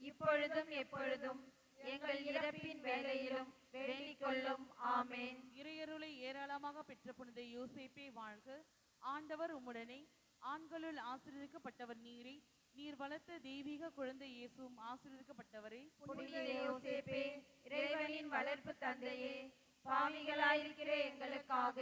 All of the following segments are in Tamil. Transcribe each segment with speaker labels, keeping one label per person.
Speaker 1: இப்பொழுதும் எப்பொழுதும் எங்கள் இறப்பின் வேளையிலும் வேண்டிக் கொள்ளும். ஆமேன்.
Speaker 2: இறையருளை ஏராளமாக பெற்ற புனித யோசேப்பே வாழ்க. ஆண்டவர் உம்முடனே, ஆண்களுள் ஆசீர்வதிக்கப்பட்டவர் நீரே. நீர் வளர்த்த தெய்வீக குழந்தை இயேசுவும் ஆசீர்வதிக்கப்பட்டவரே.
Speaker 1: புனித யோசேப்பே, இறைவனின் வளர்ப்பு தந்தையே, பாவிகளாயிருக்கிற எங்களுக்காக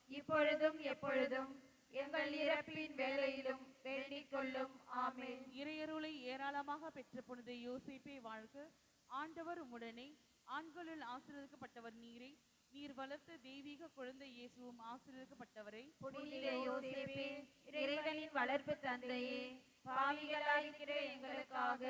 Speaker 1: இப்பொழுதும் எப்பொழுதும் எங்கள் இறப்பின் வேளையிலும் வேண்டிக் கொள்ளும். ஆமேன்.
Speaker 2: இறையருளை ஏராளமாக பெற்ற புனித யோசேப்பே வாழ்க. ஆண்டவர் உம்முடனே, ஆண்களுள் ஆசீர்வதிக்கப்பட்டவர் நீரே. நீர் வளர்த்த தெய்வீக குழந்தை இயேசுவும் ஆசீர்வதிக்கப்பட்டவரே.
Speaker 1: புனித யோசேப்பே, இறைவனின் வளர்ப்பு தந்தையே, பாவிகளாயிருக்கிற எங்களுக்காக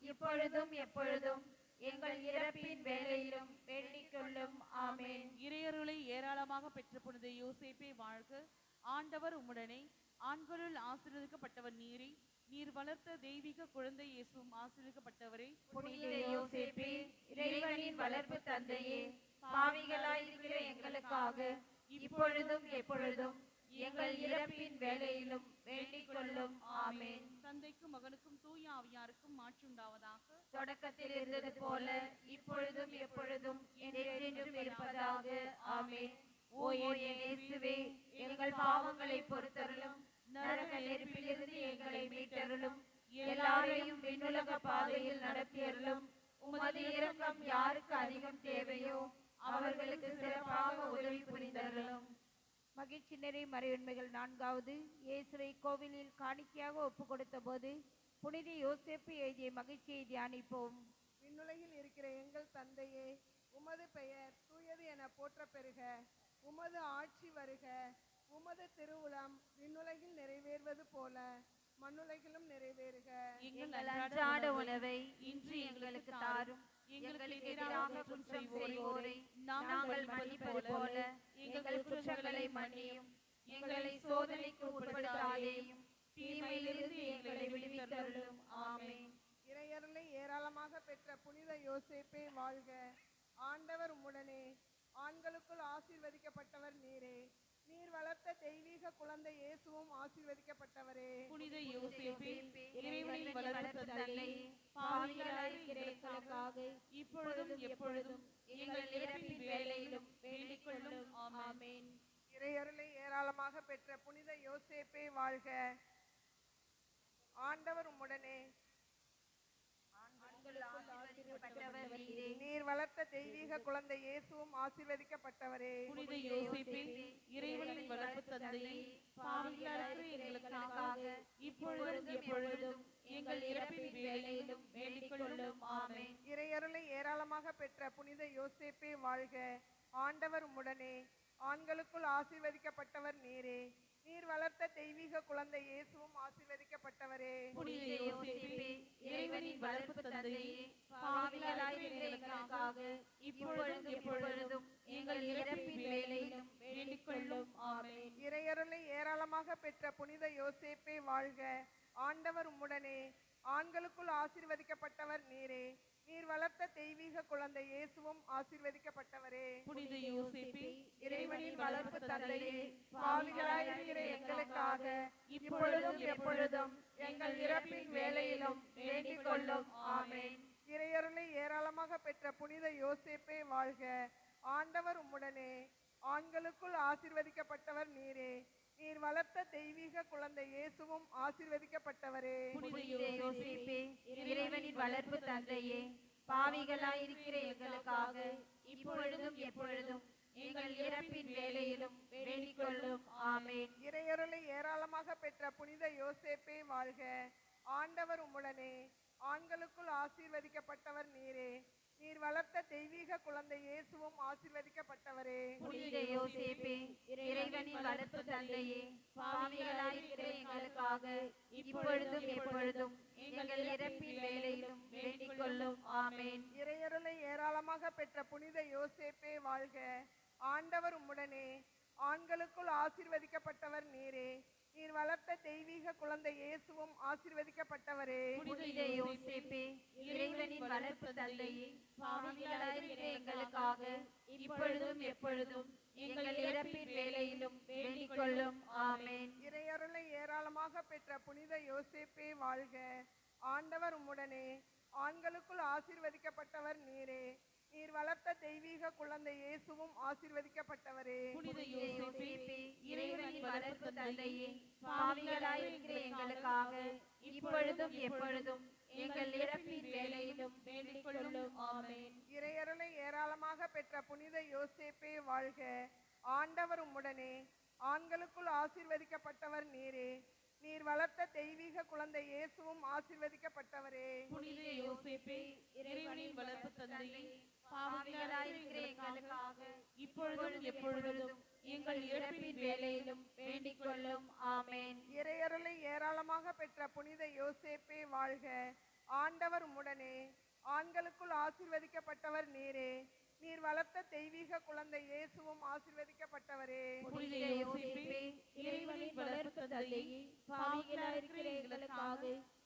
Speaker 1: இப்பொழுதும் எப்பொழுதும் எங்கள் இறப்பின் வேளையிலும் வேண்டிக் கொள்ளும். ஆமேன்.
Speaker 2: இறையருளை ஏராளமாக பெற்ற புனித யோசேப்பே வாழ்க. ஆண்டவர் உம்முடனே, ஆண்களுள் ஆசீர்வதிக்கப்பட்டவர் நீரே. நீர் வளர்த்த தெய்வீக குழந்தை இயேசுவும் ஆசீர்வதிக்கப்பட்டவரே.
Speaker 1: புனித யோசேப்பே, இறைவனின் வளர்ப்பு தந்தையே, பாவிகளாயிருக்கிற எங்களுக்காக இப்பொழுதும் எப்பொழுதும் எங்கள் இறப்பின் வேளையிலும் வேண்டிக் கொள்ளும். ஆமேன்.
Speaker 2: தந்தைக்கும் மகனுக்கும் தூய ஆவியாருக்கும் மாட்சி உண்டாவதாக.
Speaker 1: தொடக்கத்தில் இருந்தது போல இப்பொழுதும் எப்பொழுதும் என்றென்றும் இருப்பதாக. ஆமேன். ஓ என் இயேசுவே, எங்கள் பாவங்களை பொறுத்தருளும், நரக நெருப்பிலிருந்து எங்களை மீட்டருளும், எல்லாரையும் விண்ணுலக பாதையில் நடத்தியருளும். உமது இரக்கம் யாருக்கு அதிகம் தேவையோ அவர்களுக்கு சிறப்பாக உதவி புரிந்தருளும்.
Speaker 3: மகிழ்ச்சி நிறை மறையுண்மைகள். நான்காவது, இயேசுவை கோவிலில் காணிக்கையாக ஒப்பு கொடுத்த போது புனித யோசேப்பு எழுதிய மகிழ்ச்சியை தியானிப்போம்.
Speaker 4: விண்ணுலகில் இருக்கிற எங்கள் தந்தையே, உமது பெயர் தூயது என போற்ற பெறுக. உமது ஆட்சி வருக. உமது திருவுளம் விண்ணுலகில் நிறைவேறுவது போல மண்ணுலகிலும் நிறைவேறுக.
Speaker 1: எங்கள் அன்றாட உணவை இன்று எங்களுக்கு தாரும். எங்களுக்கு எதிராக குற்றம் செய்வோரை நாங்கள் மன்னிப்பது போல எங்கள் குற்றங்களை மன்னியும். எங்களை சோதனைக்கு உட்படுத்தாதேயும், தீமையிலிருந்து எங்களை விடுவித்தருளும். ஆமேன்.
Speaker 4: இறையருளை ஏராளமாக பெற்ற புனித யோசேப்பே வாழ்க. ஆண்டவர் உம்முடனே, ஆண்களுக்குள் ஆசீர்வதிக்கப்பட்டவர் நீரே. நீர் வளர்த்த தெய்வீக குழந்தை இயேசுவும் ஆசீர்வதிக்கப்பட்டவரே.
Speaker 2: புனித யோசேப்பே, இறைவனின் வளர்ப்பு தந்தையே, பாவிகளாயிருக்கிற எங்களுக்காக இப்பொழுதும் எப்பொழுதும் எங்கள் இறப்பின் வேளையிலும் வேண்டிக் கொள்ளும். ஆமேன்.
Speaker 4: இறையருளை ஏராளமாக பெற்ற புனித யோசேப்பே வாழ்க. ஆண்டவர் உம்முடனே, நீர் வளர்த்த தெய்வீக குழந்தை இயேசுவும் ஆசீர்வதிக்கப்பட்டவரே.
Speaker 2: புனித யோசேப்பே, இறைவனின் வளர்ப்பு தந்தையே, பாவிகளாயிருக்கிற எங்களுக்காக இப்பொழுதும் எப்பொழுதும் எங்கள் இறப்பின் வேளையிலும் வேண்டிக் கொள்ளும். ஆமேன்.
Speaker 4: இறையருளை ஏராளமாக பெற்ற புனித யோசேப்பே வாழ்க. ஆண்டவர் உம்முடனே, ஆண்களுக்குள் ஆசீர்வதிக்கப்பட்டவர் நீரே. நீர் வளர்த்த தெய்வீக குழந்தை இயேசுவும் ஆசீர்வதிக்கப்பட்டவரே.
Speaker 1: புனித யோசேப்பே, இறைவனின் வளர்ப்பு தந்தையே, பாவிகளாயிருக்கிற எங்களுக்காக இப்பொழுதும் எப்பொழுதும் எங்கள் இறப்பின் வேளையிலும் வேண்டிக் கொள்ளும். ஆமேன்.
Speaker 4: இறையருளை ஏராளமாக பெற்ற புனித யோசேப்பே வாழ்க. ஆண்டவர் உம்முடனே, ஆண்களுக்குள் ஆசீர்வதிக்கப்பட்டவர் நீரே. நீர் வளர்த்த தெய்வீக குழந்தை இயேசுவும் ஆசீர்வதிக்கப்பட்டவரே.
Speaker 2: புனித யோசேப்பே,
Speaker 1: இறைவனின் வளர்ப்பு தந்தையே, பாவிகளாயிருக்கிற எங்களுக்காக இப்பொழுதும் எப்பொழுதும் எங்கள் இறப்பின் வேளையிலும் வேண்டிக் கொள்ளும். ஆமேன்.
Speaker 4: இறையருளை ஏராளமாக பெற்ற புனித யோசேப்பே வாழ்க. ஆண்டவர் உம்முடனே, ஆண்களுக்குள் ஆசீர்வதிக்கப்பட்டவர் நீரே. நீர் வளர்த்த தெய்வீக குழந்தை இயேசுவும் ஆசீர்வதிக்கப்பட்டவரே.
Speaker 1: புனித யோசேப்பே, இறைவனின் வளர்ப்பு தந்தையே, பாவிகளாயிருக்கிற எங்களுக்காக இப்பொழுதும் எப்பொழுதும் எங்கள் இறப்பின் வேளையிலும் வேண்டிக் கொள்ளும். ஆமேன்.
Speaker 4: இறையருளை ஏராளமாக பெற்ற புனித யோசேப்பே வாழ்க. ஆண்டவர் உம்முடனே, ஆண்களுக்குள் ஆசீர்வதிக்கப்பட்டவர் நீரே. நீர் வளர்த்த தெய்வீக குழந்தை இயேசுவும் ஆசீர்வதிக்கப்பட்டவரே.
Speaker 1: புனித யோசேப்பே, இறைவனின் வளர்ப்பு தந்தையே, பாவிகளாயிருக்கிற எங்களுக்காக இப்பொழுதும் எப்பொழுதும் எங்கள் இறப்பின் வேளையிலும் வேண்டிக் கொள்ளும். ஆமேன்.
Speaker 4: இறையருளை ஏராளமாக பெற்ற புனித யோசேப்பே வாழ்க. ஆண்டவர் உம்முடனே, ஆண்களுக்குள் ஆசீர்வதிக்கப்பட்டவர் நீரே. நீர் வளர்த்த தெய்வீக குழந்தை இயேசுவும் ஆசீர்வதிக்கப்பட்டவரே.
Speaker 1: புனித யோசேப்பே, இறைவனின் வளர்ப்பு தந்தையே, பாவிகளாயிருக்கிற எங்களுக்காக இப்பொழுதும் எப்பொழுதும் எங்கள் இறப்பின் வேளையிலும் வேண்டிக் கொள்ளும். ஆமேன்.
Speaker 4: இறையருளை ஏராளமாக பெற்ற புனித யோசேப்பே வாழ்க. ஆண்டவர் உம்முடனே, ஆண்களுக்குள் ஆசீர்வதிக்கப்பட்டவர் நீரே. நீர் வளர்த்த தெய்வீக குழந்தை இயேசுவும் ஆசீர்வதிக்கப்பட்டவரே.
Speaker 2: புனித யோசேப்பே,
Speaker 1: இறைவனின் வளர்ப்பு தந்தையே, பாவிகளாயிருக்கிற எங்களுக்காக இப்பொழுதும் எப்பொழுதும் எங்கள் இறப்பின் வேளையிலும் வேண்டிக் கொள்ளும். ஆமென்.
Speaker 4: இறையருளை ஏராளமாக பெற்ற புனித யோசேப்பே வாழ்க. ஆண்டவர் உம்முடனே. ஆண்களுக்குள் ஆசீர்வதிக்கப்பட்டவர் நீரே. நீர் வளர்த்த தெய்வீக குழந்தை இயேசுவும் ஆசீர்வதிக்கப்பட்டவரே.
Speaker 2: புனித யோசேப்பே, இறைவனின் வளர்ப்பு தந்தையே,
Speaker 1: பாவிகளாயிருக்கிற எங்களுக்காக
Speaker 2: இப்பொழுதும் எப்பொழுதும் எங்கள் இறப்பின் வேளையிலும் வேண்டிக் கொள்ளும். ஆமென்.
Speaker 4: இறையருளை ஏராளமாக பெற்ற புனித யோசேப்பே வாழ்க. ஆண்டவர் உம்முடனே. ஆண்களுக்குள் ஆசீர்வதிக்கப்பட்டவர் நீரே. நீர் வளர்த்த தெய்வீக குழந்தை இயேசுவும் ஆசீர்வதிக்கப்பட்டவரே.
Speaker 2: புனித யோசேப்பே, இறைவனின் வளர்ப்பு தந்தையே, பாவிகளாயிருக்கிற எங்களுக்காக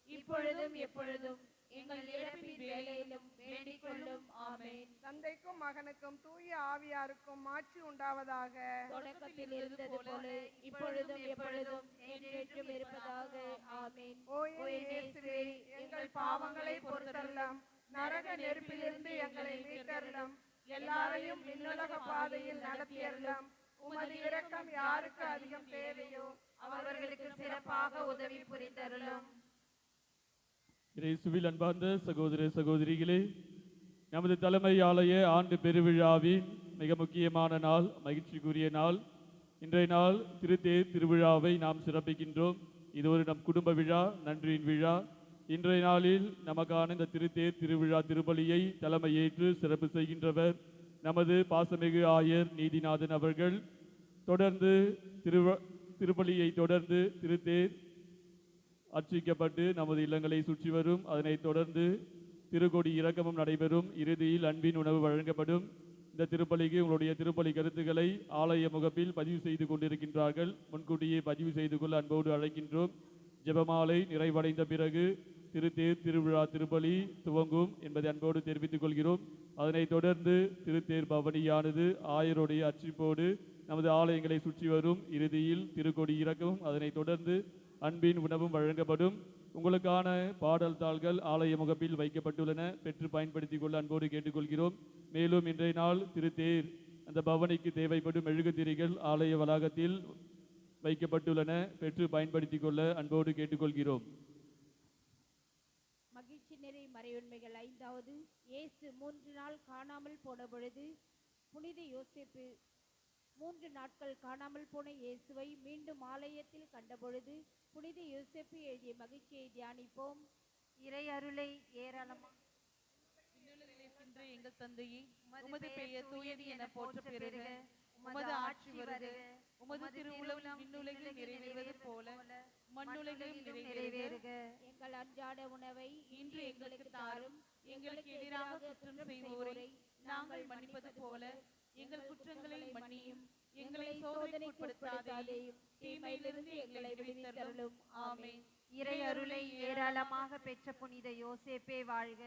Speaker 2: இப்பொழுதும் எப்பொழுதும் எங்கள் இறப்பின் வேளையிலும் வேண்டிக் கொள்ளும். ஆமென்.
Speaker 4: தந்தைக்கும் மகனுக்கும் தூய ஆவியாருக்கும் மாட்சி உண்டாவதாக.
Speaker 3: தொடக்கத்தில் இருந்தது போல இப்பொழுதும் எப்பொழுதும் என்றென்றும் இருப்பதாக. ஆமென்.
Speaker 4: ஓ என் இயேசுவே, எங்கள் பாவங்களை பொறுத்தருளும். நரக நெருப்பிலிருந்து எங்களை மீட்டருளும். எல்லாரையும் விண்ணுலக பாதையில் நடத்தியருளும். உமது இரக்கம் யாருக்கு அதிகம் தேவையோ
Speaker 1: அவர்களுக்கு சிறப்பாக உதவி புரிந்தருளும்.
Speaker 5: இயேசுவில் அன்பார்ந்த சகோதர சகோதரிகளே, நமது தலைமை ஆலய ஆண்டு பெருவிழாவின் மிக முக்கியமான நாள், மகிழ்ச்சிக்குரிய நாள். இன்றைய நாள் திருத்தேர் திருவிழாவை நாம் சிறப்பிக்கின்றோம். இது ஒரு நம் குடும்ப விழா, நன்றியின் விழா. இன்றைய நாளில் நமக்கான இந்த திருத்தேர் திருவிழா திருப்பலியை தலைமை ஏற்று சிறப்பு செய்கின்றவர் நமது பாசமிகு ஆயர் நீதிநாதன் அவர்கள். தொடர்ந்து திருப்பலியை தொடர்ந்து திருத்தேர் அர்ச்சிக்கப்பட்டு நமது இல்லங்களை சுற்றி வரும். அதனைத் தொடர்ந்து திருக்கொடி இறக்கமும் நடைபெறும். இறுதியில் அன்பின் உணவு வழங்கப்படும். இந்த திருப்பலிக்கு உங்களுடைய திருப்பலி கருத்துக்களை ஆலய முகப்பில் பதிவு செய்து கொண்டிருக்கின்றார்கள். முன்கூட்டியே பதிவு செய்து கொள்ள அன்போடு அழைக்கின்றோம். ஜெபமாலை நிறைவடைந்த பிறகு திருத்தேர் திருவிழா திருப்பலி துவங்கும் என்பதை அன்போடு தெரிவித்துக் கொள்கிறோம். அதனைத் தொடர்ந்து திருத்தேர் பவனியானது ஆயருடைய அர்ச்சிப்போடு நமது ஆலயங்களை சுற்றி வரும். இறுதியில் திருக்கொடி இறக்கவும் அதனைத் தொடர்ந்து அன்பின் உணவும் வழங்கப்படும். உங்களுக்கான பாடல் தாள்கள் ஆலய முகப்பில் வைக்கப்பட்டுள்ளன. பெற்று பயன்படுத்திக் கொள்ள அன்போடு கேட்டுக்கொள்கிறோம். மேலும் இன்றைய நாள் திருத்தேர் அந்த பவனிக்கு தேவைப்படும் மெழுகுதிரிகள் ஆலய வளாகத்தில் வைக்கப்பட்டுள்ளன. பெற்று பயன்படுத்திக் கொள்ள அன்போடு கேட்டுக்கொள்கிறோம்.
Speaker 3: மகிழ்ச்சி நிறை மறையுண்மைகள். 5வது, இயேசு 3 நாள் காணாமல் போன பொழுது புனித யோசேப்பு 3 நாட்கள் காணாமல் போன இயேசுவை மீண்டும் ஆலயத்தில் கண்டபொழுது புனித யோசேப்பு எழுதிய மகிழ்ச்சியை தியானிப்போம்.
Speaker 1: இறை அருளை ஏராளமாக
Speaker 2: இருக்கின்ற எங்கள் தந்தையே, உமது பெயர் தூயது என போற்ற பெறுக. உமது ஆட்சி வருக. உமது திருவுளம் விண்ணுலகில் நிறைவேறுவது போல மண்ணுலகிலும் நிறைவேறுக.
Speaker 3: எங்கள் அன்றாட உணவை
Speaker 2: இன்று எங்களுக்கு தாரும். எங்களுக்கு எதிராக குற்றம் செய்வோரை நாங்கள் மன்னிப்பது போல எங்கள் குற்றங்களை மன்னியும். எங்களை சோதனைக்கு உட்படுத்தாதேயும், தீமையிலிருந்து எங்களை விடுவித்தருளும். ஆமென்.
Speaker 1: இறை அருளை ஏராளமாக பெற்ற புனித யோசேப்பே வாழ்க.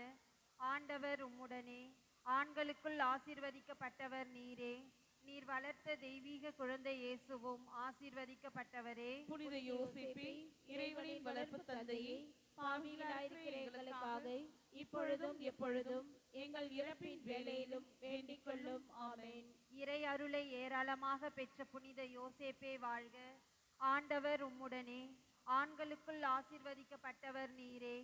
Speaker 1: ஆண்டவர் உம்முடனே. ஆண்களுக்குள் ஆசீர்வதிக்கப்பட்டவர் நீரே. நீர் வளர்த்த தெய்வீக குழந்தை இயேசுவும் ஆசீர்வதிக்கப்பட்டவரே.
Speaker 2: புனித யோசேப்பே, இறைவனின் வளர்ப்பு தந்தையே, பாவிகளாயிருக்கிற எங்களுக்காக இப்பொழுதும் எப்பொழுதும் எங்கள் இறப்பின் வேளையிலும் வேண்டிக் கொள்ளும். ஆமென்.
Speaker 1: இறை அருளை ஏராளமாக பெற்ற புனித யோசேப்பே வாழ்க. ஆண்டவர் உம்முடனே. ஆண்களுக்குள் ஆசீர்வதிக்கப்பட்டவர் நீரே.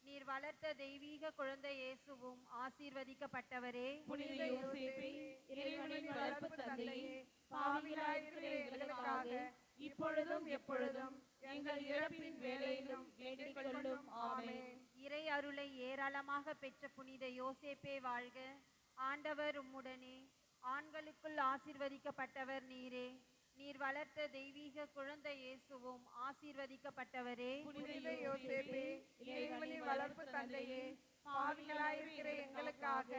Speaker 1: நீர் வளர்த்த தெய்வீக குழந்தை இயேசுவும் ஆசீர்வதிக்கப்பட்டவரே.
Speaker 2: புனித யோசேப்பே, இறைவனின் வளர்ப்பு தந்தையே, பாவிகளாயிருக்கிற எங்களுக்காக இப்பொழுதும் எப்பொழுதும் எங்கள் இறப்பின் வேளையிலும் வேண்டிக் கொள்ளும். ஆமென்.
Speaker 1: இறை அருளை ஏராளமாக பெற்ற புனித யோசேப்பே வாழ்க. ஆண்டவர் உம்முடனே. ஆண்களுக்குள் ஆசீர்வதிக்கப்பட்டவர் நீரே. நீர் வளர்த்த தெய்வீக குழந்தை இயேசுவும் ஆசீர்வதிக்கப்பட்டவரே.
Speaker 2: புனித யோசேப்பே, இறைவனின் வளர்ப்பு தந்தையே, பாவிகளாயிருக்கிற எங்களுக்காக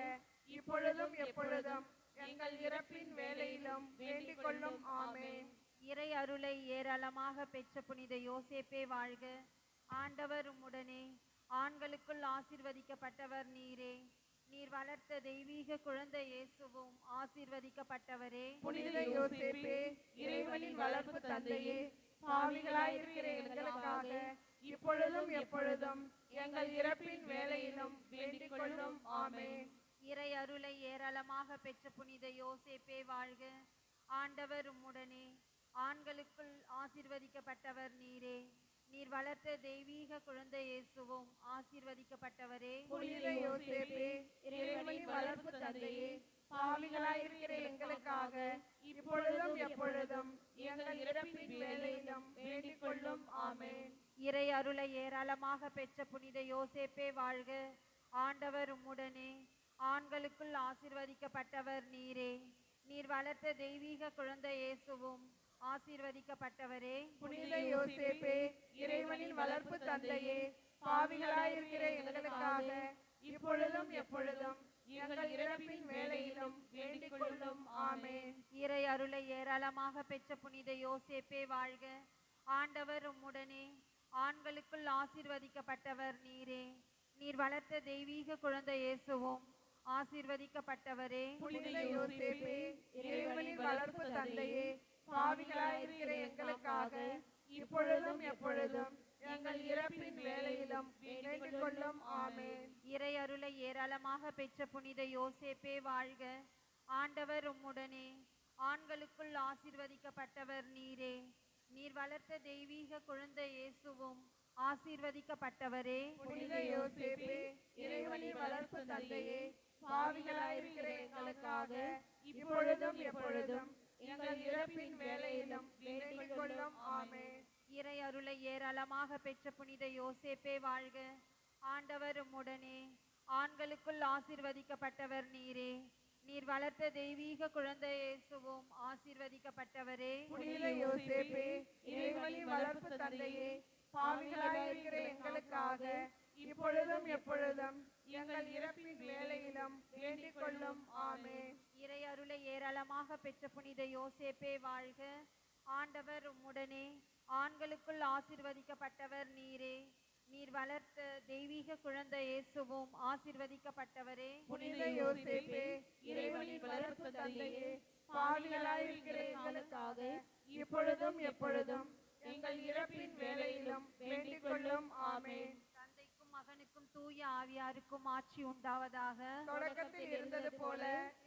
Speaker 2: இப்பொழுதும் எப்பொழுதும் எங்கள் இறப்பின் வேளையிலும் வேண்டிக் கொள்ளும். ஆமென்.
Speaker 1: இறை அருளை ஏராளமாக பெற்ற புனித யோசேப்பே வாழ்க. ஆண்டவர் உம்முடனே. ஆண்களுக்குள் ஆசீர்வதிக்கப்பட்டவர் நீரே. நீர் வளர்த்த தெய்வீக குழந்தை இயேசுவும் ஆசீர்வதிக்கப்பட்டவரே.
Speaker 2: புனித யோசேப்பே, இறைவனின் வளர்ப்பு தந்தையே, பாவிகளாயிருக்கிற எங்களுக்காக
Speaker 4: இப்பொழுதும் எப்பொழுதும் எங்கள் இறப்பின் வேளையிலும் வேண்டிக் கொள்ளும். ஆமென்.
Speaker 1: இறை அருளை ஏராளமாக பெற்ற புனித யோசேப்பே வாழ்க. ஆண்டவர் உம்முடனே, ஆண்களுக்குள் ஆசீர்வதிக்கப்பட்டவர் நீரே. நீர் வளர்த்த தெய்வீக குழந்தை இயேசுவும் ஆசீர்வதிக்கப்பட்டவரே.
Speaker 4: புனித யோசேப்பே, இறைவனின் வளர்ப்பு தந்தையே, பாவிகளாயிருக்கிற எங்களுக்காக இப்பொழுதும் எப்பொழுதும் எங்கள் இறப்பின் வேளையிலும் வேண்டிக் கொள்ளும். ஆமென்.
Speaker 1: இறை அருளை ஏராளமாக பெற்ற புனித யோசேப்பே வாழ்க. ஆண்டவர் உம்முடனே, ஆண்களுக்குள் ஆசீர்வதிக்கப்பட்டவர் நீரே. நீர் வளர்த்த தெய்வீக குழந்தை இயேசுவும் ஆசீர்வதிக்கப்பட்டவரே.
Speaker 4: புனித யோசேப்பே, இறைவனின் வளர்ப்பு தந்தையே, பாவிகளாயிருக்கிற எங்களுக்காக இப்பொழுதும் எப்பொழுதும் எங்கள் இறப்பின் வேளையிலும் வேண்டிக் கொள்ளும். ஆமென்.
Speaker 1: இறை அருளை ஏராளமாக பெற்ற புனித யோசேப்பே வாழ்க. ஆண்டவர் உம்முடனே, ஆண்களுக்குள் ஆசீர்வதிக்கப்பட்டவர் நீரே. நீர் வளர்த்த தெய்வீக குழந்தை இயேசுவும் ஆசீர்வதிக்கப்பட்டவரே.
Speaker 4: புனித யோசேப்பே, இறைவனின் வளர்ப்பு தந்தையே, பாவிகளாயிருக்கிற எங்களுக்காக இப்பொழுதும் எப்பொழுதும் எங்கள் இறப்பின் வேளையிலும் வேண்டிக் கொள்ளும். ஆமென்.
Speaker 1: இறை அருளை ஏராளமாக பெற்ற புனித யோசேப்பே வாழ்க. ஆண்டவர் உம்முடனே, ஆண்களுக்குள் ஆசீர்வதிக்கப்பட்டவர் நீரே. நீர் வளர்த்த தெய்வீக குழந்தை இயேசுவும் ஆசீர்வதிக்கப்பட்டவரே.
Speaker 4: புனித யோசேப்பே, இறைவனின் வளர்ப்பு தந்தையே, பாவிகளாயிருக்கிற எங்களுக்காக இப்பொழுதும் எப்பொழுதும் எங்கள் இறப்பின் வேளையிலும் வேண்டிக் கொள்ளும். ஆமென்.
Speaker 1: இறை அருளை ஏராளமாக பெற்ற புனித யோசேப்பே வாழ்க. ஆண்டவர் உம்முடனே, ஆண்களுக்குள் ஆசீர்வதிக்கப்பட்டவர் நீரே. நீர் வளர்த்த தெய்வீக குழந்தை இயேசுவும் ஆசீர்வதிக்கப்பட்டவரே.
Speaker 4: புனித யோசேப்பே, இறைவனின் வளர்ப்பு தந்தையே, பாவிகளாயிருக்கிற எங்களுக்காக இப்பொழுதும் எப்பொழுதும் எங்கள் இறப்பின் வேளையிலும் வேண்டிக் கொள்ளும். ஆமென்.
Speaker 1: இறை அருளை ஏராளமாக பெற்ற புனித யோசேப்பே வாழ்க. ஆண்டவர் உம்முடனே, ஆண்களுக்குள் ஆசீர்வதிக்கப்பட்டவர் நீரே. நீர் வளர்த்த தெய்வீக குழந்தை இயேசுவும் ஆசீர்வதிக்கப்பட்டவரே.
Speaker 4: புனித யோசேப்பே, இறைவனின் வளர்ப்பு தந்தையே, பாவிகளாயிருக்கிற எங்களுக்காக இப்பொழுதும் எப்பொழுதும் எங்கள் இறப்பின் வேளையிலும் வேண்டிக் கொள்ளும். ஆமென்.
Speaker 1: தந்தைக்கும் மகனுக்கும் தூய ஆவியாருக்கும் ஆட்சி உண்டாவதாக.
Speaker 4: தொடக்கத்தில் இருந்தது போல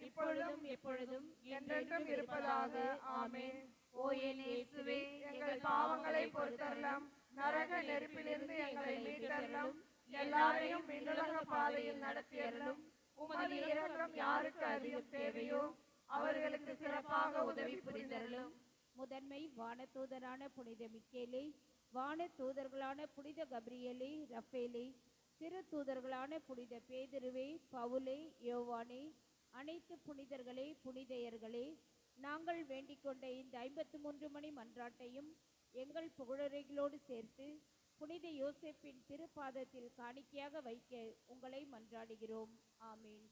Speaker 4: இப்பொழுதும் எப்பொழுதும் என்றென்றும் இருப்பதாக. ஆமென்.
Speaker 1: ஓ என் இயேசுவே,
Speaker 4: எங்கள் பாவங்களை பொறுத்தருளும், நரக நெருப்பிலிருந்து எங்களை மீட்டருளும், எல்லாரையும் விண்ணுலக பாதையில் நடத்தியருளும். உமது இரக்கம் யாருக்கு அதிகம் தேவையோ அவர்களுக்கு சிறப்பாக உதவி புரிந்தருளும்.
Speaker 3: முதன்மை வானதூதரான புனித மிக்கேலே, வான தூதர்களான புனித கப்ரியேலே, ரஃபேலே, சிறு தூதர்களான புனித பேதுருவே, பவுலே, யோவானே, அனைத்து புனிதர்களே, புனிதையர்களே, நாங்கள் வேண்டிக் கொண்ட இந்த 53 மணி மன்றாட்டையும் எங்கள் புகழுரைகளோடு சேர்த்து புனித யோசேப்பின் திருப்பாதத்தில் காணிக்கையாக வைக்க உங்களை மன்றாடுகிறோம். ஆமீன்.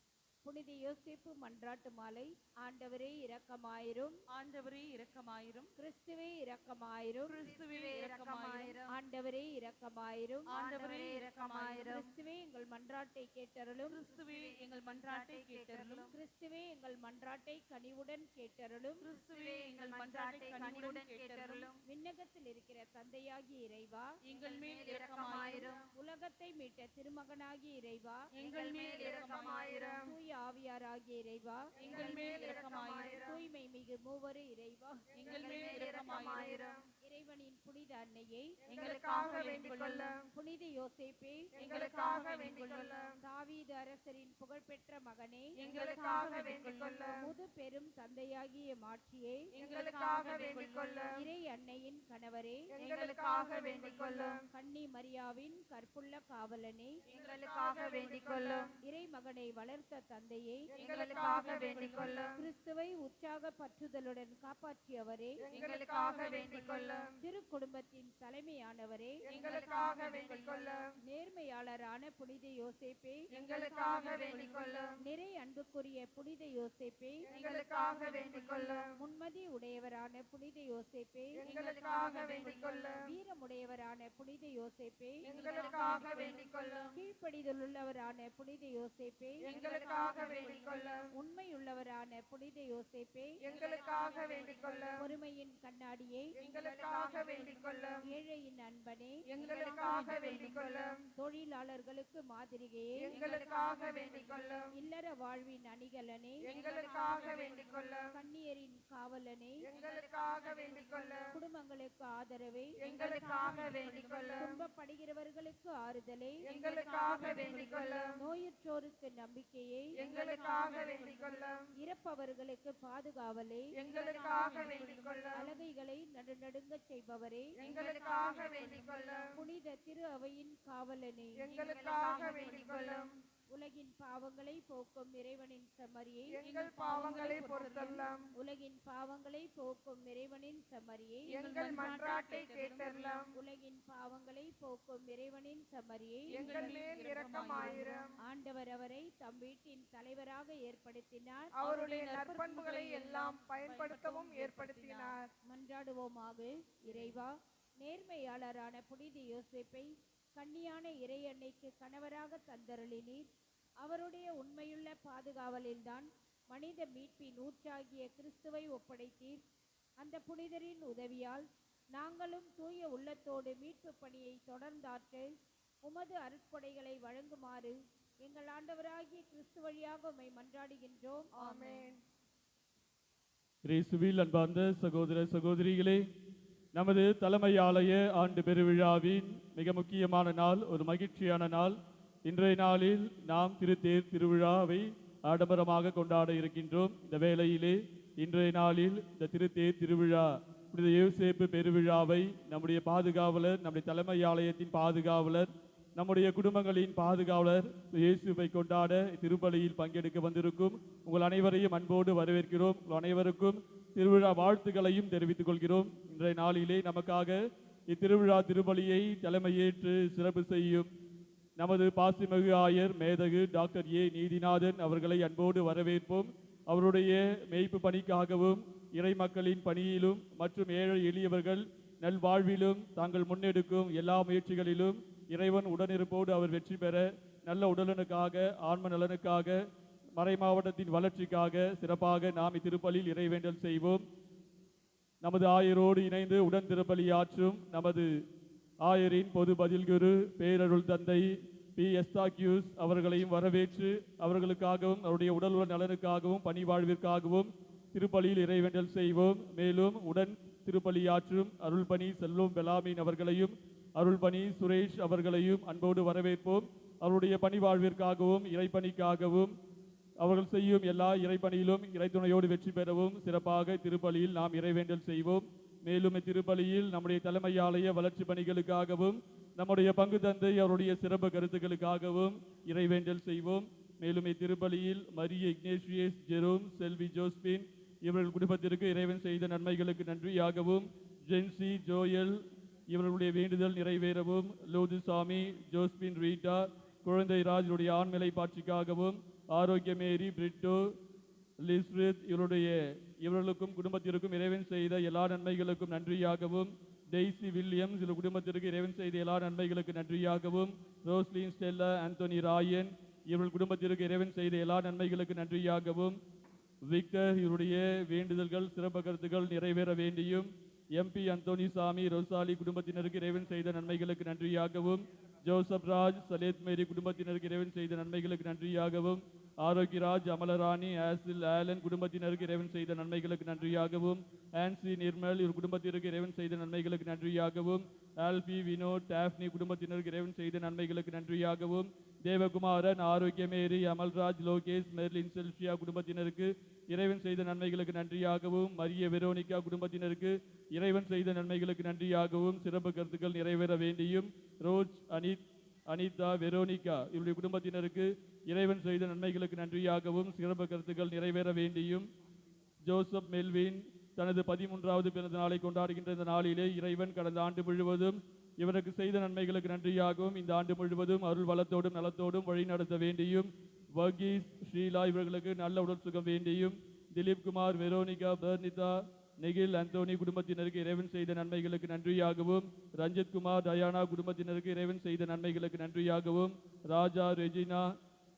Speaker 3: புனித யோசேப்பு மன்றாட்டு மாலை. ஆண்டவரே இரக்கமாயிரும்.
Speaker 2: ஆண்டவரே இரக்கமாயிரும்.
Speaker 3: கிறிஸ்துவே இரக்கமாயிரும்.
Speaker 2: கிறிஸ்துவே இரக்கமாயிரும்.
Speaker 3: ஆண்டவரே இரக்கமாயிரும்.
Speaker 2: ஆண்டவரே இரக்கமாயிரும்.
Speaker 3: கிறிஸ்துவே எங்கள் மன்றாட்டை கேட்டருளும்.
Speaker 2: கிறிஸ்துவே எங்கள் மன்றாட்டை கேட்டருளும்.
Speaker 3: கிறிஸ்துவே எங்கள் மன்றாட்டை கனிவுடன் கேட்டருளும்.
Speaker 2: கிறிஸ்துவே எங்கள் மன்றாட்டை கனிவுடன் கேட்டருளும்.
Speaker 3: விண்ணகத்தில் இருக்கிற தந்தையாகிய இறைவா,
Speaker 2: எங்கள் மேல் இரக்கமாயிரும்.
Speaker 3: உலகத்தை மீட்ட திருமகனாகிய இறைவா,
Speaker 2: எங்கள் மேல் இரக்கமாயிரும்.
Speaker 3: தூய ஆவியாராகிய இறைவா,
Speaker 2: எங்கள் மேல் இரக்கமாயிரும்.
Speaker 3: தூய்மை மிகு மூவரு இறைவா,
Speaker 2: எங்கள் மேல் இரக்கமாயிரும்.
Speaker 3: இறைவனின் புனித அன்னையை
Speaker 4: எங்களுக்காக வேண்டிக் கொள்ளும்.
Speaker 3: புனித யோசேப்பே
Speaker 4: எங்களுக்காக வேண்டிக் கொள்ளும்.
Speaker 3: தாவீது அரசரின் புகழ்பெற்ற மகனே,
Speaker 4: எங்களுக்காக வேண்டிக் கொள்ளும்.
Speaker 3: முது பெரும் தந்தையாகிய மாட்சியே,
Speaker 4: எங்களுக்காக வேண்டிக் கொள்ளும்.
Speaker 3: இறை அன்னையின் கணவரே,
Speaker 4: எங்களுக்காக வேண்டிக் கொள்ளும்.
Speaker 3: கன்னி மரியாவின் கற்புள்ள காவலனே,
Speaker 4: எங்களுக்காக வேண்டிக் கொள்ளும்.
Speaker 3: இறை மகனை வளர்த்த தந்தையே,
Speaker 4: எங்களுக்காக வேண்டிக் கொள்ளும்.
Speaker 3: கிறிஸ்துவை உற்சாக பற்றுதலுடன் காப்பாற்றியவரே,
Speaker 4: எங்களுக்காக வேண்டிக் கொள்ளும்.
Speaker 3: திரு குடும்பத்தின் தலைமையானவரே,
Speaker 4: எங்களுக்காக வேண்டிக் கொள்ளும்.
Speaker 3: நேர்மையாளரான புனித யோசேப்பே,
Speaker 4: எங்களுக்காக
Speaker 1: எங்களுக்காக வேண்டிக் கொள்ளும்.
Speaker 3: நிறை அன்புக்குரிய புனித யோசேப்பே,
Speaker 1: எங்களுக்காக வேண்டிக் கொள்ளும்.
Speaker 3: முன்மதி உடையவரான புனித யோசேப்பே,
Speaker 1: எங்களுக்காக வேண்டிக் கொள்ளும்.
Speaker 3: வீரமுடையவரான புனித யோசேப்பே,
Speaker 1: எங்களுக்காக வேண்டிக் கொள்ளும்.
Speaker 3: கீழ்ப்படிதலுள்ளவரான புனித யோசேப்பே,
Speaker 1: எங்களுக்காக வேண்டிக் கொள்ளும்.
Speaker 3: உண்மையுள்ளவரான புனித யோசேப்பே,
Speaker 1: எங்களுக்காக வேண்டிக் கொள்ளும்.
Speaker 3: பொறுமையின் கண்ணாடியே,
Speaker 1: எங்களுக்காக வேண்டிக் கொள்ளும்.
Speaker 3: ஏழையின் அன்பனே,
Speaker 1: எங்களுக்காக வேண்டிக் கொள்ளும்.
Speaker 3: தொழிலாளர்களுக்கு மாதிரிகையே,
Speaker 1: எங்களுக்காக வேண்டிக் கொள்ளும்.
Speaker 3: இல்லற வாழ்வின் அணிகலனே,
Speaker 1: எங்களுக்காக வேண்டிக் கொள்ளும்.
Speaker 3: கன்னியரின் காவலனே,
Speaker 1: எங்களுக்காக வேண்டிக் கொள்ளும்.
Speaker 3: குடும்பங்களுக்கு ஆதரவே,
Speaker 1: எங்களுக்காக வேண்டிக் கொள்ளும்.
Speaker 3: துன்பப்படுகிறவர்களுக்கு ஆறுதலே,
Speaker 1: எங்களுக்காக வேண்டிக் கொள்ளும்.
Speaker 3: நோயுற்றோருக்கு நம்பிக்கையே,
Speaker 1: எங்களுக்காக வேண்டிக் கொள்ளும்.
Speaker 3: இறப்பவர்களுக்கு பாதுகாவலே,
Speaker 1: எங்களுக்காக வேண்டிக் கொள்ளும்.
Speaker 3: அலகைகளை நடுநடுங்கச் செய்பவரே,
Speaker 1: எங்களுக்காக வேண்டிக் கொள்ளும்.
Speaker 3: புனித திரு அவையின் காவலனே,
Speaker 1: எங்களுக்காக வேண்டிக் கொள்ளும்.
Speaker 3: உலகின் பாவங்களை போக்கும் இறைவனின் செம்மறியை,
Speaker 4: எங்கள் பாவங்களை பொறுத்தல்லம்.
Speaker 3: உலகின் பாவங்களை போக்கும் இறைவனின் செம்மறியை,
Speaker 4: எங்கள் மன்றாட்டை கேட்டல்லம்.
Speaker 3: உலகின் பாவங்களை போக்கும் இறைவனின் செம்மறியை,
Speaker 4: எங்கள் மேல் இரக்கமாயிரம்.
Speaker 3: ஆண்டவர் அவரை தம் வீட்டின் தலைவராக ஏற்படுத்தினார்.
Speaker 4: அவருடைய நற்பண்புகளை எல்லாம் பயன்படுத்தவும் ஏற்படுத்தினார்.
Speaker 3: மன்றாடுவோமாக. இறைவா, நேர்மையாளரான புனித யோசேப்பை கன்னியான இறையன்னைக்கு கணவராக தந்தருளினீர். அவருடைய உண்மையுள்ள பாதுகாவலில்தான் மனித மீட்பின் ஊற்றாகிய கிறிஸ்துவை ஒப்படைத்தீர். அந்த புனிதரின் உதவியால் நாங்களும் தூய உள்ளத்தோடு மீட்பு பணியை தொடர்ந்தாற்ற உமது அருட்கொடைகளை வழங்குமாறு எங்கள் ஆண்டவராகிய கிறிஸ்து வழியாக உம்மை மன்றாடுகின்றோம்.
Speaker 4: ஆமென்.
Speaker 5: இயேசுவில் அன்பார்ந்த சகோதர சகோதரிகளே, நமது தலைமை ஆலய ஆண்டு பெருவிழாவின் மிக முக்கியமான நாள், ஒரு மகிழ்ச்சியான நாள். இன்றைய நாளில் நாம் திருத்தேர் திருவிழாவை ஆடம்பரமாக கொண்டாட இருக்கின்றோம். இந்த வேளையிலே இன்றைய நாளில் இந்த திருத்தேர் திருவிழா புனித யோசேப்பு பெருவிழாவை நம்முடைய பாதுகாவலர், நம்முடைய தலைமை ஆலயத்தின் பாதுகாவலர், நம்முடைய குடும்பங்களின் பாதுகாவலர் இயேசுவை கொண்டாட திருப்பலியில் பங்கெடுக்க வந்திருக்கும் உங்கள் அனைவரையும் அன்போடு வரவேற்கிறோம். உங்கள் அனைவருக்கும் திருவிழா வாழ்த்துக்களையும் தெரிவித்துக் கொள்கிறோம். இன்றைய நாளிலே நமக்காக இத்திருவிழா திருப்பலியை தலைமையேற்று சிறப்பு செய்யும் நமது பாசிமிகு ஆயர் மேதகு டாக்டர் ஏ நீதிநாதன் அவர்களை அன்போடு வரவேற்போம். அவருடைய மேய்ப்பு பணிக்காகவும் இறை மக்களின் பணியிலும் மற்றும் ஏழை எளியவர்கள் நல்வாழ்விலும் தாங்கள் முன்னெடுக்கும் எல்லா முயற்சிகளிலும் இறைவன் உடனிருப்போடு அவர் வெற்றி பெற நல்ல உடலனுக்காக, ஆன்ம நலனுக்காக, மறை மாவட்டத்தின் வளர்ச்சிக்காக சிறப்பாக நாம் இத்திருப்பலியில் இறைவேண்டல் செய்வோம். நமது ஆயரோடு இணைந்து உடன் திருப்பலியாற்றும் நமது ஆயரின் பொது பதில் குரு பேரருள் தந்தை பி எஸ்தாக்யூஸ் அவர்களையும் வரவேற்று அவர்களுக்காகவும் அவருடைய உடல் நலனுக்காகவும் பணி வாழ்விற்காகவும் திருப்பலியில் இறைவேண்டல் செய்வோம். மேலும் உடன் திருப்பலியாற்றும் அருள்பணி செல்வம் பெலாமீன் அவர்களையும் அருள்பணி சுரேஷ் அவர்களையும் அன்போடு வரவேற்போம். அவருடைய பணி வாழ்விற்காகவும் இறைப்பணிக்காகவும் அவர்கள் செய்யும் எல்லா இறைப்பணியிலும் இறைத்துணையோடு வெற்றி பெறவும் சிறப்பாக திருப்பலியில் நாம் இறைவேண்டல் செய்வோம். மேலும் இத்திருப்பலியில் நம்முடைய தலைமை ஆலய வளர்ச்சி பணிகளுக்காகவும் நம்முடைய பங்கு தந்தை அவருடைய சிறப்பு கருத்துக்களுக்காகவும் இறைவேண்டல் செய்வோம். மேலும் இத்திருப்பலியில் மரிய இக்னேஷியஸ், ஜெரோம், செல்வி ஜோஸ்பின் இவர்கள் குடும்பத்திற்கு இறைவன் செய்த நன்மைகளுக்கு நன்றியாகவும், ஜென்சி, ஜோயல் இவர்களுடைய வேண்டுதல் நிறைவேறவும், லோதுசாமி, ஜோஸ்பின், ரீட்டா, குழந்தை ராஜுடைய ஆண்மலை பாட்சிக்காகவும், ஆரோக்கியமேரி, பிரிட்டோ, லிஸ்ரித் இவர்களுக்கும் குடும்பத்திற்கும் இறைவன் செய்த எல்லா நன்மைகளுக்கும் நன்றியாகவும், டெய்சி வில்லியம்ஸ் இவர்கள் குடும்பத்திற்கு இறைவன் செய்த எல்லா நன்மைகளுக்கு நன்றியாகவும், ரோஸ்லின், ஸ்டெல்லா, ஆந்தோனி ராயன் இவர்கள் குடும்பத்திற்கு இறைவன் செய்த எல்லா நன்மைகளுக்கு நன்றியாகவும், விக்டர் இவருடைய வேண்டுதல்கள் சிறப்பு கருத்துக்கள் நிறைவேற வேண்டியும், எம்பி அந்தோனி சாமி, ரோசாலி குடும்பத்தினருக்கு இறைவன் செய்த நன்மைகளுக்கு நன்றியாகவும், ஜோசப் ராஜ், சலேத் மேரி குடும்பத்தினருக்கு இறைவன் செய்த நன்மைகளுக்கு நன்றியாகவும், ஆரோக்கியராஜ், அமலராணி, ஆசில், ஆலன் குடும்பத்தினருக்கு இறைவன் செய்த நன்மைகளுக்கு நன்றியாகவும், ஆன்சி, நிர்மல் இவர் குடும்பத்திற்கு இறைவன் செய்த நன்மைகளுக்கு நன்றியாகவும், ஆல்பி, வினோத், டாஃப்னி குடும்பத்தினருக்கு இறைவன் செய்த நன்மைகளுக்கு நன்றியாகவும், தேவகுமாரன், ஆரோக்கியமேரி, அமல்ராஜ், லோகேஷ், மெர்லின், செல்ஃபியா குடும்பத்தினருக்கு இறைவன் செய்த நன்மைகளுக்கு நன்றியாகவும், மரிய வெரோனிகா குடும்பத்தினருக்கு இறைவன் செய்த நன்மைகளுக்கு நன்றியாகவும் சிறப்பு கருத்துக்கள் நிறைவேற வேண்டியும், ரோஜ், அனிதா, வெரோனிகா இவருடைய குடும்பத்தினருக்கு இறைவன் செய்த நன்மைகளுக்கு நன்றியாகவும் சிறப்பு கருத்துக்கள் நிறைவேற வேண்டியும், ஜோசப் மெல்வின் தனது 13வது பிறந்த நாளை கொண்டாடுகின்ற இந்த நாளிலே இறைவன் கடந்த ஆண்டு முழுவதும் இவருக்கு செய்த நன்மைகளுக்கு நன்றியாகவும் இந்த ஆண்டு முழுவதும் அருள் வளத்தோடும் நலத்தோடும் வழி நடத்த வேண்டியும் வர்கீஸ் ஷீலா இவர்களுக்கு நல்ல உடல் சுகம் வேண்டியும் திலீப் குமார் வெரோனிகா பர்னிதா நெகில் அந்தோனி குடும்பத்தினருக்கு இறைவன் செய்த நன்மைகளுக்கு நன்றியாகவும் ரஞ்சித் குமார் டயானா குடும்பத்தினருக்கு இறைவன் செய்த நன்மைகளுக்கு நன்றியாகவும் ராஜா ரெஜினா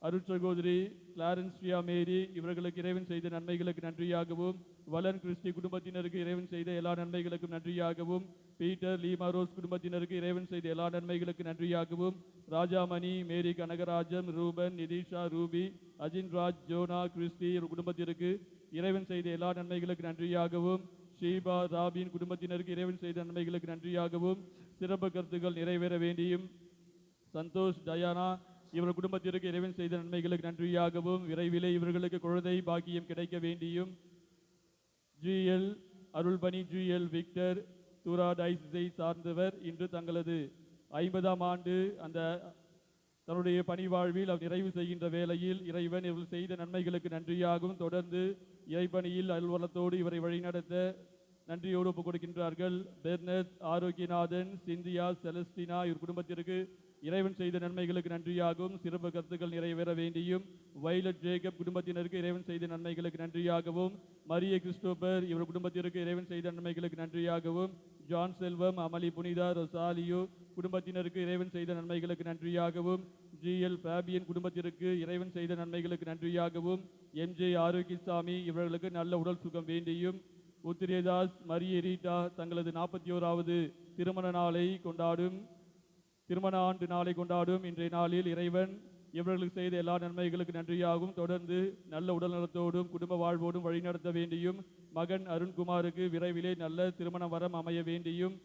Speaker 5: அருட்சகோதரி கிளாரன்ஸ் பிரியா மேரி இவர்களுக்கு இறைவன் செய்த நன்மைகளுக்கு நன்றியாகவும் வலன் கிறிஸ்டி குடும்பத்தினருக்கு இறைவன் செய்த எல்லா நன்மைகளுக்கும் நன்றியாகவும் பீட்டர் லீமா ரோஸ் குடும்பத்தினருக்கு இறைவன் செய்த எல்லா நன்மைகளுக்கு நன்றியாகவும் ராஜாமணி மேரி கனகராஜன் ரூபன் நிதிஷா ரூபி அஜின்ராஜ் ஜோனா கிறிஸ்டி குடும்பத்திற்கு இறைவன் செய்த எல்லா நன்மைகளுக்கு நன்றியாகவும் ஷீபா ராபின் குடும்பத்தினருக்கு இறைவன் செய்த நன்மைகளுக்கு நன்றியாகவும் சிறப்பு கருத்துக்கள் நிறைவேற வேண்டியும் சந்தோஷ் டயானா இவர் குடும்பத்திற்கு இறைவன் செய்த நன்மைகளுக்கு நன்றியாகவும் விரைவிலே இவர்களுக்கு குழந்தை பாக்கியம் கிடைக்க வேண்டியும் ஜிஎல் அருள்பணி ஜிஎல் விக்டர் தூரா டைஸை சார்ந்தவர் இன்று தங்களது 50ஆம் ஆண்டு தன்னுடைய பணி வாழ்வில் அவர் நிறைவு செய்கின்ற வேளையில் இறைவன் இவர் செய்த நன்மைகளுக்கு நன்றியாகவும் தொடர்ந்து இறைப்பணியில் அலுவலத்தோடு இவரை வழிநடத்த நன்றியோடு ஒப்புக் கொடுக்கின்றார்கள். பெர்னத் ஆரோக்கியநாதன் சிந்தியா செலஸ்டினா இவர் குடும்பத்திற்கு இறைவன் செய்த நன்மைகளுக்கு நன்றியாகவும் சிறப்பு கருத்துக்கள் நிறைவேற வேண்டியும் வைலட் ஜேக்கப் குடும்பத்தினருக்கு இறைவன் செய்த நன்மைகளுக்கு நன்றியாகவும் மரிய கிறிஸ்டோபர் இவர் குடும்பத்திற்கு இறைவன் செய்த நன்மைகளுக்கு நன்றியாகவும் ஜான் செல்வம் அமளி புனிதா ரொசாலியோ குடும்பத்தினருக்கு இறைவன் செய்த நன்மைகளுக்கு நன்றியாகவும் ஜிஎல் ஃபேபியன் குடும்பத்திற்கு இறைவன் செய்த நன்மைகளுக்கு நன்றியாகவும் எம்ஜே ஆரோக்கியசாமி இவர்களுக்கு நல்ல உடல் சுகம் வேண்டியும் உத்திரேதாஸ் மரிய ரீட்டா தங்களது 41வது திருமண ஆண்டு நாளை கொண்டாடும் இன்றைய நாளில் இறைவன் இவர்களுக்கு செய்த எல்லா நன்மைகளுக்கு நன்றியாகவும் தொடர்ந்து நல்ல உடல்நலத்தோடும் குடும்ப வாழ்வோடும் வழிநடத்த வேண்டியும் மகன் அருண்குமாருக்கு விரைவிலே நல்ல திருமண வரம் அமைய வேண்டியும்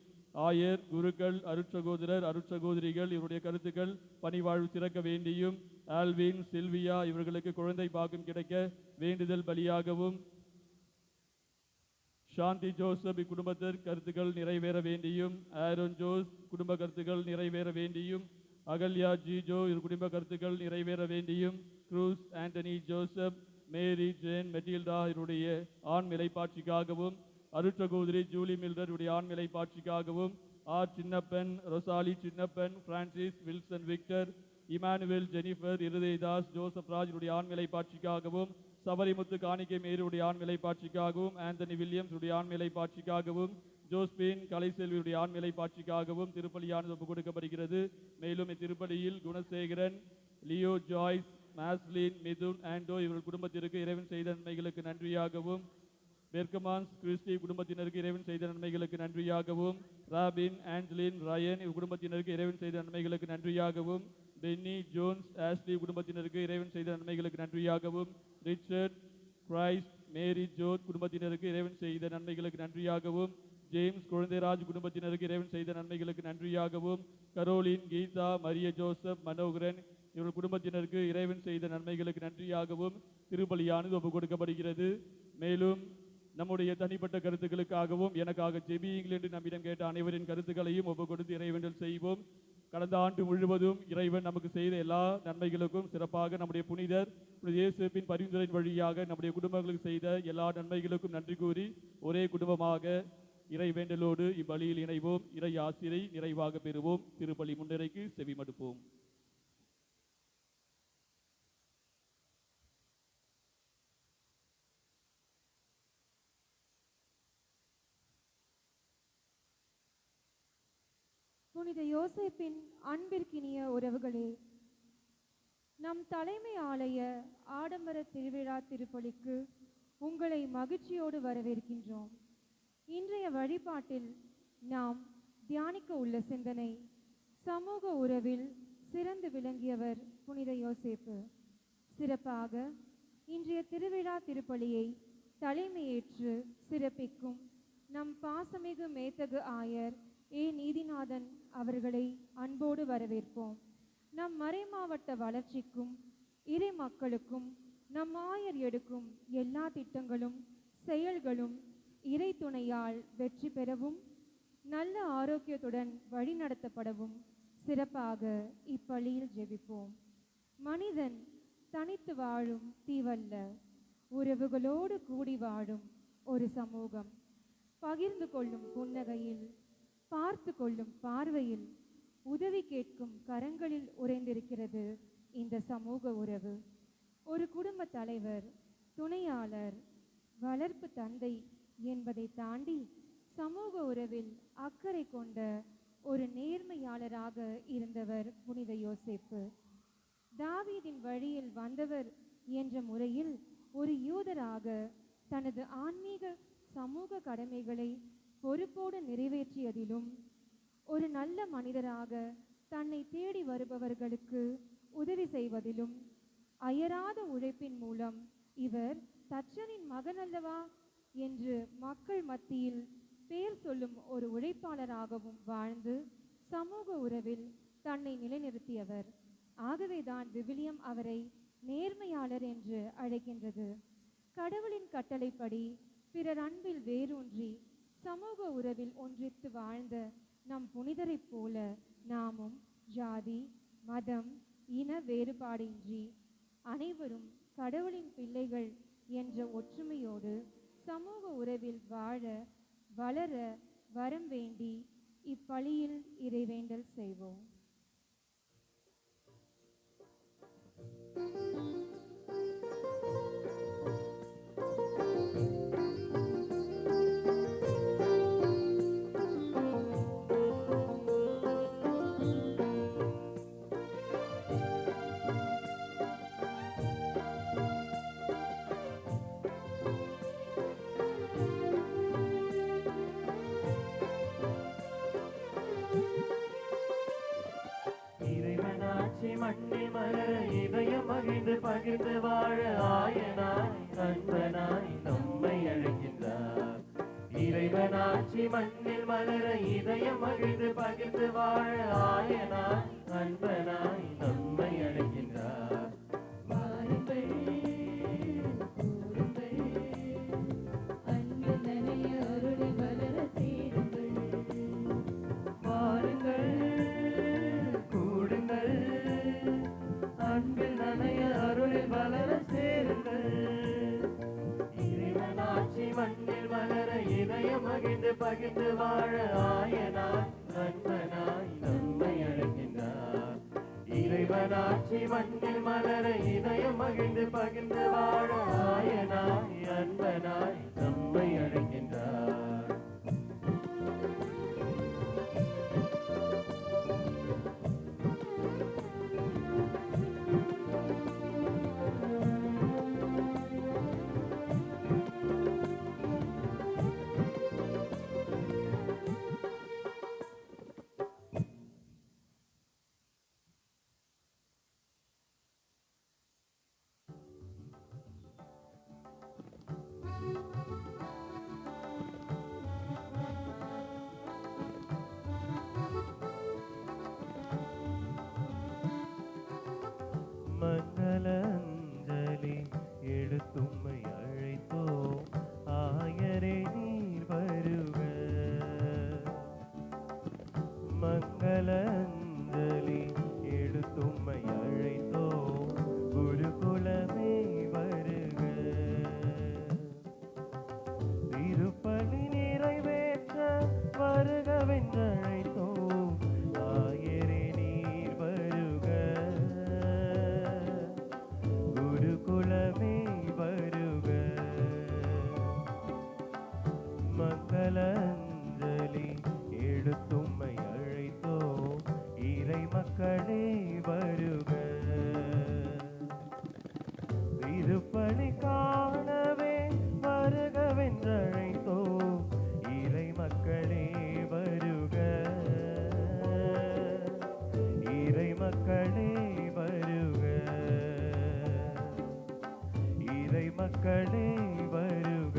Speaker 5: ஆயர் குருக்கள் அருட்சகோதரர் அருட்சகோதரிகள் இவருடைய கருத்துக்கள் பணிவாழ்வு சிறக்க வேண்டியும் ஆல்வின் சில்வியா இவர்களுக்கு குழந்தை பாக்கியம் கிடைக்க வேண்டுதல் பலியாகவும் சாந்தி ஜோசப் இக்குடும்பத்தின் கருத்துக்கள் நிறைவேற வேண்டியும் ஆரோன் ஜோஸ் குடும்ப கருத்துக்கள் நிறைவேற வேண்டியும் அகல்யா ஜிஜோ இரு குடும்ப கருத்துக்கள் நிறைவேற வேண்டியும் Cruz Antony Joseph Mary Jane Matilda இவருடைய ஆண் நிலைப்பாட்சிக்காகவும் அருட்சகோதரி ஜூலி மில்டர் இவருடைய ஆண் நிலைப்பாட்சிக்காகவும் R Chinnappan Rosalie Chinnappan Francis Wilson Victor Emmanuel Jennifer Irudayadas Joseph Raj இவருடைய ஆண் நிலைப்பாட்சிக்காகவும் சபரிமுத்து காணிக்கை மேருடைய ஆண் நிலைப்பாட்சிக்காகவும் ஆந்தனி வில்லியம்ஸ் உடைய ஆண் நிலைப்பாட்சிக்காகவும் ஜோஸ்பின் கலைசெல்வியுடைய ஆண் நிலைப்பாட்சிக்காகவும் திருப்பலியானது ஒப்புக் கொடுக்கப்படுகிறது. மேலும் இத்திருப்பலியில் குணசேகரன் லியோ ஜாய்ஸ் மாஸ்லின் மிதுன் ஆண்டோ இவர்கள் குடும்பத்திற்கு இறைவன் செய்த நன்மைகளுக்கு நன்றியாகவும் பெர்கமான்ஸ் கிறிஸ்டி குடும்பத்தினருக்கு இறைவன் செய்த நன்மைகளுக்கு நன்றியாகவும் ராபின் ஆஞ்சலின் ரயன் இவ் குடும்பத்தினருக்கு இறைவன் செய்த நன்மைகளுக்கு நன்றியாகவும் பென்னி ஜோன்ஸ் ஆஸ்லி குடும்பத்தினருக்கு இறைவன் செய்த நன்மைகளுக்கு நன்றியாகவும் ரிச்சர்ட் கிரைஸ்ட் மேரி ஜோத் குடும்பத்தினருக்கு இறைவன் செய்த நன்மைகளுக்கு நன்றியாகவும் ஜேம்ஸ் குழந்தைராஜ் குடும்பத்தினருக்கு இறைவன் செய்த நன்மைகளுக்கு நன்றியாகவும் கரோலின் கீதா மரிய ஜோசப் மனோகரன் இவர்கள் குடும்பத்தினருக்கு இறைவன் செய்த நன்மைகளுக்கு நன்றியாகவும் திருப்பலியானது ஒப்புக் கொடுக்கப்படுகிறது. மேலும் நம்முடைய தனிப்பட்ட கருத்துக்களுக்காகவும் எனக்காக ஜெபியுங்கள் என்று நம்மிடம் கேட்ட அனைவரின் கருத்துக்களையும் ஒப்புக் கொடுத்து இறைவேண்டல் செய்வோம். கடந்த ஆண்டு முழுவதும் இறைவன் நமக்கு செய்த எல்லா நன்மைகளுக்கும் சிறப்பாக நம்முடைய புனிதர் இயேசுவின் பரிந்துரையின் வழியாக நம்முடைய குடும்பங்களுக்கு செய்த எல்லா நன்மைகளுக்கும் நன்றி கூறி ஒரே குடும்பமாக இறைவேண்டலோடு இப்பலியில் இணைவோம். இறை ஆசிரை நிறைவாக பெறுவோம். திருப்பலி முன்னிறைக்கு செவி மடுப்போம்.
Speaker 1: புனித யோசேப்பின் அன்பிற்கினிய உறவுகளே, நம் தலைமை ஆலய ஆடம்பர திருவிழா திருப்பலிக்கு உங்களை மகிழ்ச்சியோடு வரவேற்கின்றோம். இன்றைய வழிபாட்டில் நாம் தியானிக்க உள்ள சிந்தனை சமூக உறவில் சிறந்து விளங்கியவர் புனித யோசேப்பு. சிறப்பாக இன்றைய திருவிழா திருப்பலியை தலைமையேற்று சிறப்பிக்கும் நம் பாசமிகு மேத்தகு ஆயர் நீதிநாதன் அவர்களை அன்போடு வரவேற்போம். நம் மறைமாவட்ட வளர்ச்சிக்கும் இறை மக்களுக்கும் நம் ஆயர் எடுக்கும் எல்லா திட்டங்களும் செயல்களும் இறை துணையால் வெற்றி பெறவும் நல்ல ஆரோக்கியத்துடன் வழிநடத்தப்படவும் சிறப்பாக இப்பலியில் ஜெபிப்போம். மனிதன் தனித்து வாழும் தீவல்ல, உறவுகளோடு கூடி வாழும் ஒரு சமூகம். பகிர்ந்து கொள்ளும் புன்னகையில்
Speaker 6: பார்த்து கொள்ளும் பார்வையில், உதவி கேட்கும் கரங்களில் உறைந்திருக்கிறது இந்த சமூக உறவு. ஒரு குடும்ப தலைவர், துணையாளர், வளர்ப்பு தந்தை என்பதை தாண்டி சமூக உறவில் அக்கறை கொண்ட ஒரு நேர்மையாளராக இருந்தவர் புனித யோசேப்பு. தாவீதின் வழியில் வந்தவர் என்ற முறையில் ஒரு யூதராக தனது ஆன்மீக சமூக கடமைகளை பொறுப்போடு நிறைவேற்றியதிலும், ஒரு நல்ல மனிதராக தன்னை தேடி வருபவர்களுக்கு உதவி செய்வதிலும், அயராத உழைப்பின் மூலம் இவர் தச்சனின் மகன் அல்லவா என்று மக்கள் மத்தியில் பேர் சொல்லும் ஒரு உழைப்பாளராகவும் வாழ்ந்து சமூக உறவில் தன்னை நிலைநிறுத்தியவர். ஆகவேதான் விவிலியம் அவரை நேர்மையாளர் என்று அழைக்கின்றது. கடவுளின் கட்டளைப்படி பிறர் அன்பில் வேரூன்றி சமூக உறவில் ஒன்றித்து வாழ்ந்த நம் புனிதரைப் போல நாமும் ஜாதி, மதம், இன வேறுபாடின்றி அனைவரும் கடவுளின் பிள்ளைகள் என்ற ஒற்றுமையோடு சமூக உறவில் வாழ வளர வரம் வேண்டி இப்பலியில் இறைவேண்டல் செய்வோம்.
Speaker 7: மண்ணில் மலர இதயம் மகிழ்ந்து பகிர்ந்து வாழ ஆயனாய் அன்பனாய் நம்மை அழைக்கின்றார். இறைவனாட்சி மண்ணில் மலர இதயம் மகிழ்ந்து பகிர்ந்து வாழ ஆயனாய் அன்பனாய் நம்மை அழைக்கின்றார். வாருங்கள் கூறுங்கள், அன்பு நனைய அருளை வளர சேருங்கள். வாருங்கள் கூடுங்கள், அன்பில் நனைய அருளில் வளர சேருங்கள். இறைவனாட்சி மண்ணில் வளர இதயம் மகிழ்ந்து பகிர்ந்து வாழ ஆயனாய் அன்பனாய் நம்மை அழைக்கின்றார். இறைவனாட்சி மண்ணில் மலர இதயம் மகிழ்ந்து பகிர்ந்து வாழ ஆயனாய் அன்பனாய் நம்மை அழைக்கின்றார். மங்களஞ்சலி எடுத்தும்மை அழைத்தோம், ஆயரே நீர் வருக. மங்களஞ்சலி எடுத்தும்மை அழைத்தோம், குருகுலமே வருக. திருப்பலி நிறைவேற்ற வருகவென்றழைத்தோம், ஆயரே நீர் வருக. குருகுலமே வருக. மங்களஞ்சலி எடுத்தும்மை அழைத்தோம், இறை மக்களே வருக. திருப்பலி காணவே வருகவென்றழைத்தோம், இறை மக்களே வருக. இறை மக்களே வருக. இறை மக்களே வருக.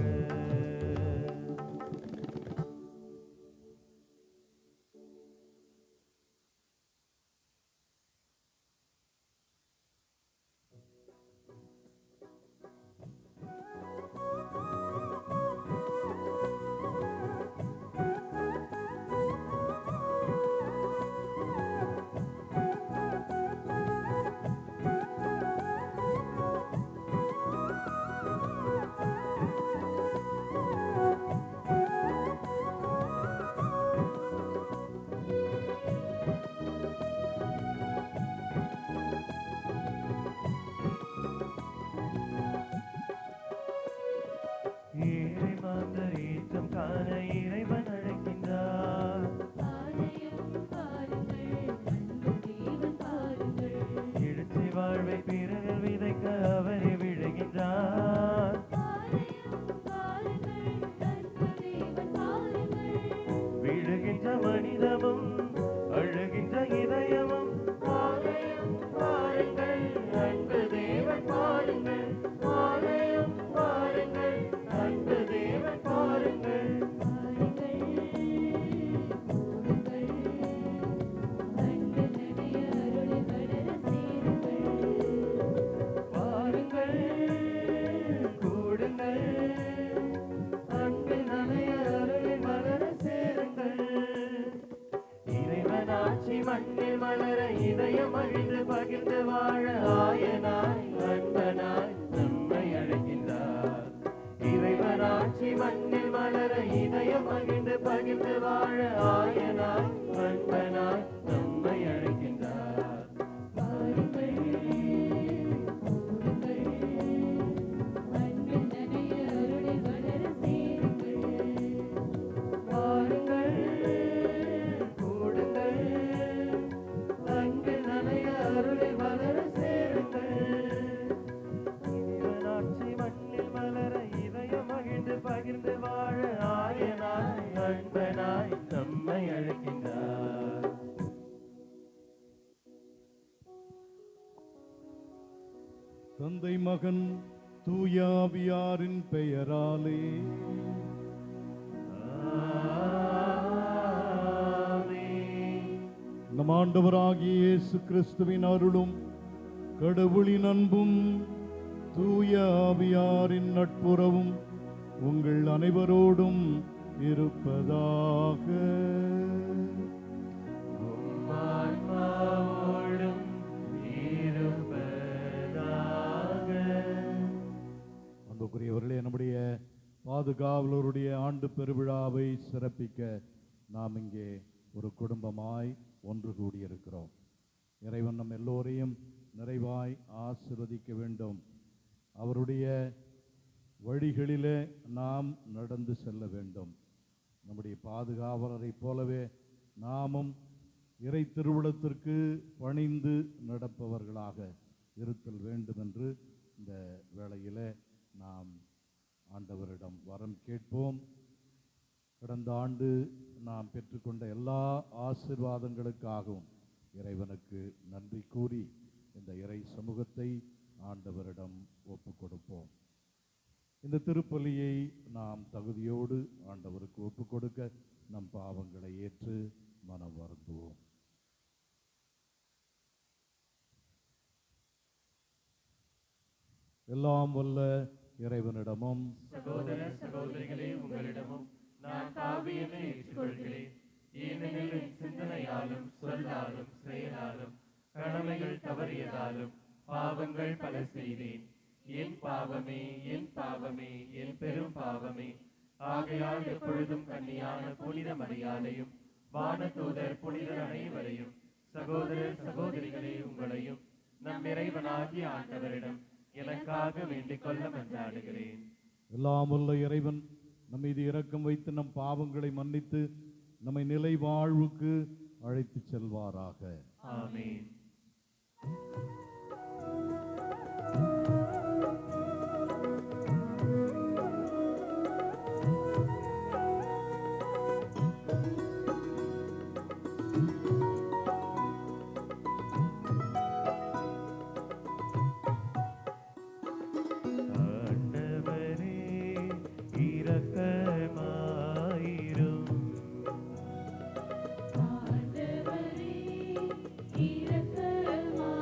Speaker 7: வாழ்வை பிறரில் விதைக்க அவரே விழுகின்றார். விழுகின்ற மனிதமும் அழுகின்ற இதயமும் ஆலயம் பாருங்கள், அன்பு தேவன் பாருங்கள், ஆலயம் பாருங்கள், அன்பு தேவன் பாருங்கள். பாருங்கள், கூடுங்கள், அன்பில் நனைய அருளில் மலர சேருங்கள். இறைவனாட்சி மண்ணில் மலர இதயம் அழிந்து பகிர்ந்து வாழ ஆயனாய் அன்பனாய் நம்மை அழைக்கின்றார். இறைவனாட்சி மண்ணில் மலர இதயம் அழிந்து பகிர்ந்து வாழ ஆயனாய் அன்பனாய் நம்மை அழைக்கின்றார். பாருங்கள், பாருங்கள், கூடுங்கள், அன்பில் நனைய அருளில் மலர சேருங்கள். இறைவனாட்சி மண்ணில் மலர இதயம் மகிழ்ந்து பகிர்ந்து வாழ ஆயனாய் அன்பனாய் நம்மை அழைக்கின்றார்.
Speaker 8: தந்தை மகன் தூயாவியாரின் பெயராலே நம் ஆண்டவராகிய இயேசு கிறிஸ்துவின் அருளும் கடவுளின் அன்பும் தூய ஆவியாரின் நட்புறவும் உங்கள் அனைவரோடும் இருப்பதாக.
Speaker 7: ஆன்மாவோடும் இருப்பதாக.
Speaker 8: அன்புக்குரியவர்களே, நம்முடைய பாதுகாவலருடைய ஆண்டு பெருவிழாவை சிறப்பிக்க நாம் இங்கே ஒரு குடும்பமாய் ஒன்று கூடியிருக்கிறோம். இறைவன் நம் எல்லோரையும் நிறைவாய் ஆசீர்வதிக்க வேண்டும். அவருடைய வழிகளிலே நாம் நடந்து செல்ல வேண்டும். நம்முடைய பாதுகாவலரைப் போலவே நாமும் இறை திருவுளத்திற்கு பணிந்து நடப்பவர்களாக இருத்தல் வேண்டும் என்று இந்த வேளையிலே நாம் ஆண்டவரிடம் வரம் கேட்போம். கடந்த ஆண்டு நாம் பெற்றுக்கொண்ட எல்லா ஆசீர்வாதங்களுக்காகவும் இறைவனுக்கு நன்றி கூறி இந்த இறை சமூகத்தை ஆண்டவரிடம் ஒப்பு கொடுப்போம். இந்த திருப்பலியை நாம் தகுதியோடு ஆண்டவருக்கு ஒப்பு கொடுக்க நம் பாவங்களை ஏற்று மனம் வருந்துவோம். எல்லாம் வல்ல இறைவனிடமும்
Speaker 7: சகோதர சகோதரிகளே, உங்களிடமும் நான் பாவியனை ஏற்றுக்கொள்கிறேன். ஏனெனில் என் சிந்தனையாலும் சொல்லாலும் செயலாலும் கடமைகள் தவறியதாலும் பாவங்கள் பல செய்தேன். என் பாவமே, என் பாவமே, என் பெரும் பாவமே. ஆகையால் எப்பொழுதும் கன்னியான புனித மரியாதையும் வானதூதர் புனிதர் அனைவரையும், சகோதர சகோதரிகளே, உங்களையும் நம் இறைவனாகிய ஆண்டவரிடம் எனக்காக வேண்டிக் கொள்ள மன்றாடுகிறேன்.
Speaker 8: எல்லாம் வல்ல இறைவன் நம் மீது இரக்கம் வைத்து நம் பாவங்களை மன்னித்து நம்மை நிலை வாழ்வுக்கு அழைத்து செல்வாராக.
Speaker 7: ஆமென். ஆண்டவரே, இரக்கமாயிரும்.
Speaker 3: ஆண்டவரே, இரக்கமாயிரும்.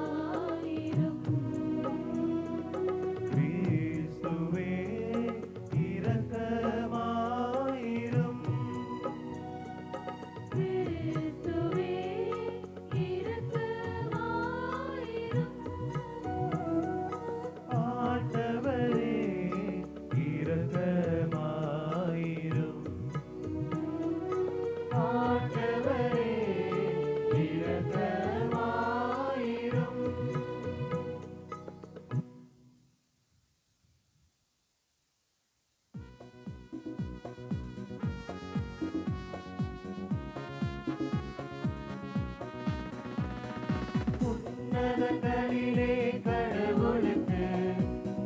Speaker 7: உன்னதங்களிலே கடவுளுக்கு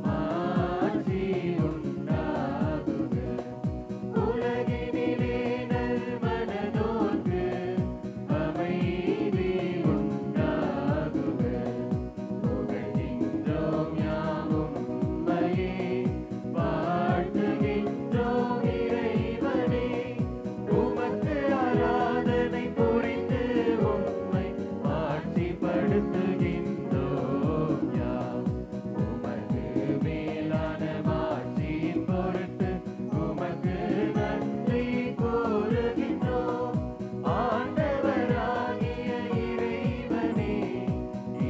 Speaker 7: மாட்சி உண்டாகுக. உலகினிலே நல்மனதோர்க்கு அமைதி உண்டாகுக. புகழ்கின்றோம் யாம் உம்மையே, வாழ்த்துகின்றோம் இறைவனே. உமக்கு ஆராதனை புரிந்து உம்மை மாட்சிப்படுத்துகின்றோம் யாம். உமக்கு மேலான மாட்சியின் பொருட்டு உமக்கு நன்றி கூறுகின்றோம். ஆண்டவராகிய இறைவனே,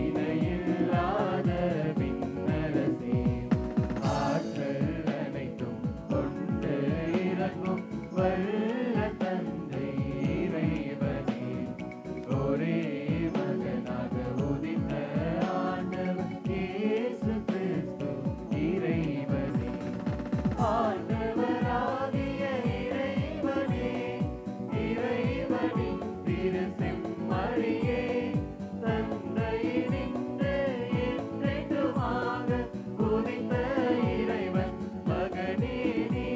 Speaker 7: இணையில்லாத விண்ணரசே, ஆற்றல் அனைத்தும் கொண்டு இறங்கும் வல்ல தந்தை இறைவனே, ஒரே மகனாக உதித்த ஆண்டவர் இயேசு கிறிஸ்து இறைவனே. ஆண்டவராகிய இறைவனே, இறைவனின் திரு செம்மறியே, தந்தையினின்று என்றென்றுமாக உதித்த இறைவன் மகனே நீ.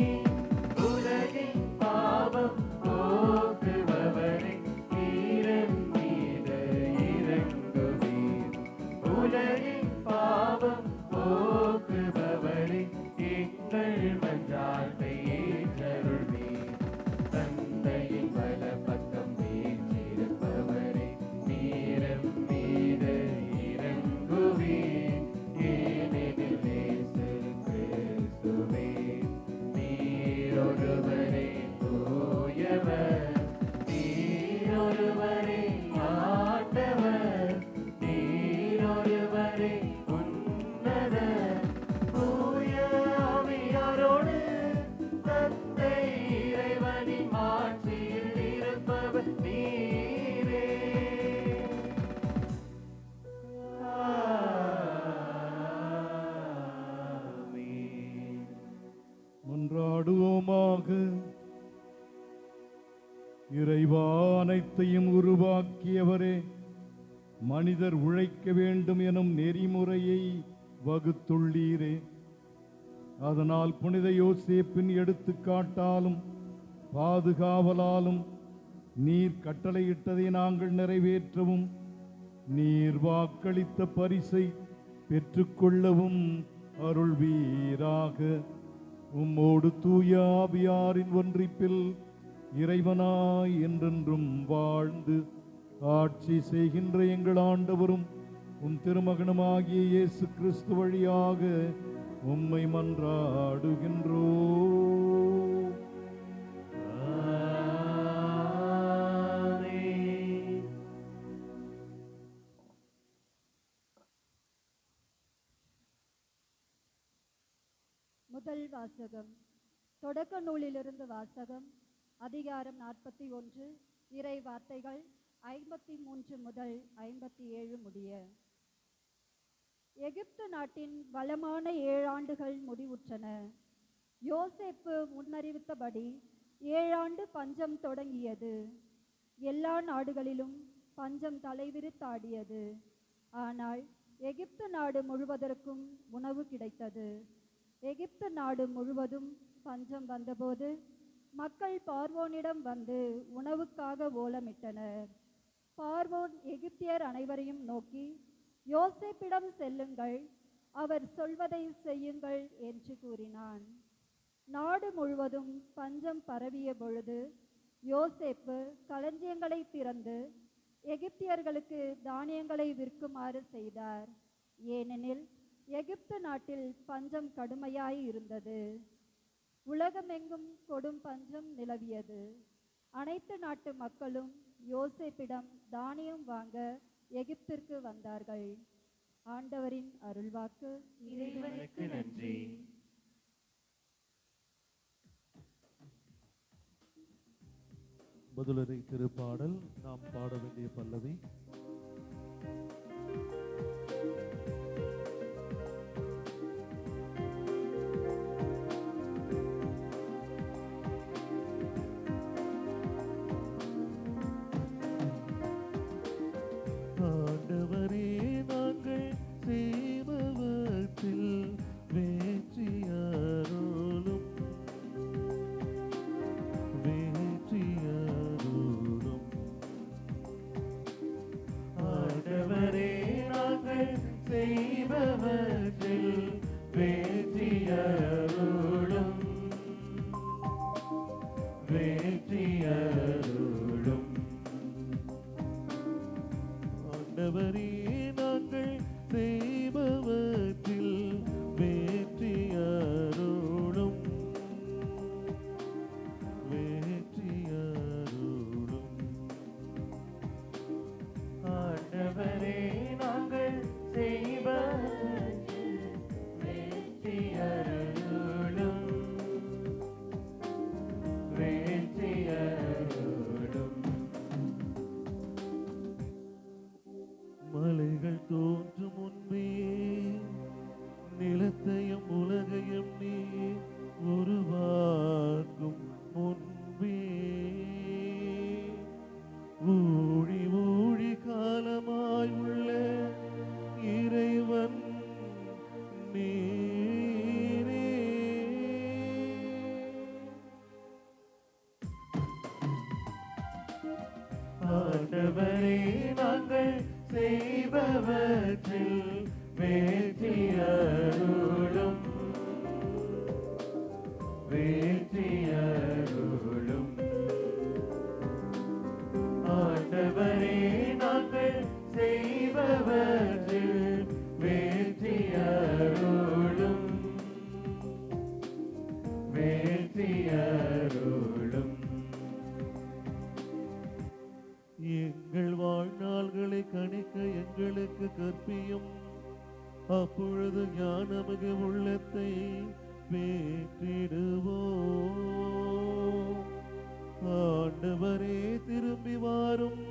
Speaker 7: உலகின் பாவம் போக்குபவரே, ஈரம் மீது இறங்குவீர். உலகின் பாவம் போக்குபவரே, எங்கள் மன்றாட்டை ஏற்றருள்வீர். தந்தையின் வலப்பக்கம் வீற்றிருப்பவரே, நீரம் மீது இறங்குவீர். ஏனெனில் இயேசு கிறிஸ்துவே, நீரொருவரே தூயவர், நீரொருவரே ஆண்டவர், நீரொருவரே உன்னதர். தூய ஆவியாரோடு தந்தை இறைவனின் மாட்சியில் இருப்பவர் நீரே. ஆமென்.
Speaker 8: மன்றாடுவோமாக. இறைவா, அனைத்தையும் உருவாக்கியவரே, மனிதர் உழைக்க வேண்டும் எனும் நெறிமுறையை வகுத்துள்ளீரே. அதனால் புனித யோசேப்பின் எடுத்துக்காட்டாலும் பாதுகாவலாலும் நீர் கட்டளையிட்டதை நாங்கள் நிறைவேற்றவும், நீர் வாக்களித்த பரிசை பெற்றுக்கொள்ளவும் அருள்வீராக. உம்மோடு தூய ஆவியாரின் ஒன்றிப்பில் இறைவனாய் என்றென்றும் வாழ்ந்து ஆட்சி செய்கின்ற எங்கள் ஆண்டவரும் உம் திருமகனுமாகிய இயேசு கிறிஸ்து வழியாக உம்மை மன்றாடுகின்றோ.
Speaker 7: ஆமென்.
Speaker 3: முதல் வாசகம். தொடக்க நூலிலிருந்து வாசகம். அதிகாரம் 41, இறை வார்த்தைகள் 53 முதல் 57 முடிய. எகிப்து நாட்டின் வளமான 7 ஆண்டுகள் முடிவுற்றன. யோசேப்பு முன்னறிவித்தபடி 7 ஆண்டு பஞ்சம் தொடங்கியது. எல்லா நாடுகளிலும் பஞ்சம் தலைவிரித்தாடியது. ஆனால் எகிப்து நாடு முழுவதற்கும் உணவு கிடைத்தது. எகிப்து நாடு முழுவதும் பஞ்சம் வந்தபோது மக்கள் பார்வோனிடம் வந்து உணவுக்காக ஓலமிட்டனர். பார்வோன் எகிப்தியர் அனைவரையும் நோக்கி, யோசேப்பிடம் செல்லுங்கள், அவர் சொல்வதை செய்யுங்கள் என்று கூறினான். நாடு முழுவதும் பஞ்சம் பரவிய பொழுது யோசேப்பு களஞ்சியங்களை திறந்து எகிப்தியர்களுக்கு தானியங்களை விற்குமாறு செய்தார். ஏனெனில் எகிப்து நாட்டில் பஞ்சம் கடுமையாய் இருந்தது. உலகமெங்கும் கொடும் பஞ்சம் நிலவியது. அனைத்து நாட்டு மக்களும் யோசேப்பிடம் தானியம் வாங்க எகிப்திற்கு வந்தார்கள். ஆண்டவரின் அருள்வாக்கு.
Speaker 7: இறைவனுக்கு நன்றி.
Speaker 8: பதிலுரை திருப்பாடல். நாம் பாட வேண்டிய பல்லவி.
Speaker 7: ஆண்டவரே, நாங்கள் வெற்றியருளும் வெற்றியருளும். ஆண்டவரே நாங்கள் செய்பவற்றில் வெற்றியருளும் வெற்றியருளும். ஆண்டவரே நாங்கள் செய்பவற்றில் வெற்றியருளும் வெற்றியருளும். மலைகள் தோன்றும் முன்பே நிலத்தையும் உலகையும் நீ உருவாக்கும் முன்பே ஊழி ஊழி காலமாய் உள்ள இறைவன் நீரே. ஆண்டவரே நாங்கள் செய்பவற்றில் வெற்றியருளும் வெற்றியருளும். ஆண்டவரே நாங்கள் செய்பவற்றில் வெற்றியருளும் வெற்றியருளும். எங்கள் வாழ்நாள்களை கணிக்க எங்களுக்கு கற்பியும், அப்பொழுது ஞானமிகு உள்ளத்தை பெற்றிடுவோம். ஆண்டவரே திரும்பி வாரும்,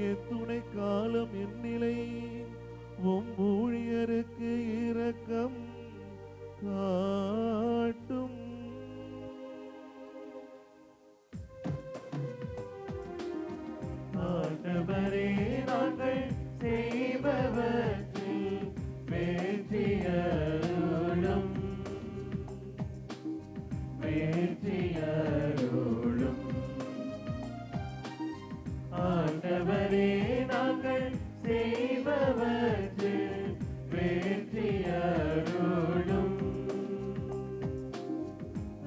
Speaker 7: என் துணை காலம் என் நிலை, உம் ஊழியருக்கு இரக்கம் காட்டும். ஆண்டவரே நாங்கள் செய்பவற்றில் வெற்றியருளும் வெற்றியருளும். ஆண்டவரே நாங்கள் செய்பவற்றில் வெற்றியருளும்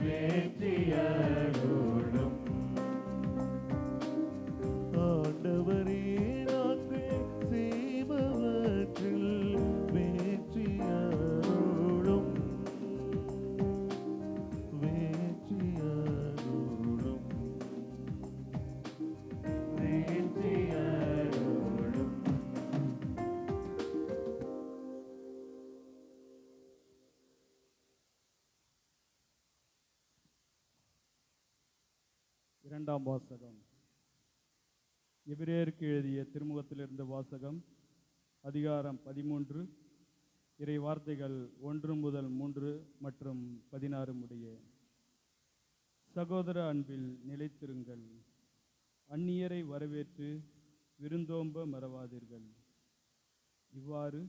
Speaker 7: வெற்றியருளும். ஆண்டவரே நாங்கள் செய்பவற்றில் வெற்றியருளும் வெற்றியருளும் வெற்றியருளும்.
Speaker 5: இரண்டாம் வாசகம். எபிரேயருக்கு எழுதிய திருமுகத்திலிருந்து வாசகம். அதிகாரம் 13, இறை வார்த்தைகள் 1 முதல் 3 மற்றும் 16 முடிய. சகோதர அன்பில் நிலைத்திருங்கள். அந்நியரை வரவேற்று விருந்தோம்ப மறவாதீர்கள். இவ்வாறு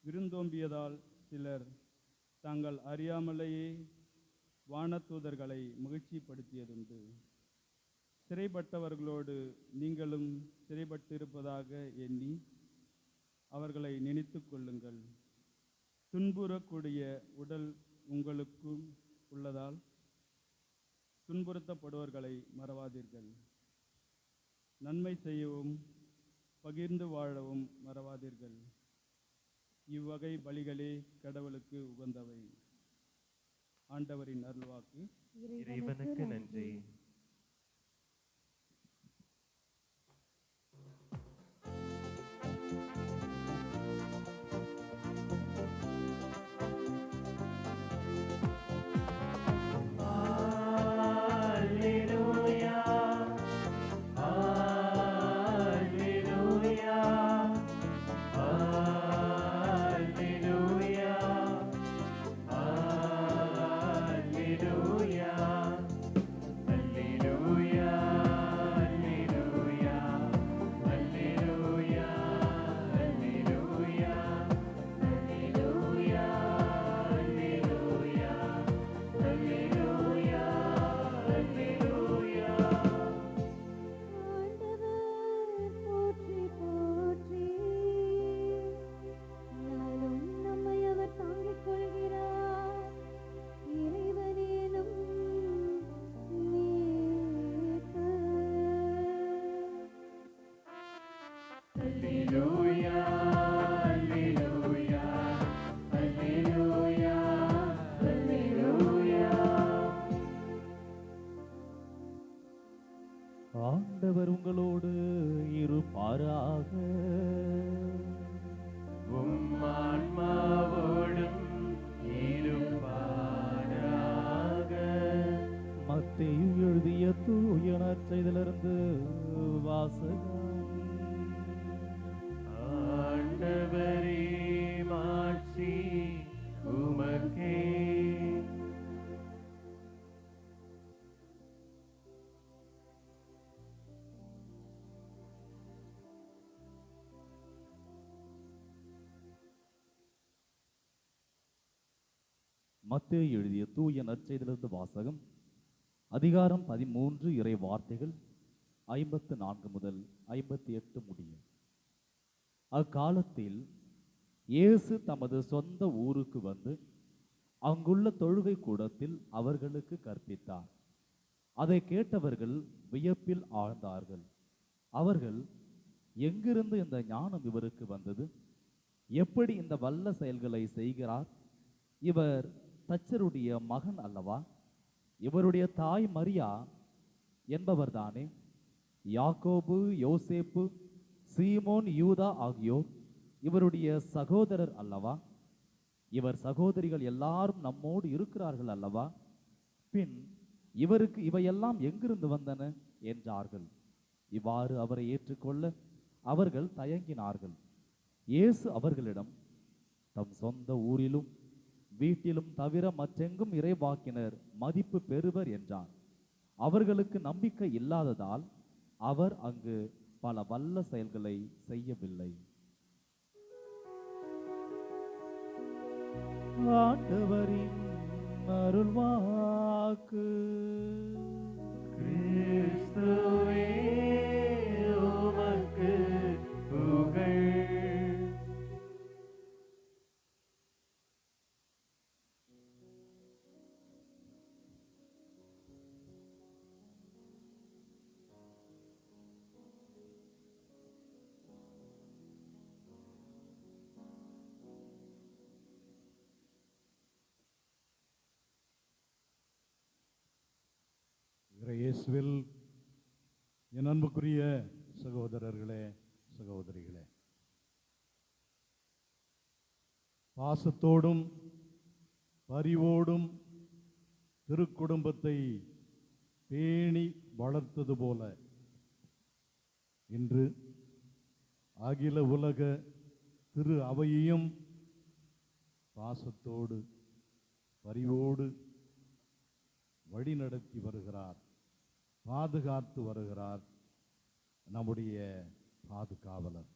Speaker 5: விருந்தோம்பியதால் சிலர் தாங்கள் அறியாமலேயே வானதூதர்களை மகிழ்ச்சிப்படுத்தியதுண்டு. சிறைப்பட்டவர்களோடு நீங்களும் சிறைப்பட்டிருப்பதாக எண்ணி அவர்களை நினைத்து கொள்ளுங்கள். துன்புறக்கூடிய உடல் உங்களுக்கும் உள்ளதால் துன்புறுத்தப்படுவர்களை மறவாதீர்கள். நன்மை செய்யவும் பகிர்ந்து வாழவும் மறவாதீர்கள். இவ்வகை பலிகளே கடவுளுக்கு உகந்தவை. ஆண்டவரின் அருள்வாக்கு.
Speaker 7: இறைவனுக்கு நன்றி. Alleluia, alleluia, alleluia.
Speaker 8: நற்செய்தியிலிருந்து வாசகம்.
Speaker 7: ஆண்டவரே மாட்சி உமக்கே.
Speaker 9: மத்தேயு எழுதிய தூய நற்செய்தியிலிருந்து வாசகம். அதிகாரம் 13 இறை வார்த்தைகள் 54 முதல் 58 முடியும். அக்காலத்தில் இயேசு தமது சொந்த ஊருக்கு வந்து அங்குள்ள தொழுகை கூடத்தில் அவர்களுக்கு கற்பித்தார். அதை கேட்டவர்கள் வியப்பில் ஆழ்ந்தார்கள். அவர்கள், எங்கிருந்து இந்த ஞானம் இவருக்கு வந்தது? எப்படி இந்த வல்ல செயல்களை செய்கிறார்? இவர் தச்சருடைய மகன் அல்லவா? இவருடைய தாய் மரியா என்பவர்தானே? யாக்கோபு, யோசேப்பு, சீமோன், யூதா ஆகியோர் இவருடைய சகோதரர் அல்லவா? இவர் சகோதரிகள் எல்லாரும் நம்மோடு இருக்கிறார்கள் அல்லவா? பின் இவருக்கு இவையெல்லாம் எங்கிருந்து வந்தன என்றார்கள். இவ்வாறு அவரை ஏற்றுக்கொள்ள அவர்கள் தயங்கினார்கள். இயேசு அவர்களிடம், தம் சொந்த ஊரிலும் வீட்டிலும் தவிர மற்றெங்கும் இறைவாக்கினர் மதிப்பு பெறுவர் என்றார். அவர்களுக்கு நம்பிக்கை இல்லாததால் அவர் அங்கு பல வல்ல செயல்களை செய்யவில்லை.
Speaker 8: ஆண்டவரின் அருள்வாக்கு.
Speaker 7: கிறிஸ்துவே உமக்கு புகழ்.
Speaker 8: இயேசுவில் என் அன்புக்குரிய சகோதரர்களே, சகோதரிகளே, பாசத்தோடும் பரிவோடும் திருக்குடும்பத்தை பேணி வளர்த்தது போல இன்று அகில உலக திரு அவையையும் பாசத்தோடு பரிவோடு வழிநடத்தி வருகிறார், பாதுகாத்து வருகிறார் நம்முடைய பாதுகாவலர்.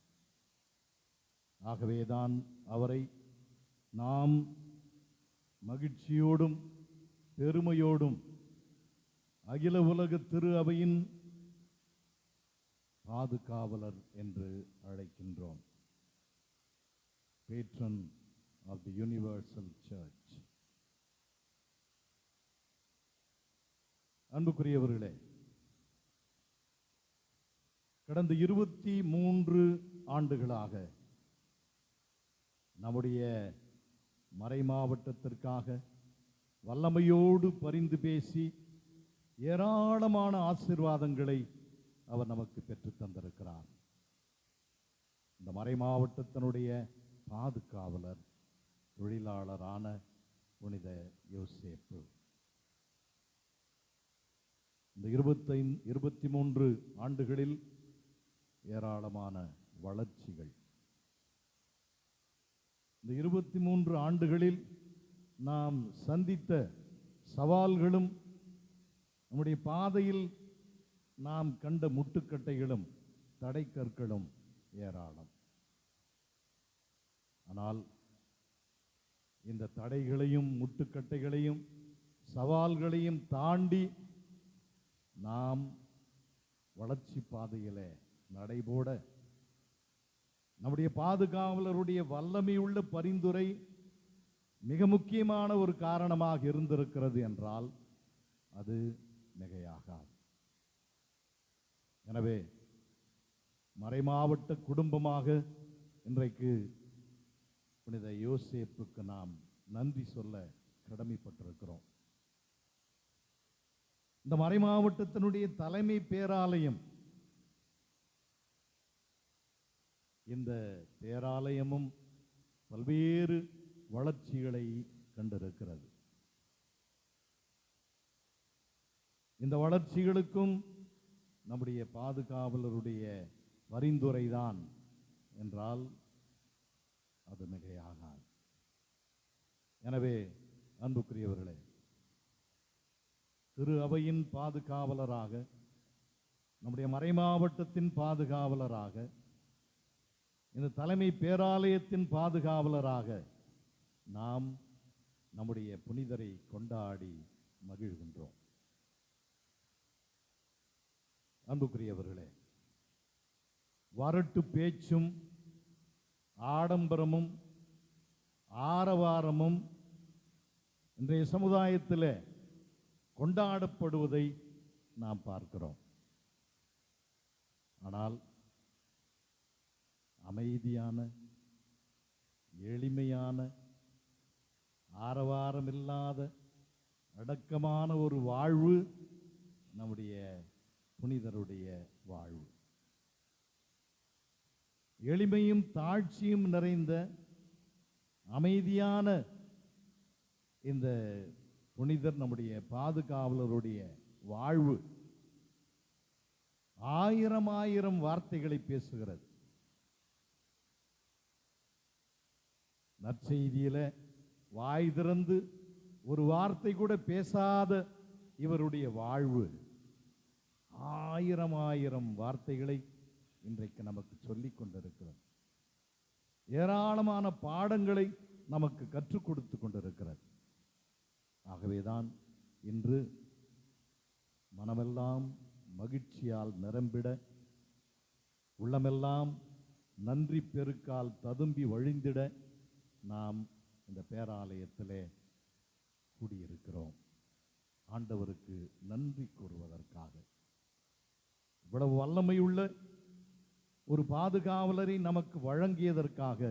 Speaker 8: ஆகவேதான் அவரை நாம் மகிழ்ச்சியோடும் பெருமையோடும் அகில உலக திரு அவையின் பாதுகாவலர் என்று அழைக்கின்றோம். Patron of the universal church. அன்புக்குரியவர்களே, கடந்த 23 ஆண்டுகளாக நம்முடைய மறைமாவட்டத்திற்காக வல்லமையோடு பரிந்து பேசி ஏராளமான ஆசீர்வாதங்களை அவர் நமக்கு பெற்றுத் தந்திருக்கிறார். இந்த மறைமாவட்டத்தினுடைய பாதுகாவலர் தொழிலாளரான புனித யோசேப்பு. இந்த 23 ஆண்டுகளில் ஏராளமான வளர்ச்சிகள். இந்த 23 ஆண்டுகளில் நாம் சந்தித்த சவால்களும் நம்முடைய பாதையில் நாம் கண்ட முட்டுக்கட்டைகளும் தடைக்கற்களும் ஏராளம். ஆனால் இந்த தடைகளையும் முட்டுக்கட்டைகளையும் சவால்களையும் தாண்டி நாம் வளர்ச்சி பாதையிலே நடைபோட நம்முடைய பாதுகாவலருடைய வல்லமையுள்ள பரிந்துரை மிக முக்கியமான ஒரு காரணமாக இருந்திருக்கிறது என்றால் அது மிகையாகாது. எனவே மறைமாவட்ட குடும்பமாக இன்றைக்கு புனித யோசேப்புக்கு நாம் நன்றி சொல்ல கடமைப்பட்டிருக்கிறோம். இந்த மறைமாவட்டத்தினுடைய தலைமை பேராலயம், இந்த பேராலயமும் பல்வேறு வளர்ச்சிகளை கண்டிருக்கிறது. இந்த வளர்ச்சிகளுக்கும் நம்முடைய பாதுகாவலருடைய பரிந்துரைதான் என்றால் அது மிகையாகாது. எனவே அன்புக்குரியவர்களே, திரு அவையின் பாதுகாவலராக, நம்முடைய மறைமாவட்டத்தின் பாதுகாவலராக, இந்த தலைமை பேராலயத்தின் பாதுகாவலராக நாம் நம்முடைய புனிதரை கொண்டாடி மகிழ்கின்றோம். அன்புக்குரியவர்களே, வரட்டு பேச்சும் ஆடம்பரமும் ஆரவாரமும் இன்றைய சமுதாயத்தில் கொண்டாடப்படுவதை நாம் பார்க்கிறோம். ஆனால் அமைதியான, எளிமையான, ஆரவாரமில்லாத அடக்கமான ஒரு வாழ்வு நம்முடைய புனிதருடைய வாழ்வு. எளிமையும் தாழ்ச்சியும் நிறைந்த அமைதியான இந்த புனிதர் நம்முடைய பாதுகாவலருடைய வாழ்வு ஆயிரம் ஆயிரம் வார்த்தைகளை பேசுகிறது. நற்செய்தியில வாய் திறந்து ஒரு வார்த்தை கூட பேசாத இவருடைய வாழ்வு ஆயிரம் ஆயிரம் வார்த்தைகளை இன்றைக்கு நமக்கு சொல்லிக் கொண்டிருக்கிறது. ஏராளமான பாடங்களை நமக்கு கற்றுக் கொடுத்து கொண்டிருக்கிறது. ஆகவேதான் இன்று மனமெல்லாம் மகிழ்ச்சியால் நிரம்பிட, உள்ளமெல்லாம் நன்றி பெருக்கால் ததும்பி வழிந்திட நாம் இந்த பேராலயத்திலே கூடியிருக்கிறோம். ஆண்டவருக்கு நன்றி கூறுவதற்காக, இவ்வளவு வல்லமையுள்ள ஒரு பாதுகாவலரை நமக்கு வழங்கியதற்காக,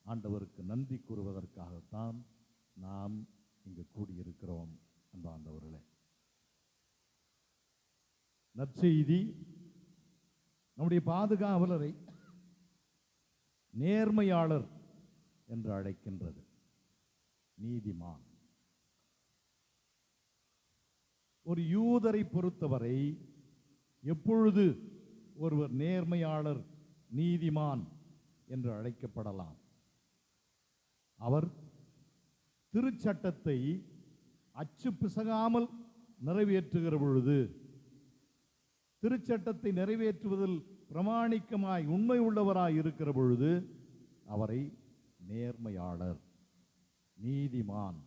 Speaker 8: ஆண்டவருக்கு நன்றி கூறுவதற்காகத்தான் நாம் இங்கு கூடியிருக்கிறோம். அன்பாண்டவர்களே, நற்செய்தி நம்முடைய பாதுகாவலரை நேர்மையாளர் என்று அழைக்கின்றது. நீதிமான். ஒரு யூதரை பொறுத்தவரை எப்பொழுது ஒருவர் நேர்மையாளர், நீதிமான் என்று அழைக்கப்படலாம்? அவர் திருச்சட்டத்தை அச்சு பிசகாமல் நிறைவேற்றுகிற பொழுது, திருச்சட்டத்தை நிறைவேற்றுவதில் பிரமாணிக்கமாய் உண்மை உள்ளவராய் இருக்கிற பொழுது அவரை நேர்மையாளர், நீதிமான்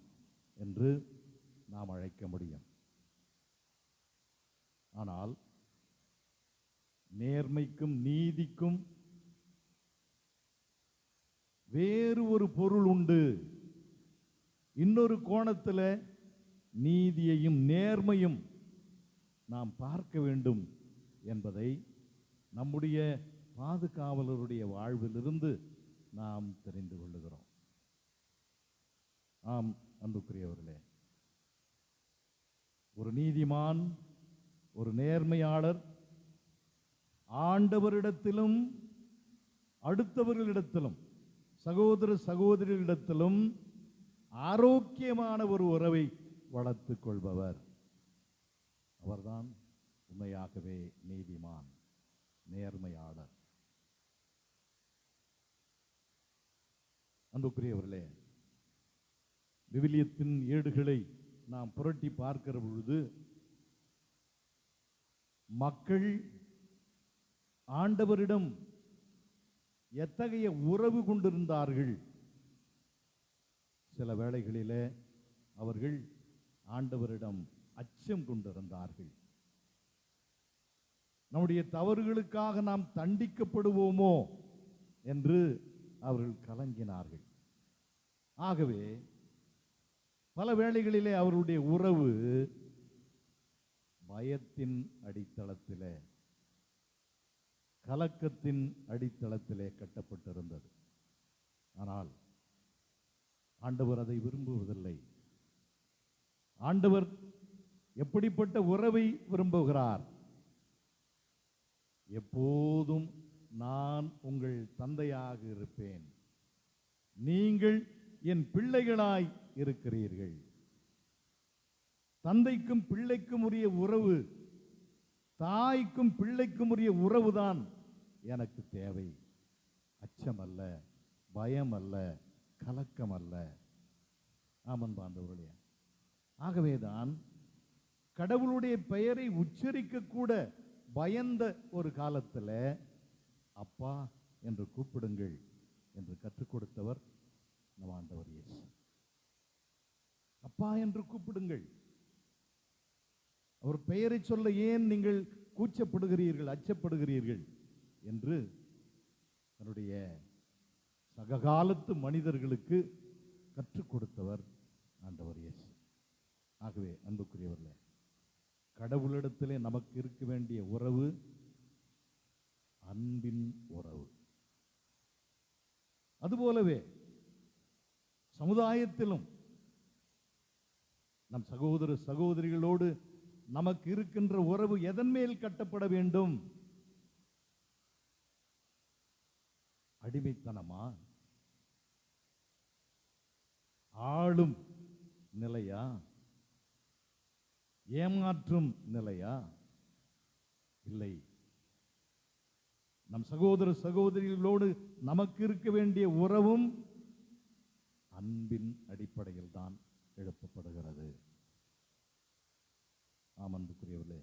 Speaker 8: என்று நாம் அழைக்க முடியும். ஆனால் நேர்மைக்கும் நீதிக்கும் வேறு ஒரு பொருள் உண்டு. இன்னொரு கோணத்தில் நீதியையும் நேர்மையும் நாம் பார்க்க வேண்டும் என்பதை நம்முடைய பாதுகாவலருடைய வாழ்விலிருந்து நாம் தெரிந்து கொள்ளுகிறோம். ஆம் அன்புக்குரியவர்களே, ஒரு நீதிமான், ஒரு நேர்மையாளர் ஆண்டவரிடத்திலும் அடுத்தவர்களிடத்திலும் சகோதர சகோதரிகளிடத்திலும் ஆரோக்கியமான ஒரு உறவை வளர்த்துக் கொள்பவர். அவர்தான் உண்மையாகவே நீதிமான், நேர்மையாளர். அன்புக்குரியவர்களே, விவிலியத்தின் ஏடுகளை நாம் புரட்டி பார்க்கிற பொழுது மக்கள் ஆண்டவரிடம் எத்தகைய உறவு கொண்டிருந்தார்கள்? சில வேளைகளிலே அவர்கள் ஆண்டவரிடம் அச்சம் கொண்டிருந்தார்கள். நம்முடைய தவறுகளுக்காக நாம் தண்டிக்கப்படுவோமோ என்று அவர்கள் கலங்கினார்கள். ஆகவே பல வேளைகளிலே அவருடைய உறவு பயத்தின் அடித்தளத்திலே, கலக்கத்தின் அடித்தளத்திலே கட்டப்பட்டிருந்தது. ஆனால் ஆண்டவர் அதை விரும்புவதில்லை. ஆண்டவர் எப்படிப்பட்ட உறவை விரும்புகிறார்? எப்போதும் நான் உங்கள் தந்தையாக இருப்பேன், நீங்கள் என் பிள்ளைகளாய் இருக்கிறீர்கள். தந்தைக்கும் பிள்ளைக்கும் உரிய உறவு தாய்க்கும் பிள்ளைக்கும் உரிய உறவுதான் எனக்கு தேவை. அச்சம் அல்ல, பயம் அல்ல, கலக்கம் அல்ல. ஆமன் பாண்டவர்களே, ஆகவேதான் கடவுளுடைய பெயரை உச்சரிக்க கூட பயந்த ஒரு காலத்தில் அப்பா என்று கூப்பிடுங்கள் என்று கற்றுக் கொடுத்தவர் நம் ஆண்டவர் இயேசு. அப்பா என்று கூப்பிடுங்கள். அவர் பெயரை சொல்ல ஏன் நீங்கள் கூச்சப்படுகிறீர்கள், அச்சப்படுகிறீர்கள் என்று தன்னுடைய சககாலத்து மனிதர்களுக்கு கற்றுக் கொடுத்தவர் ஆண்டவர் இயேசு. ஆகவே அன்புக்குரியவர்களே, கடவுளிடத்திலே நமக்கு இருக்க வேண்டிய உறவு அன்பின் உறவு. அதுபோலவே சமுதாயத்திலும் நம் சகோதர சகோதரிகளோடு நமக்கு இருக்கின்ற உறவு எதன் மேல் கட்டப்பட வேண்டும்? அடிமைத்தனமா? ஆளும் நிலையா? ஏமாற்றும் நிலையா? இல்லை. நம் சகோதர சகோதரிகளோடு நமக்கு இருக்க வேண்டிய உறவும் அன்பின் அடிப்படையில் தான் எழுப்பப்படுகிறது. ஆம் அன்புக்குரியவர்களே,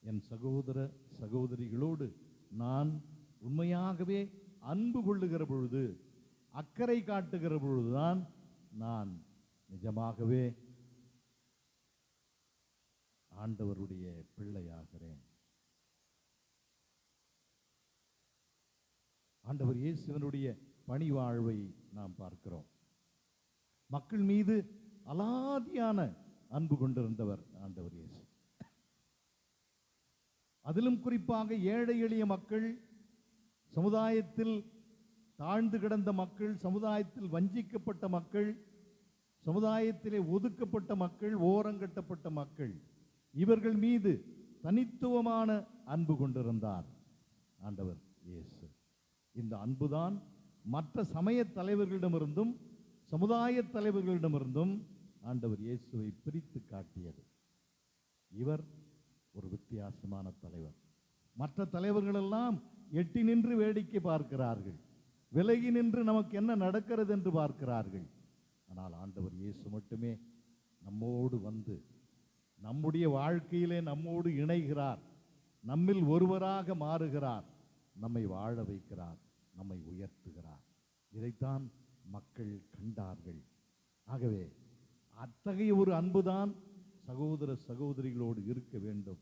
Speaker 8: என் சகோதர சகோதரிகளோடு நான் உண்மையாகவே அன்பு கொள்ளுகிற பொழுது, அக்கறை காட்டுகிற பொழுதுதான் நான் நிஜமாகவே ஆண்டவருடைய பிள்ளையாகிறேன். ஆண்டவர் இயேசுவினுடைய பணிவாழ்வை நாம் பார்க்கிறோம். மக்கள் மீது அலாதியான அன்பு கொண்டிருந்தவர் ஆண்டவர் இயேசு. அதிலும் குறிப்பாக ஏழை எளிய மக்கள், சமுதாயத்தில் தாழ்ந்து கிடந்த மக்கள், சமுதாயத்தில் வஞ்சிக்கப்பட்ட மக்கள், சமுதாயத்திலே ஒதுக்கப்பட்ட மக்கள், ஓரங்கட்டப்பட்ட மக்கள், இவர்கள் மீது தனித்துவமான அன்பு கொண்டிருந்தார் ஆண்டவர் இயேசு. இந்த அன்புதான் மற்ற சமய தலைவர்களிடமிருந்தும் சமுதாய தலைவர்களிடமிருந்தும் ஆண்டவர் இயேசுவை பிரித்து காட்டியது. இவர் ஒரு வித்தியாசமான தலைவர். மற்ற தலைவர்கள் எல்லாம் எட்டி நின்று வேடிக்கை பார்க்கிறார்கள், விலகி நின்று நமக்கு என்ன நடக்கிறது என்று பார்க்கிறார்கள். ஆனால் ஆண்டவர் இயேசு மட்டுமே நம்மோடு வந்து நம்முடைய வாழ்க்கையிலே நம்மோடு இணைகிறார், நம்மில் ஒருவராக மாறுகிறார், நம்மை வாழ வைக்கிறார், நம்மை உயர்த்துகிறார். இதைத்தான் மக்கள் கண்டார்கள். ஆகவே அத்தகைய ஒரு அன்புதான் சகோதர சகோதரிகளோடு இருக்க வேண்டும்.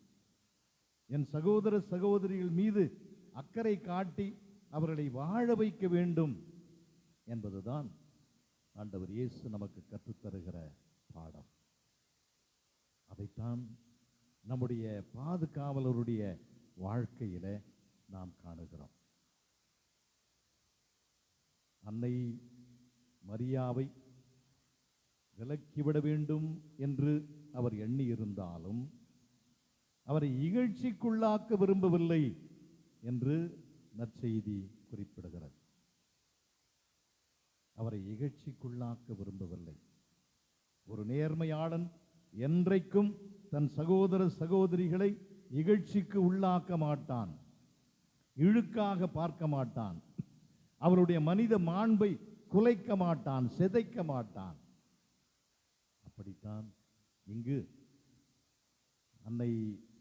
Speaker 8: என் சகோதர சகோதரிகள் மீது அக்கறை காட்டி அவர்களை வாழ வைக்க வேண்டும் என்பதுதான் ஆண்டவர் இயேசு நமக்கு கற்றுத்தருகிற பாடம். அதைத்தான் நம்முடைய பாதுகாவலருடைய வாழ்க்கையில நாம் காணுகிறோம். அன்னை மரியாவை விலக்கிவிட வேண்டும் என்று அவர் எண்ணியிருந்தாலும் அவரை இகழ்ச்சிக்குள்ளாக்க விரும்பவில்லை என்று நற்செய்தி குறிப்பிடுகிறது. அவரை இகழ்ச்சிக்குள்ளாக்க விரும்பவில்லை. ஒரு நேர்மையாளன் என்றைக்கும் தன் சகோதர சகோதரிகளை இகழ்ச்சிக்கு உள்ளாக்க மாட்டான், இழுக்காக பார்க்க மாட்டான், அவருடைய மனித மாண்பை குலைக்க மாட்டான், சிதைக்க மாட்டான். அப்படித்தான் இங்கு அன்னை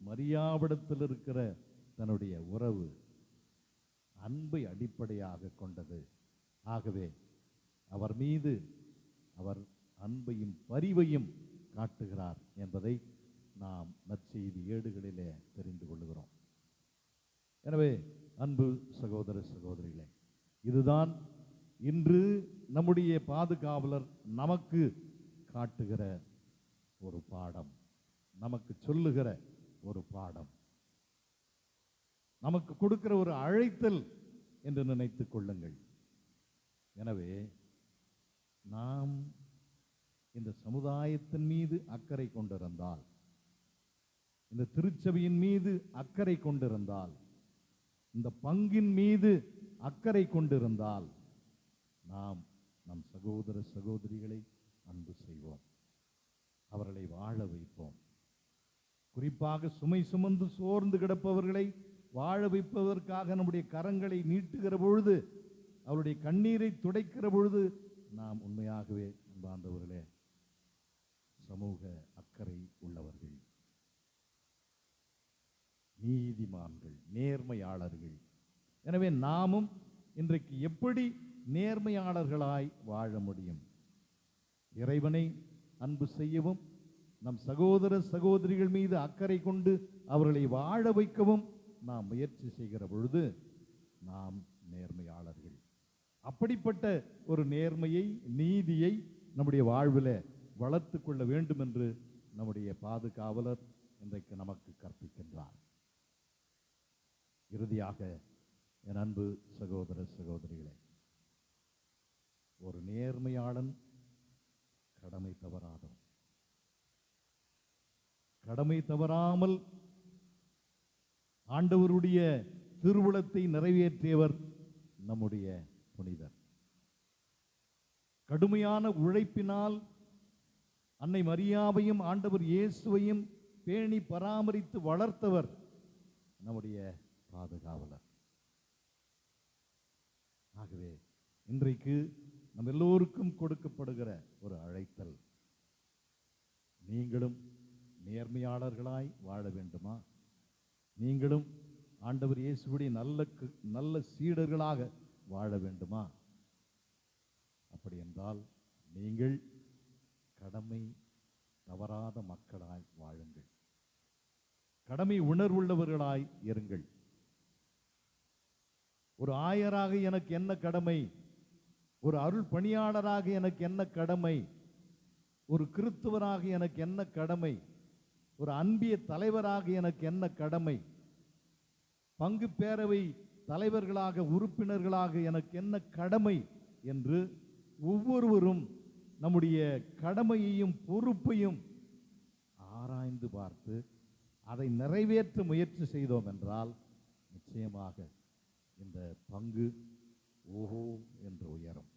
Speaker 8: மரியாவிடத்தில் இருக்கிற தன்னுடைய உறவு அன்பை அடிப்படையாக கொண்டது. ஆகவே அவர் மீது அவர் அன்பையும் பரிவையும் காட்டுகிறார் என்பதை நாம் நற்செய்தி ஏடுகளிலே தெரிந்து கொள்கிறோம். எனவே அன்பு சகோதர சகோதரிகளே, இதுதான் இன்று நம்முடைய பாதுகாவலர் நமக்கு காட்டுகிற ஒரு பாடம், நமக்கு சொல்லுகிற ஒரு பாடம், நமக்கு கொடுக்கிற ஒரு அழைத்தல் என்று நினைத்துக் கொள்ளுங்கள். எனவே நாம் இந்த சமுதாயத்தின் மீது அக்கறை கொண்டிருந்தால், இந்த திருச்சபையின் மீது அக்கறை கொண்டிருந்தால், இந்த பங்கின் மீது அக்கறை கொண்டிருந்தால், நாம் நம் சகோதர சகோதரிகளை அன்பு செய்வோம், அவர்களை வாழ வைப்போம். குறிப்பாக சுமை சுமந்து சோர்ந்து கிடப்பவர்களை வாழ வைப்பதற்காக நம்முடைய கரங்களை நீட்டுகிற பொழுது, அவருடைய கண்ணீரை துடைக்கிற பொழுது நாம் உண்மையாகவே அன்பார்ந்தவர்களே சமூக அக்கறை உள்ளவர்கள், நீதிமான்கள், நேர்மையாளர்கள். எனவே நாமும் இன்றைக்கு எப்படி நேர்மையாளர்களாய் வாழ முடியும்? இறைவனை அன்பு செய்யவும், நம் சகோதர சகோதரிகள் மீது அக்கறை கொண்டு அவர்களை வாழ வைக்கவும் நாம் முயற்சி செய்கிற பொழுது நாம் நேர்மையாளர்கள். அப்படிப்பட்ட ஒரு நேர்மையை, நீதியை நம்முடைய வாழ்வில் வளர்த்து கொள்ள வேண்டும் என்று நம்முடைய பாதுகாவலர் இன்றைக்கு நமக்கு கற்பிக்கின்றார். இறுதியாக என் அன்பு சகோதர சகோதரிகளே, ஒரு நேர்மையாளன் கடமை தவறாதவன். கடமை தவறாமல் ஆண்டவருடைய திருவுளத்தை நிறைவேற்றியவர் நம்முடைய புனிதர். கடுமையான உழைப்பினால் அன்னை மரியாவையும் ஆண்டவர் இயேசுவையும் பேணி பராமரித்து வளர்த்தவர் நம்முடைய பாதுகாவலர். ஆகவே இன்றைக்கு நம் எல்லோருக்கும் கொடுக்கப்படுகிற ஒரு அழைத்தல், நீங்களும் நேர்மையாளர்களாய் வாழ வேண்டுமா? நீங்களும் ஆண்டவர் இயேசுவுடைய நல்ல சீடர்களாக வாழ வேண்டுமா? அப்படி என்றால் நீங்கள் கடமை தவறாத மக்களாய் வாழுங்கள், கடமை உணர்வுள்ளவர்களாய் இருங்கள். ஒரு ஆயராக எனக்கு என்ன கடமை? ஒரு அருள் பணியாளராக எனக்கு என்ன கடமை? ஒரு கிறிஸ்துவராக எனக்கு என்ன கடமை? ஒரு அன்பிய தலைவராக எனக்கு என்ன கடமை? பங்கு பேரவை தலைவர்களாக, உறுப்பினர்களாக எனக்கு என்ன கடமை என்று ஒவ்வொருவரும் நம்முடைய கடமையையும் பொறுப்பையும் ஆராய்ந்து பார்த்து அதை நிறைவேற்ற முயற்சி செய்தோம் என்றால் நிச்சயமாக இந்த பங்கு ஓஹோ என்று உயரும்.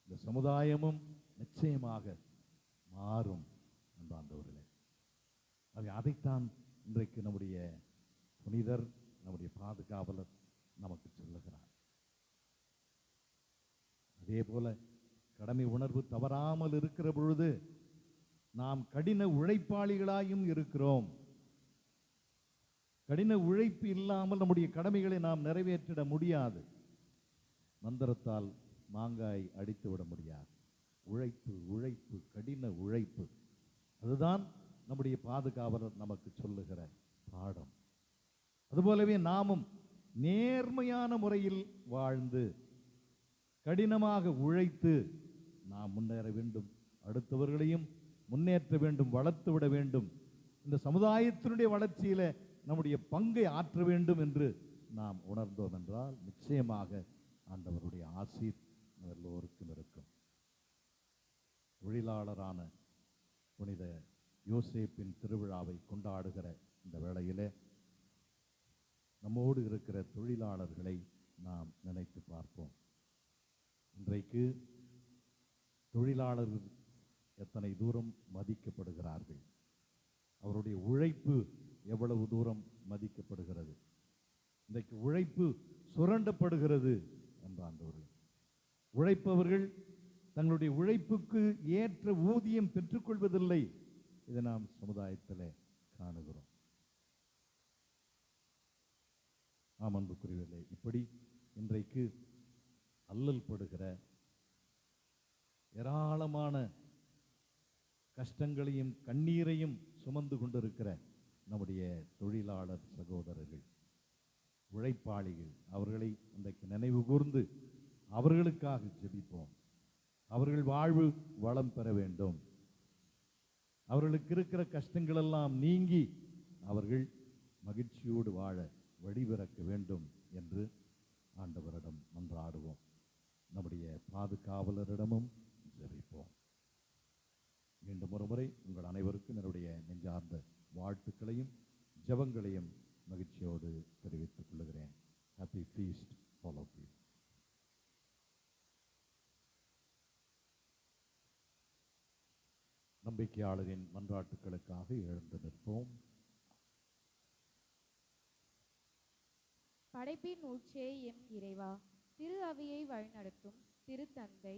Speaker 8: இந்த சமுதாயமும் நிச்சயமாக மாறும் என்பாண்டவர்களே. அதைத்தான் இன்றைக்கு நம்முடைய புனிதர், நம்முடைய பாதுகாவலர் நமக்கு சொல்லுகிறார். அதே போல கடமை உணர்வு தவறாமல் இருக்கிற பொழுது நாம் கடின உழைப்பாளிகளாயும் இருக்கிறோம். கடின உழைப்பு இல்லாமல் நம்முடைய கடமைகளை நாம் நிறைவேற்றிட முடியாது. மந்திரத்தால் மாங்காய் அடித்து விட முடியாது. உழைப்பு, உழைப்பு, கடின உழைப்பு, அதுதான் நம்முடைய பாதுகாவலர் நமக்கு சொல்லுகிற பாடம். அதுபோலவே நாமும் நேர்மையான முறையில் வாழ்ந்து கடினமாக உழைத்து நாம் முன்னேற வேண்டும், அடுத்தவர்களையும் முன்னேற்ற வேண்டும், வளர்த்து விட வேண்டும், இந்த சமுதாயத்தினுடைய வளர்ச்சியில நம்முடைய பங்கை ஆற்ற வேண்டும் என்று நாம் உணர்ந்தோம் என்றால் நிச்சயமாக ஆண்டவருடைய ஆசீர் எல்லோருக்கும் இருக்கும். தொழிலாளரான புனித யோசேப்பின் திருவிழாவை கொண்டாடுகிற இந்த வேளையிலே நம்மோடு இருக்கிற தொழிலாளர்களை நாம் நினைத்து பார்ப்போம். இன்றைக்கு தொழிலாளர்கள் எத்தனை தூரம் மதிக்கப்படுகிறார்கள்? அவருடைய உழைப்பு எவ்வளவு தூரம் மதிக்கப்படுகிறது? இன்றைக்கு உழைப்பு சுரண்டப்படுகிறது என்றாண்டவர்கள். உழைப்பவர்கள் தங்களுடைய உழைப்புக்கு ஏற்ற ஊதியம் பெற்றுக்கொள்வதில்லை. இதை நாம் சமுதாயத்தில் காணுகிறோம். ஆம் அன்புக்குரியவர்களே, இப்படி இன்றைக்கு அல்லல் படுகிற ஏராளமான கஷ்டங்களையும் கண்ணீரையும் சுமந்து கொண்டிருக்கிற நம்முடைய தொழிலாளர் சகோதரர்கள், உழைப்பாளிகள், அவர்களை இன்றைக்கு நினைவு கூர்ந்து அவர்களுக்காக ஜெபிப்போம். அவர்கள் வாழ்வு வளம் பெற வேண்டும். அவர்களுக்கு இருக்கிற கஷ்டங்கள் எல்லாம் நீங்கி அவர்கள் மகிழ்ச்சியோடு வாழ வழிபிறக்க வேண்டும் என்று ஆண்டவரிடம் மன்றாடுவோம். நம்முடைய பாதுகாவலரிடமும் ஜெபிப்போம். மீண்டும் ஒரு முறை உங்கள் அனைவருக்கும் என்னுடைய நெஞ்சார்ந்த வாழ்த்துக்களையும் ஜெபங்களையும் மகிழ்ச்சியோடு தெரிவித்துக் கொள்கிறேன். Happy feast all of you. நம்பிக்கையாளரின் மன்றாட்டுக்களுக்காக எழுந்து நிற்போம்.
Speaker 6: படைப்பின் ஊற்றே எம் இறைவா, திரு அவையை வழிநடத்தும் திருத்தந்தை,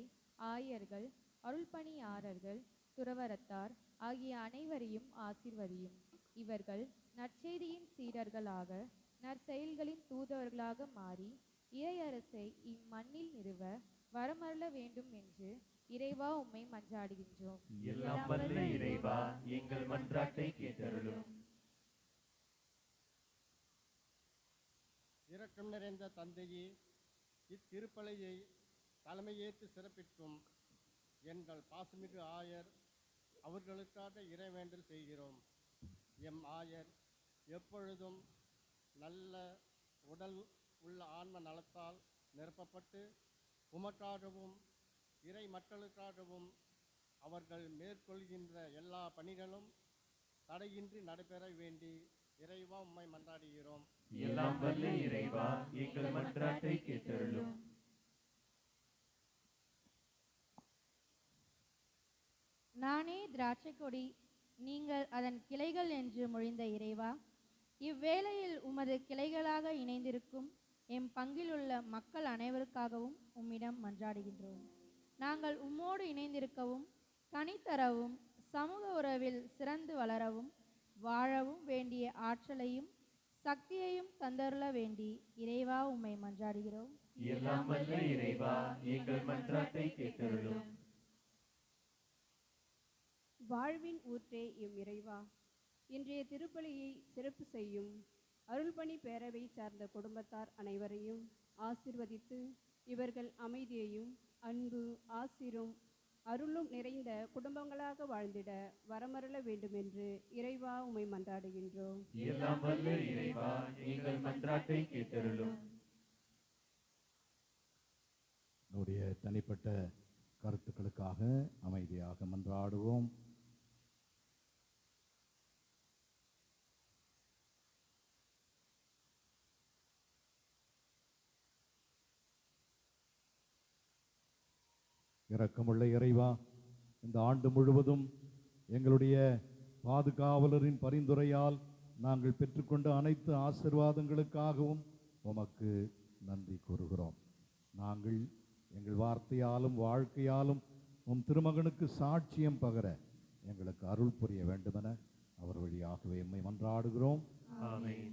Speaker 6: ஆயர்கள், அருள்பணியாளர்கள், துறவரத்தார் ஆகிய அனைவரையும் ஆசீர்வதியும். இவர்கள் நற்செய்தியின் சீடர்களாக, நற்செயல்களின் தூதர்களாக மாறி இறையரசை இம்மண்ணில் நிறுவ வரமருள வேண்டும் என்று இறைவா உம்மை மன்றாடுகின்றோம்.
Speaker 7: எல்லாம் வல்ல இறைவா, எங்கள் மன்றாட்டை கேட்டருளும்.
Speaker 10: இரக்கம் நிறைந்த தந்தையே, இத்திருப்பலியை தலைமையேற்று சிறப்பிக்கும் எங்கள் பாசமிகு ஆயர் அவர்களுக்காக இறைவேண்டல் செய்கிறோம். எம் ஆயர் எப்பொழுதும் நல்ல உடல் உள்ள ஆன்ம நலத்தால் நிரப்பப்பட்டு உமக்காகவும் இறை மக்களுக்காகவும் அவர்கள் மேற்கொள்கின்ற எல்லா பணிகளும் தடையின்றி நடைபெற வேண்டி இறைவா உம்மை மன்றாடுகிறோம்.
Speaker 7: எல்லாம் வல்ல இறைவா, எங்கள் மன்றாட்டை கேட்டருளும்.
Speaker 3: நானே திராட்சை கொடி, நீங்கள் அதன் கிளைகள் என்று மொழிந்த இறைவா, இவ்வேளையில் உமது கிளைகளாக இணைந்திருக்கும் எம் பங்கிலுள்ள மக்கள் அனைவருக்காகவும் உம்மிடம் மன்றாடுகின்றோம். நாங்கள் உம்மோடு இணைந்திருக்கவும், கனித்தரவும், சமூக உறவில் சிறந்து வளரவும், வாழவும் வேண்டிய ஆற்றலையும் சக்தியையும் தந்தருள வேண்டி இறைவா உம்மை மன்றாடுகிறோம்.
Speaker 7: எல்லாம் வல்ல இறைவா, எங்கள் மன்றாட்டை கேட்டருளும்.
Speaker 11: வாழ்வின் ஊற்றே எம் இறைவா, இன்றைய திருப்பலியை சிறப்பு செய்யும் அருள்பணி பேரவை சார்ந்த குடும்பத்தார் அனைவரையும் ஆசிர்வதித்து இவர்கள் அமைதியையும் அன்பு, ஆசிரும், அருளும் நிறைந்த குடும்பங்களாக வாழ்ந்திட வரமருள வேண்டுமென்று இறைவா உம்மை மன்றாடுகின்றோம்.
Speaker 7: எல்லாம் வல்ல இறைவா, எங்கள் மன்றாட்டை கேட்டருளும்.
Speaker 8: நம்முடைய தனிப்பட்ட கருத்துக்களுக்காக அமைதியாக மன்றாடுவோம். இரக்கமுள்ள இறைவா, இந்த ஆண்டு முழுவதும் எங்களுடைய பாதுகாவலரின் பரிந்துரையால் நாங்கள் பெற்றுக்கொண்ட அனைத்து ஆசீர்வாதங்களுக்காகவும் உமக்கு நன்றி கூறுகிறோம். நாங்கள் எங்கள் வார்த்தையாலும் வாழ்க்கையாலும் உம் திருமகனுக்கு சாட்சியம் பகர எங்களுக்கு அருள் புரிய வேண்டுமென அவர் வழியாகவே எம்மை மன்றாடுகிறோம்.
Speaker 7: ஆமென்.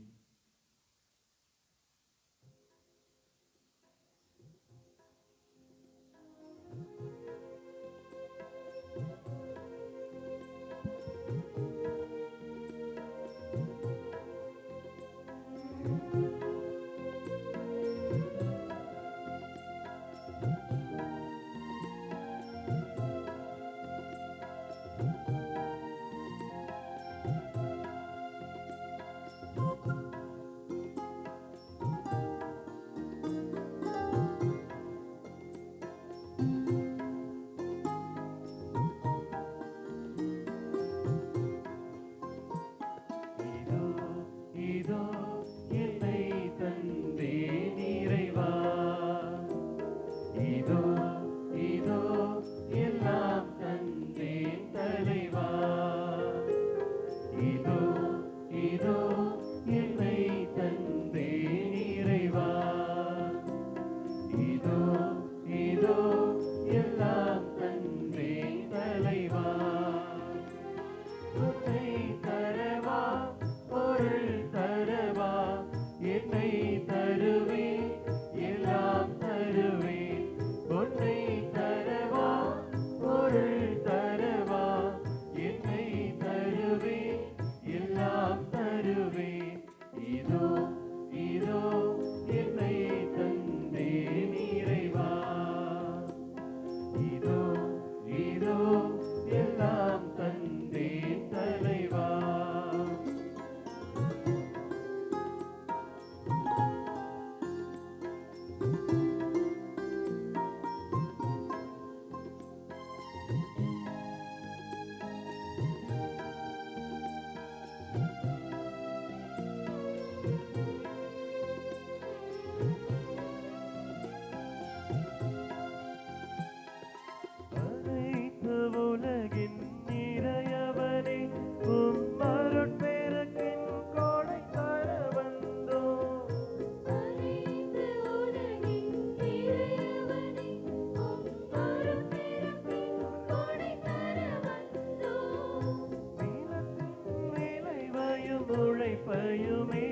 Speaker 7: உழைப்பையுமே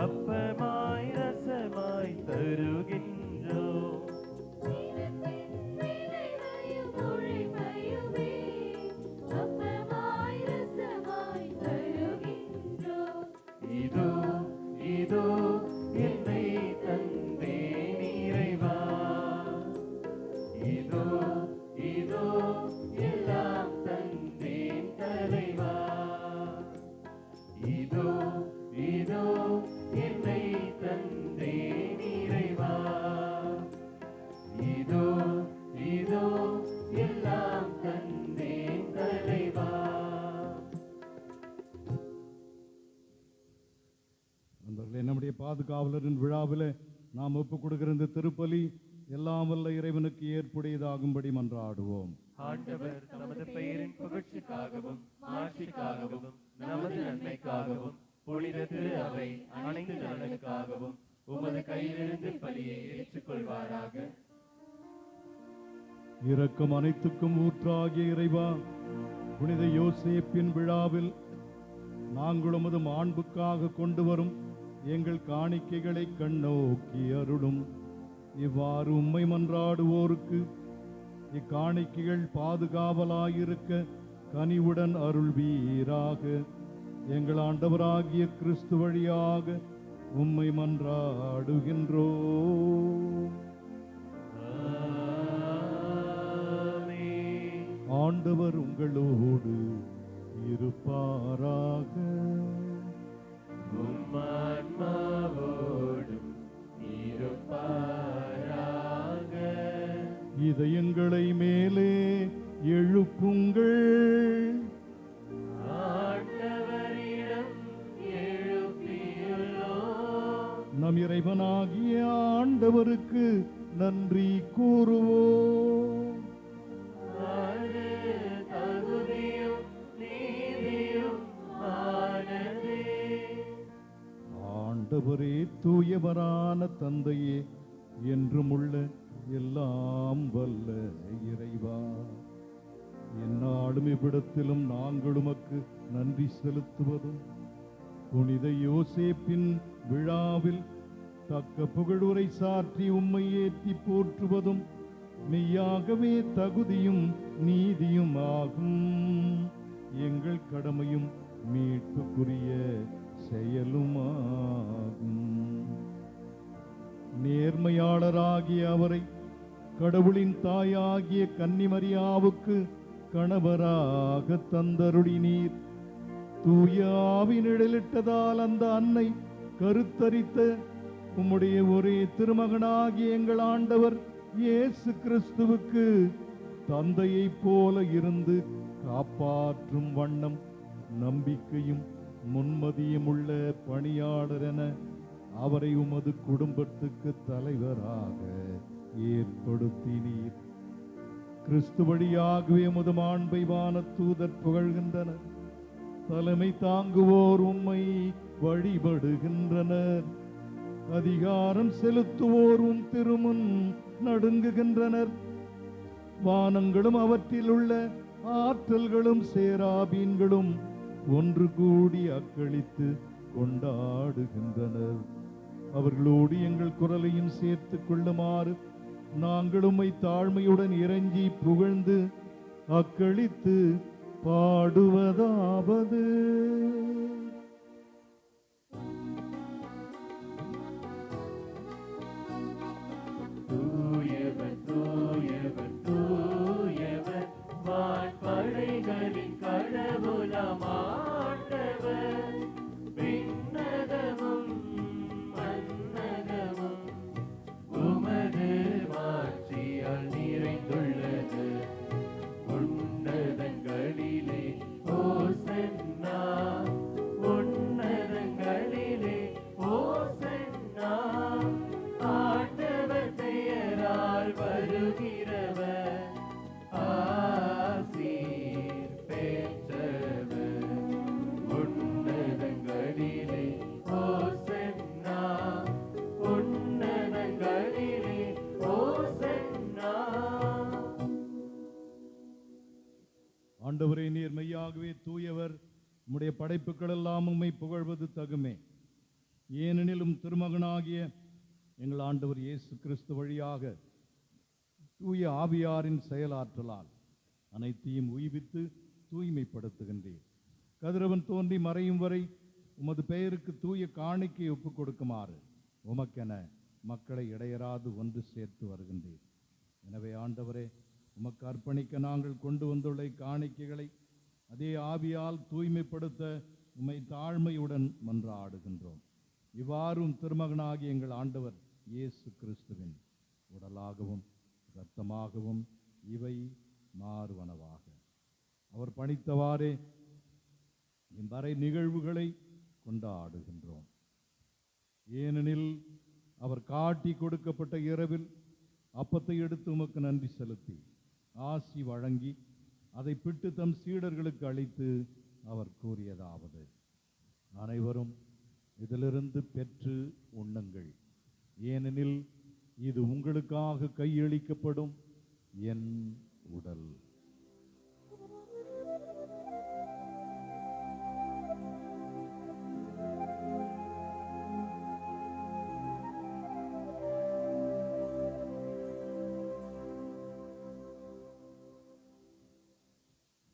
Speaker 7: அப்பமாய் ரசமாய் தருகின்றோம். இதோ இதோ என்னை தந்தேன் இறைவா, இதோ இதோ எல்லாம் தந்தேன் தலைவா, இதோ இதோ என்னை தந்தேன் இறைவா, இதோ இதோ எல்லாம் தந்தேன் தலைவா.
Speaker 8: நண்பர்களே, நம்முடைய பாதுகாவலரின் விழாவில் நாம் ஒப்புக் கொடுக்கிற இந்த திருப்பலி எல்லாம் வல்ல இறைவனுக்கு ஏற்புடையதாகும்படி மன்றாடுவோம்.
Speaker 7: ஆண்டவர் நமது பெயரின் புகழ்ச்சிக்காகவும் மாட்சிக்காகவும் நமது நன்மைக்காகவும் புனித திரு அவை அனைத்து நலனுக்காகவும் உமது கையிலிருந்து பலியை ஏற்றுக்கொள்வாராக.
Speaker 8: இரக்கம் அனைத்துக்கும் ஊற்றாகிய இறைவா, புனித யோசேப்பின் விழாவில் நாங்கள் உமது மாண்புக்காக கொண்டு வரும் எங்கள் காணிக்கைகளை கண்ணோக்கி அருளும். இவ்வாறு உம்மை மன்றாடுவோருக்கு இக்காணிக்கைகள் பாதுகாவலாயிருக்க கனிவுடன் அருள்வீராக. எங்கள் ஆண்டவராகிய கிறிஸ்து வழியாக உம்மை மன்றாடுகின்றோம். ஆண்டவர் உங்களோடு இருப்பாராக.
Speaker 7: உம்மான்மாவோடும் இருப்பாராக.
Speaker 8: இதயங்களை மேலே எழுப்புங்கள்.
Speaker 7: ஆண்டவரிடம் எழுப்பியுள்ளோம்.
Speaker 8: நம் இறைவனாகிய ஆண்டவருக்கு நன்றி கூறுவோம்.
Speaker 7: அது தகுதியும் நீதியும் ஆனதே.
Speaker 8: ஆண்டவரே, தூயவரான தந்தையே, என்றும் உள்ள எல்லாம் வல்ல இறைவா, எந்நாளும் இவ்விடத்திலும் நாங்கள் உமக்கு நன்றி செலுத்துவதும் புனித யோசேப்பின் விழாவில் தக்க புகழுரை சாற்றி உம்மை ஏற்றி போற்றுவதும் மெய்யாகவே தகுதியும் நீதியும் ஆகும். எங்கள் கடமையும் மீட்புக்குரிய செயலுமாகும். நேர்மையாளராகிய அவரை கடவுளின் தாயாகிய கன்னிமரியாவுக்கு கணவராக தந்தருளினீர். தூய ஆவி நிழலிட்டதால் அந்த அன்னை கருத்தரித்த உம்முடைய ஒரே திருமகனாகிய எங்கள் ஆண்டவர் இயேசு கிறிஸ்துவுக்கு தந்தையைப் போல இருந்து காப்பாற்றும் வண்ணம் நம்பிக்கையும் முன்மதியும் உள்ள பணியாளர் என அவரை உமது குடும்பத்துக்கு தலைவராக ஏற்படுத்தினீர். கிறிஸ்து வழியாகவே உமது மாண்பை வானதூதர் புகழ்கின்றனர். தலைமை தாங்குவோர் உம்மை வழிபடுகின்றனர். அதிகாரம் செலுத்துவோர் உம் திருமுன் நடுங்குகின்றனர். வானங்களும் அவற்றில் உள்ள ஆற்றல்களும் சேராபீன்களும் ஒன்று கூடி அக்களித்து கொண்டாடுகின்றனர். அவர்களோடு எங்கள் குரலையும் சேர்த்துக் கொள்ளுமாறு நாங்கள் உம்மை தாழ்மையுடன் இறைஞ்சி புகழ்ந்து அக்களித்து பாடுவதாவது.
Speaker 7: தூயவர் தூயவர் தூயவர் வான்படைகளின் கடவுளாம் ஆண்டவர். விண்ணகமும் மண்ணகமும் உமது மாட்சியால் நிறைந்துள்ளது. உன்னதங்களிலே ஓசன்னா, உன்னதங்களிலே ஓசன்னா. ஆண்டவர் பெயரால் வருகிறவர் ஆசீர் பெற்றவர். உன்னதங்களிலே ஓசன்னா, உன்னதங்களிலே ஓசன்னா.
Speaker 8: ஆண்டவரே, நீர் மெய்யாகவே தூயவர், உம்முடைய படைப்புகள் எல்லாம் உம்மை புகழ்வது தகுமே. ஏனெனிலும் திருமகனாகிய எங்கள் ஆண்டவர் இயேசு கிறிஸ்து வழியாக தூய ஆவியாரின் செயலாற்றலால் அனைத்தையும் உய்வித்து தூய்மைப்படுத்துகின்றீர். கதிரவன் தோன்றி மறையும் வரை உமது பெயருக்கு தூய காணிக்கை ஒப்புக் கொடுக்குமாறு உமக்கென மக்களை இடையராது ஒன்று சேர்த்து வருகின்றீர். எனவே ஆண்டவரே, உமக்கு அர்ப்பணிக்க நாங்கள் கொண்டு வந்துள்ள காணிக்கைகளை அதே ஆவியால் தூய்மைப்படுத்த உம்மை தாழ்மையுடன் மன்றாடுகின்றோம். இவ்வாறும் திருமகனாகிய எங்கள் ஆண்டவர் இயேசு கிறிஸ்துவின் உடலாகவும் இரத்தமாகவும் இவை மாறுவனவாக. அவர் பணித்தவாறே இவ்வரை நிகழ்வுகளை கொண்டாடுகின்றோம். ஏனெனில் அவர் காட்டி கொடுக்கப்பட்ட இரவில் அப்பத்தை எடுத்து உமக்கு நன்றி செலுத்தி ஆசி வழங்கி அதை பிட்டு தம் சீடர்களுக்கு அளித்து அவர் கூறியதாவது: அனைவரும் இதிலிருந்து பெற்று உண்ணுங்கள், ஏனெனில் இது உங்களுக்காக கையளிக்கப்படும் என் உடல்.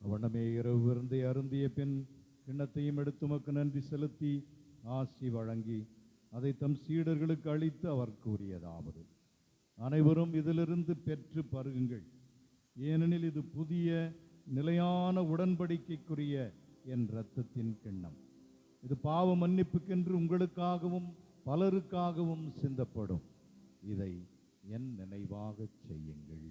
Speaker 8: வண்ணமே இரவு விருந்தை அருந்திய பின் கிண்ணத்தையும் எடுத்து உமக்கு நன்றி செலுத்தி ஆசி வழங்கி அதை தம் சீடர்களுக்கு அளித்து அவர் கூறியதாவது: அனைவரும் இதிலிருந்து பெற்று பருகுங்கள், ஏனெனில் இது புதிய நிலையான உடன்படிக்கைக்குரிய என் இரத்தத்தின் கிண்ணம். இது பாவ மன்னிப்புக்கென்று உங்களுக்காகவும் பலருக்காகவும் சிந்தப்படும். இதை என் நினைவாக செய்யுங்கள்.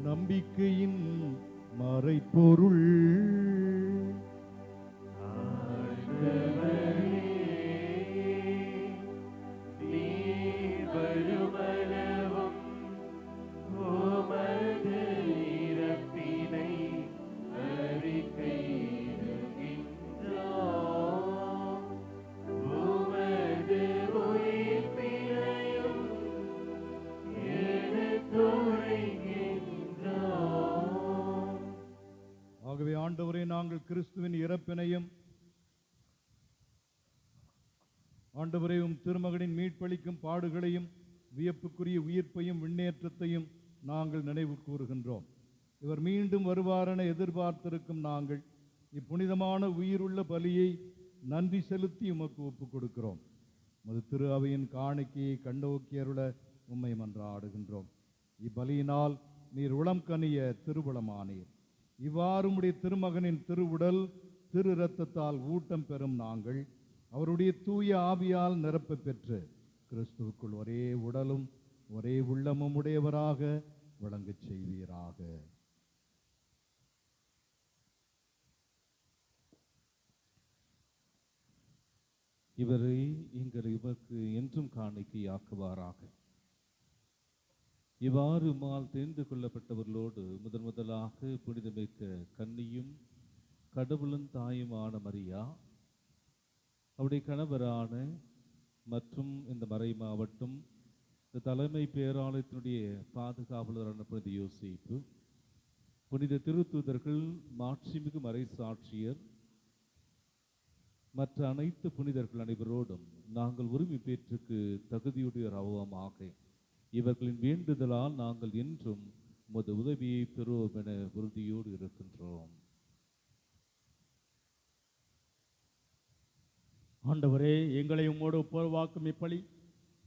Speaker 8: நம்பிக்கையின் மறைப்பொருள் ஆண்டவரே, நாங்கள் கிறிஸ்துவின் இறப்பினையும் ஆண்டவரே திருமகனின் மீட்பளிக்கும் பாடுகளையும் வியப்புக்குரிய உயிர்ப்பையும் விண்ணேற்றத்தையும் நாங்கள் நினைவு கூறுகின்றோம். இவர் மீண்டும் வருவாரென எதிர்பார்த்திருக்கும் நாங்கள் இப்புனிதமான உயிருள்ள பலியை நன்றி செலுத்தி உமக்கு ஒப்புக் கொடுக்கிறோம். உமது திரு அவையின் காணிக்கையை கண்ணோக்கி அருள உம்மை மன்றாடுகின்றோம். இப்பலியினால் நீர் உளம் கனிய திருவுளமானீர். இவ்வாறு உம்முடைய திருமகனின் திருவுடல் திரு இரத்தத்தால் ஊட்டம் பெறும் நாங்கள் அவருடைய தூய ஆவியால் நிரப்ப பெற்று கிறிஸ்துவுக்குள் ஒரே உடலும் ஒரே உள்ளமும் உடையவராக விளங்கச் செய்வீராக.
Speaker 9: இவரை இவருக்கு என்றும் காணிக்கையாக்குவாராக. இவ்வாறு உம்மால் தெரிந்து கொள்ளப்பட்டவர்களோடு முதலாக புனிதமிக்க கன்னியும் கடவுளின் தாயுமான மரியா, அவருடைய கணவரான மற்றும் இந்த மறை மாவட்டம் இந்த தலைமை பேராலயத்தினுடைய பாதுகாவலரான புனித யோசேப்பு, புனித திருத்தூதர்கள், மாட்சிமிகு மறை சாட்சியர் மற்ற அனைத்து புனிதர்கள் அனைவரோடும் நாங்கள் உரிமை பேற்றுக்கு தகுதியுடைய ரவமாக இவர்களின் வேண்டுதலால் நாங்கள் என்றும் உமது உதவியை பெறுவோம் என உறுதியோடு இருக்கின்றோம்.
Speaker 12: ஆண்டவரே, எங்களை உம்மோடு ஒப்புரவாக்கும் இப்படி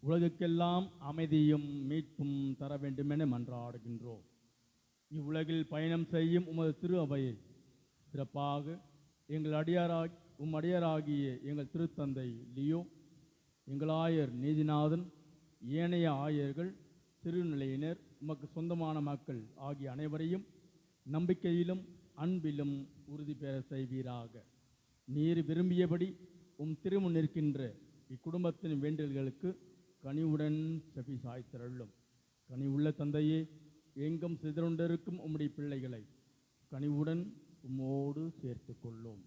Speaker 12: உலகுக்கெல்லாம் அமைதியும் மீட்பும் தர வேண்டும் என மன்றாடுகின்றோம். இவ்வுலகில் பயணம் செய்யும் உமது திரு அவையை சிறப்பாக எங்கள் அடியாராகிய எங்கள் திருத்தந்தை லியோ, எங்கள் ஆயர் நீதிநாதன், ஏனைய ஆயர்கள், திருநிலையினர், உமக்கு சொந்தமான மக்கள் ஆகிய அனைவரையும் நம்பிக்கையிலும் அன்பிலும் உறுதி பெற செய்வீராக. நீர் விரும்பியபடி திருமுன் நிற்கின்ற இக்குடும்பத்தின் வேண்டல்களுக்கு கனிவுடன் செவி சாய்த்திரள்ளும். கனி உள்ள தந்தையே, எங்கும் சிதறுண்டிருக்கும் உம்முடைய பிள்ளைகளை கனிவுடன் உம்மோடு சேர்த்து கொள்ளும்.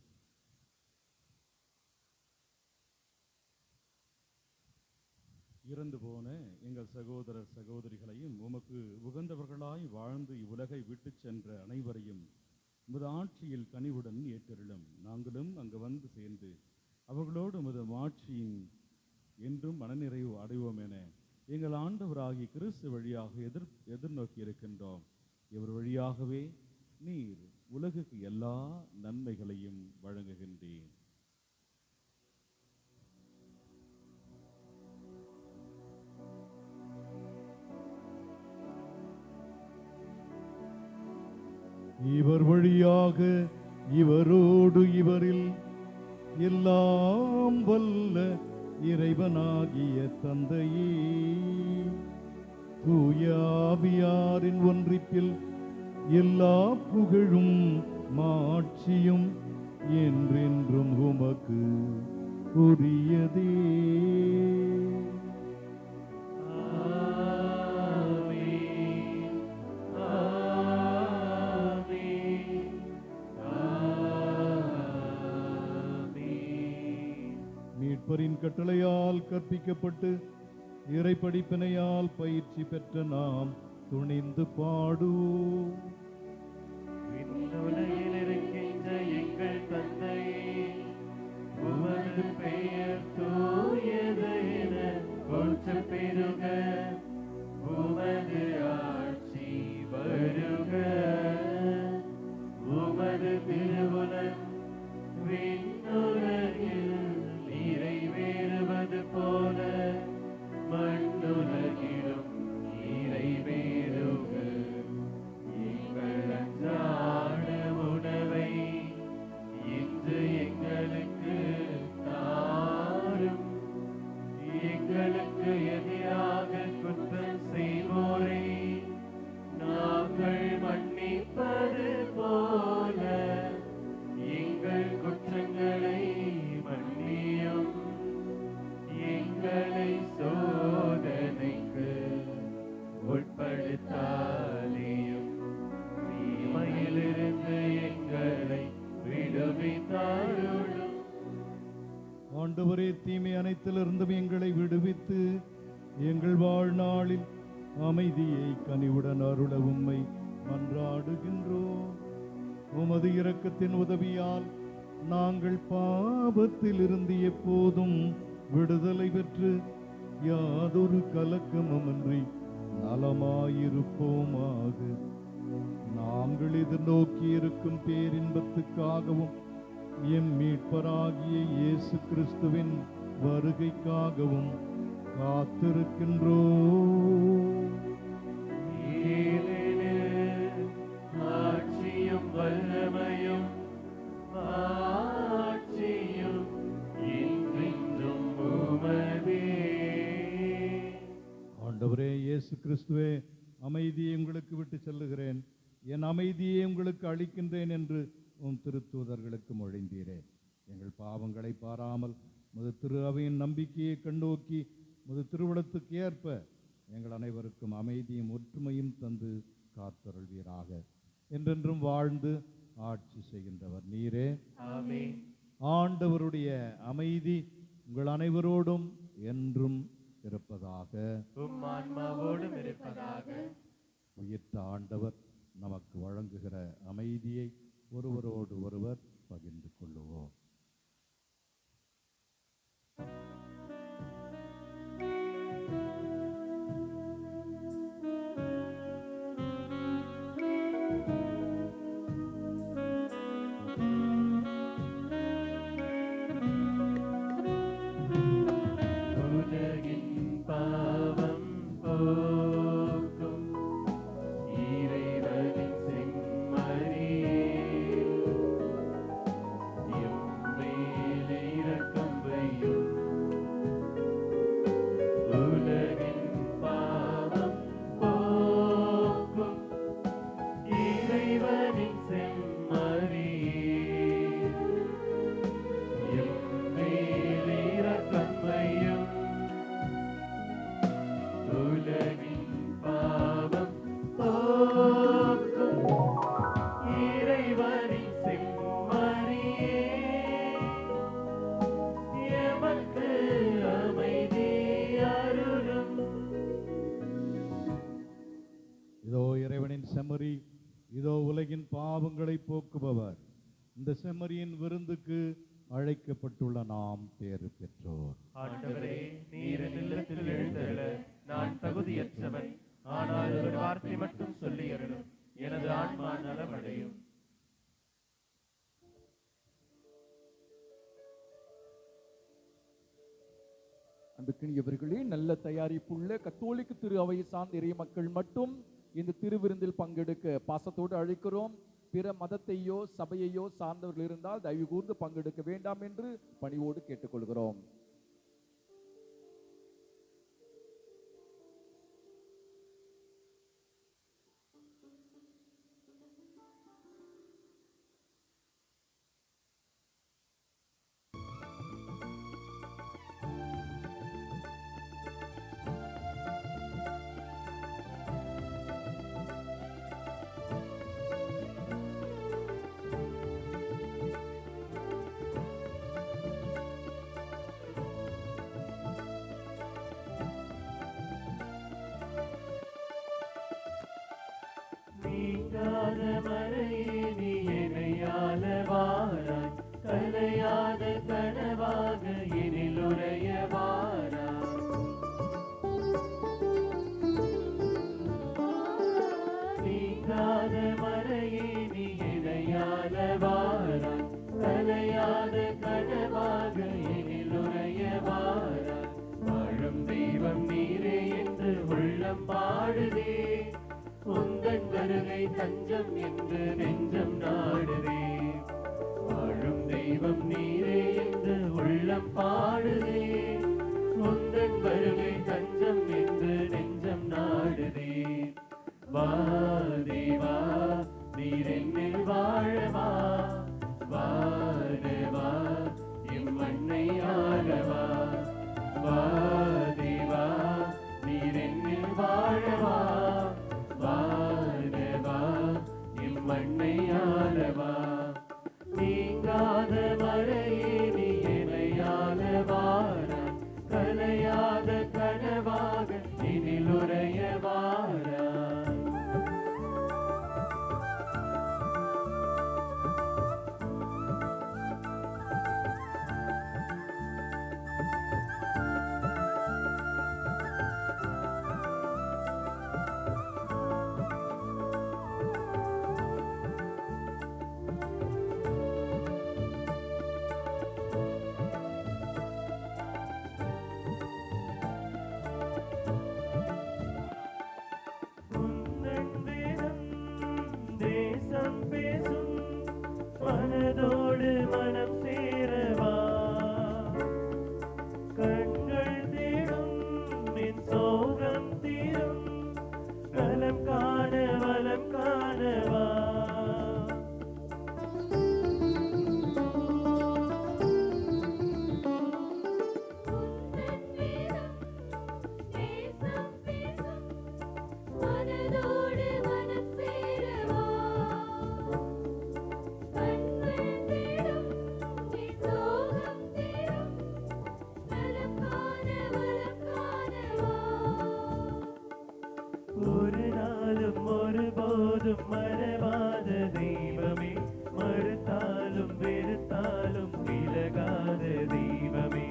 Speaker 8: இறந்து போன எங்கள் சகோதரர் சகோதரிகளையும் உமக்கு உகந்தவர்களாய் வாழ்ந்து இவ்வுலகை விட்டு சென்ற அனைவரையும் உமது ஆட்சியில் கனிவுடன் ஏற்றருளும். நாங்களும் அங்கு வந்து சேர்ந்து அவர்களோடு உமது ஆட்சியின் என்றும் மனநிறைவு அடைவோம் என எங்கள் ஆண்டவராகிய கிறிஸ்து வழியாக எதிர்நோக்கி இருக்கின்றோம். இவர் வழியாகவே நீர் உலகுக்கு எல்லா நன்மைகளையும் வழங்குகின்றேன். இவர் வழியாக இவரோடு இவரில் எல்லாம் வல்ல இறைவனாகிய தந்தையே, தூய ஆவியாரின் ஒன்றிப்பில் எல்லா புகழும் மாட்சியும் என்றென்றும் உமக்கு உரியதே. மீட்பரின் கட்டளையால் கற்பிக்கப்பட்டு இறை படிப்பினையால் பயிற்சி பெற்ற நாம் துணிந்து பாடுவோம்.
Speaker 7: விண்ணுலகில் இருக்கின்ற எங்கள் தந்தையே, உமது பெயர் தூயது என போற்றப் பெறுக. உமது ஆட்சி வருக. உமது திருவுளம் விண்ணுலகில் நிறைவேறுவது போல மண்ணுலகிலும் நிறைவேறுக. எங்கள் அன்றாட உணவை இன்று எங்களுக்கு தாரும். எங்களுக்கு எதிராக குற்றம் செய்வோரை நாங்கள் மன்னிப்பது போல எங்கள் குற்றங்களை மன்னியும். எங்களை சோதனைக்கு உட்படுத்தாதேயும், தீமையிலிருந்து எங்களை விடுவித்தாருளும்.
Speaker 8: ஆண்டவரே, தீமை அனைத்திலிருந்தும் எங்களை விடுவித்து எங்கள் வாழ்நாளில் அமைதியை கனிவுடன் அருள உம்மை மன்றாடுகின்றோம். உமது இரக்கத்தின் உதவியால் நாங்கள் பாவத்தில் இருந்து எப்போதும் விடுதலை பெற்று யாதொரு கலக்கமுமின்றி நலமாயிருப்போமாக. நாங்கள் எதிர்நோக்கி இருக்கும் பேரின்பத்துக்காகவும் எம் மீட்பராகிய இயேசு கிறிஸ்துவின் வருகைக்காகவும் காத்திருக்கின்றோம்.
Speaker 7: ஆட்சியும் வல்லமையும் ஆட்சியும் என்றென்றும் உமதே.
Speaker 8: ஆண்டவரே இயேசு கிறிஸ்துவே, அமைதியை உங்களுக்கு விட்டு செல்லுகிறேன், என் அமைதியை உங்களுக்கு அளிக்கின்றேன் என்று உம் திருத்தூதர்களுக்கு மொழிந்தீரே. எங்கள் பாவங்களை பாராமல் முது திரு அவையின் நம்பிக்கையை கண்ணோக்கி முது திருவிழத்துக்கு ஏற்ப எங்கள் அனைவருக்கும் அமைதியும் ஒற்றுமையும் தந்து காத்தருள்வீராக. என்றென்றும் வாழ்ந்து ஆட்சி செய்கின்றவர் நீரே.
Speaker 7: ஆமென்.
Speaker 8: ஆண்டவருடைய அமைதி உங்கள் அனைவரோடும் என்றும் இருப்பதாக.
Speaker 7: உம் ஆன்மாவோடும் இருப்பதாக.
Speaker 8: உயிர்த்த ஆண்டவர் நமக்கு வழங்குகிற அமைதியை ஒருவரோடு ஒருவர் பகிர்ந்து கொள்ளுவோம்.
Speaker 7: உலகின் பாவம் போக்கும் இறைவனின் செம்மறியே, எம்மேல் இரக்கம் வையும். உலகின் பாவம் போக்கும் இறைவனின் செம்மறியே, எம்மேல் இரக்கம் வையும். உலகின் பாவம்
Speaker 8: செம்மறி, இதோ உலகின் பாவங்களை போக்குபவர். இந்த செம்மறியின் விருந்துக்கு அழைக்கப்பட்டுள்ள நாம் பேறு பெற்றோர்.
Speaker 7: ஆண்டவரே, நீர் என் இல்லத்தில் எழுந்தருள நான் தகுதியற்றவன். ஆனால் ஒரு வார்த்தை மட்டும் சொல்லி அருளும், எனது ஆன்மா நலமடையும்.
Speaker 13: அன்புக்குரியவர்களே, நல்ல தயாரிப்புள்ள கத்தோலிக்க திரு அவையை சார்ந்த இறை மக்கள் மட்டும் இந்த திருவிருந்தில் பங்கெடுக்க பாசத்தோடு அழைக்கிறோம். பிற மதத்தையோ சபையையோ சார்ந்தவர்கள் இருந்தால் தயவு கூர்ந்து பங்கெடுக்க வேண்டாம் என்று பணிவோடு கேட்டுக்கொள்கிறோம்.
Speaker 7: நீங்காத மறையே நீ என்னையால வாராய், கலையாத கனவாக எனில் உரைய வாராய். நீங்காத மறையே நீ என்னையால வாராய், கலையாத கனவாக எனில் உரைய வாராய். வாழும் தெய்வம் நீரே என்று உள்ளம் பாடுதே, உந்தன் வருகை தஞ்சம் என்று நெஞ்சம் நாடுதே. வாழும் தெய்வம் நீரே என்று உள்ளம் பாடுதே, உந்தன் வருகை தஞ்சம் என்று நெஞ்சம் நாடுதே. வா தேவா, நீர் என்னில் வாழவா, வாழவா இம்மண்ணை ஆளவா. வா தேவா, நீர் என்னில் வாழவா, வாழவா இம்மண்ணை ஆளவா. நீங்காத மறையே நீ என்னையால வாராய், கலையாத கனவாக இனில் உரைய வாராய். தேசம் பேசும் மனதோடு மனம் சேரவா, கண்கள் தேடும் என் சோகம் தீரும், நலம் காண வலம் காணவா. ஒரு நாளும் ஒருபோதும் மறவாத தெய்வமே, மறுத்தாலும் வெறுத்தாலும் விலகாத தெய்வமே.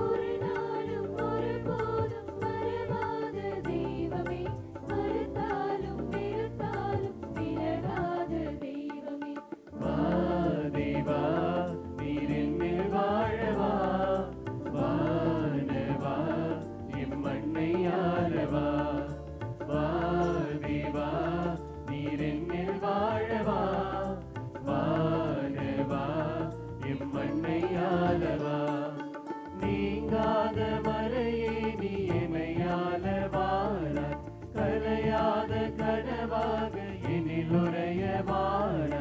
Speaker 14: ஒரு நாளும் ஒருபோதும் மறவாத தெய்வமே, மறுத்தாலும் வெறுத்தாலும் விலகாத தெய்வமே.
Speaker 7: வா தேவா, நீர் என்னில் வாழவா, வாழவா இம்மண்ணை ஆளவா. வா தேவா, நீர் என்னில் வாழவா, வாழவா இம்மண்ணை ஆளவா. நீங்காத மறையே நீ என்னையால வாராய், கலையாத கனவாக எனில் உரைய வாராய்.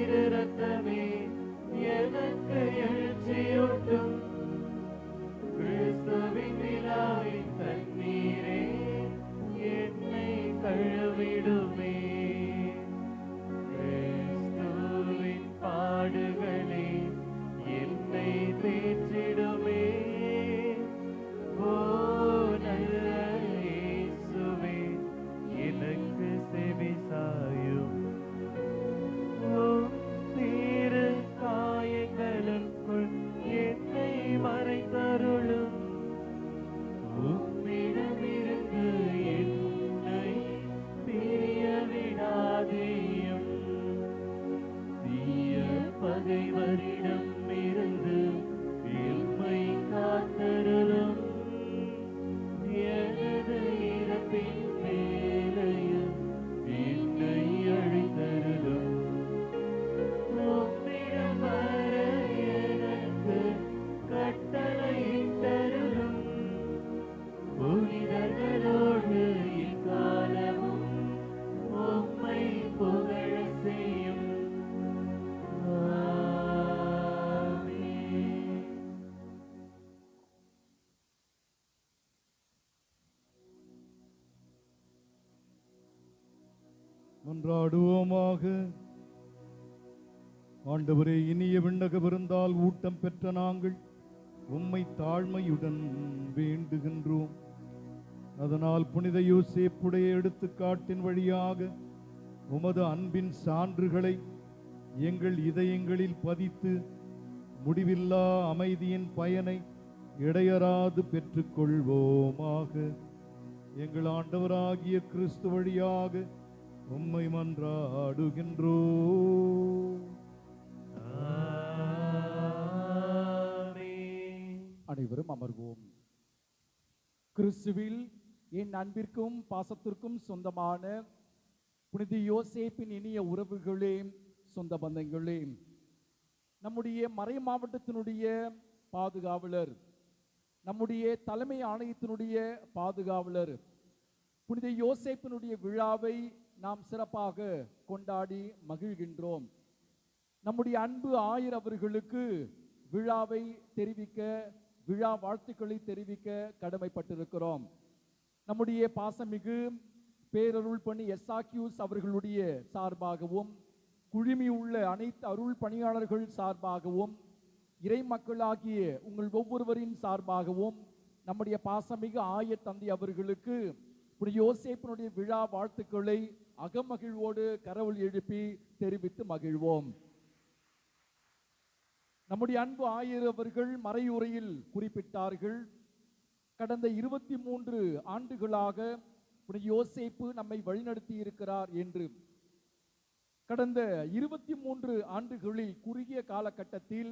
Speaker 7: திரு ரத்தமே எனக்கு எழுச்சியூட்டும். கிறிஸ்துவின் விழாவின் தண்ணீரே என்னை கழுவிடுமே. கிறிஸ்துவின் பாடுகளே என்னை தேற்றிடுமே. ஓ நல்ல இயேசுவே, எனக்கு செவி சாயும். உம் திரு காயங்களுக்குள் என்னை மறைத்தருளும். உம்மிடமிருந்து என்னை பிரிய விடாதேயும். தீய பகைவரிடம் இருந்து எம்மை காத்தருளும். எனது இறப்பின் வேளையில் என்னை அழைத்தருளும். உம்மிடம் வர எனக்கு கட்டளையிட்டருளும். புனிதர்களோடு இக்காலமும் உம்மை புகழச் செய்யும். ஆமென்.
Speaker 8: மன்றாடுவோமாக. ஆண்டவரே, இனிய விண்ணக விருந்தால் ஊட்டம் பெற்ற நாங்கள் உம்மை தாழ்மையுடன் வேண்டுகின்றோம். அதனால் புனித யோசேப்புடைய எடுத்துக்காட்டின் வழியாக உமது அன்பின் சான்றுகளை எங்கள் இதயங்களில் பதித்து முடிவில்லா அமைதியின் பயனை இடையறாது பெற்றுக்கொள்வோமாக. எங்கள் ஆண்டவராகிய கிறிஸ்து வழியாக உம்மை மன்றாடுகின்றோம்.
Speaker 13: அனைவரும் அமர்வோம். கிறிஸ்துவில் என் அன்பிற்கும் பாசத்திற்கும் சொந்தமான புனித யோசேப்பின் இனிய உறவுகளே, சொந்த பந்தங்களே, நம்முடைய மறை மாவட்டத்தினுடைய பாதுகாவலர், நம்முடைய தலைமை ஆணையத்தினுடைய பாதுகாவலர் புனித யோசேப்பினுடைய விழாவை நாம் சிறப்பாக கொண்டாடி மகிழ்கின்றோம். நம்முடைய அன்பு ஆயர் அவர்களுக்கு விழாவை தெரிவிக்க, விழா வாழ்த்துக்களை தெரிவிக்க கடமைப்பட்டிருக்கிறோம். நம்முடைய பாசமிகு பேரருள் பணி எஸ்ஆக்யூஸ் அவர்களுடைய சார்பாகவும், குழுமி உள்ள அனைத்து அருள் பணியாளர்கள் சார்பாகவும், இறை மக்களாகிய உங்கள் ஒவ்வொருவரின் சார்பாகவும் நம்முடைய பாசமிகு ஆயர் தந்தை அவர்களுக்கு புனித யோசேப்பினுடைய விழா வாழ்த்துக்களை அகமகிழ்வோடு கரவொலி எழுப்பி தெரிவித்து மகிழ்வோம். நம்முடைய அன்பு ஆயர் அவர்கள் மறையுரையில் குறிப்பிட்டார்கள், கடந்த 23 ஆண்டுகளாக புனித யோசேப்பு நம்மை வழிநடத்தி இருக்கிறார் என்று. கடந்த 23 ஆண்டுகளில் குறுகிய காலகட்டத்தில்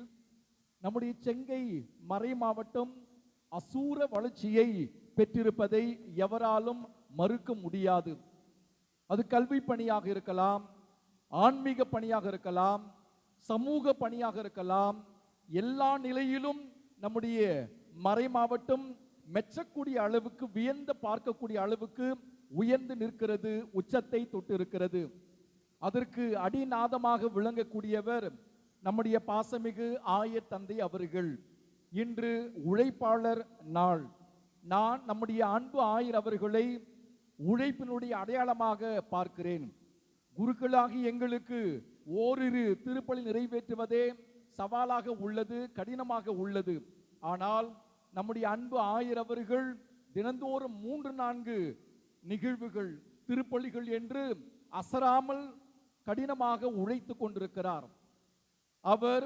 Speaker 13: நம்முடைய செங்கை மறை மாவட்டம் அசூர வளர்ச்சியை பெற்றிருப்பதை எவராலும் மறுக்க முடியாது. அது கல்வி பணியாக இருக்கலாம், ஆன்மீக பணியாக இருக்கலாம், சமூக பணியாக இருக்கலாம். எல்லா நிலையிலும் நம்முடைய மறை மாவட்டம் மெச்சக்கூடிய அளவுக்கு, வியந்து பார்க்கக்கூடிய அளவுக்கு உயர்ந்து நிற்கிறது, உச்சத்தை தொட்டு இருக்கிறது. அதற்கு அடிநாதமாக விளங்கக்கூடியவர் நம்முடைய பாசமிகு ஆயர் தந்தை அவர்கள். இன்று உழைப்பாளர் நாள். நான் நம்முடைய அன்பு ஆயர் அவர்களை உழைப்பினுடைய அடையாளமாக பார்க்கிறேன். குருக்களாகி எங்களுக்கு ஓரிரு திருப்பலி நிறைவேற்றுவதே சவாலாக உள்ளது, கடினமாக உள்ளது. ஆனால் நம்முடைய அன்பு ஆயர் அவர்கள் தினந்தோறும் 3-4 நிகழ்வுகள், திருப்பலிகள் என்று அசராமல் கடினமாக உழைத்து கொண்டிருக்கிறார். அவர்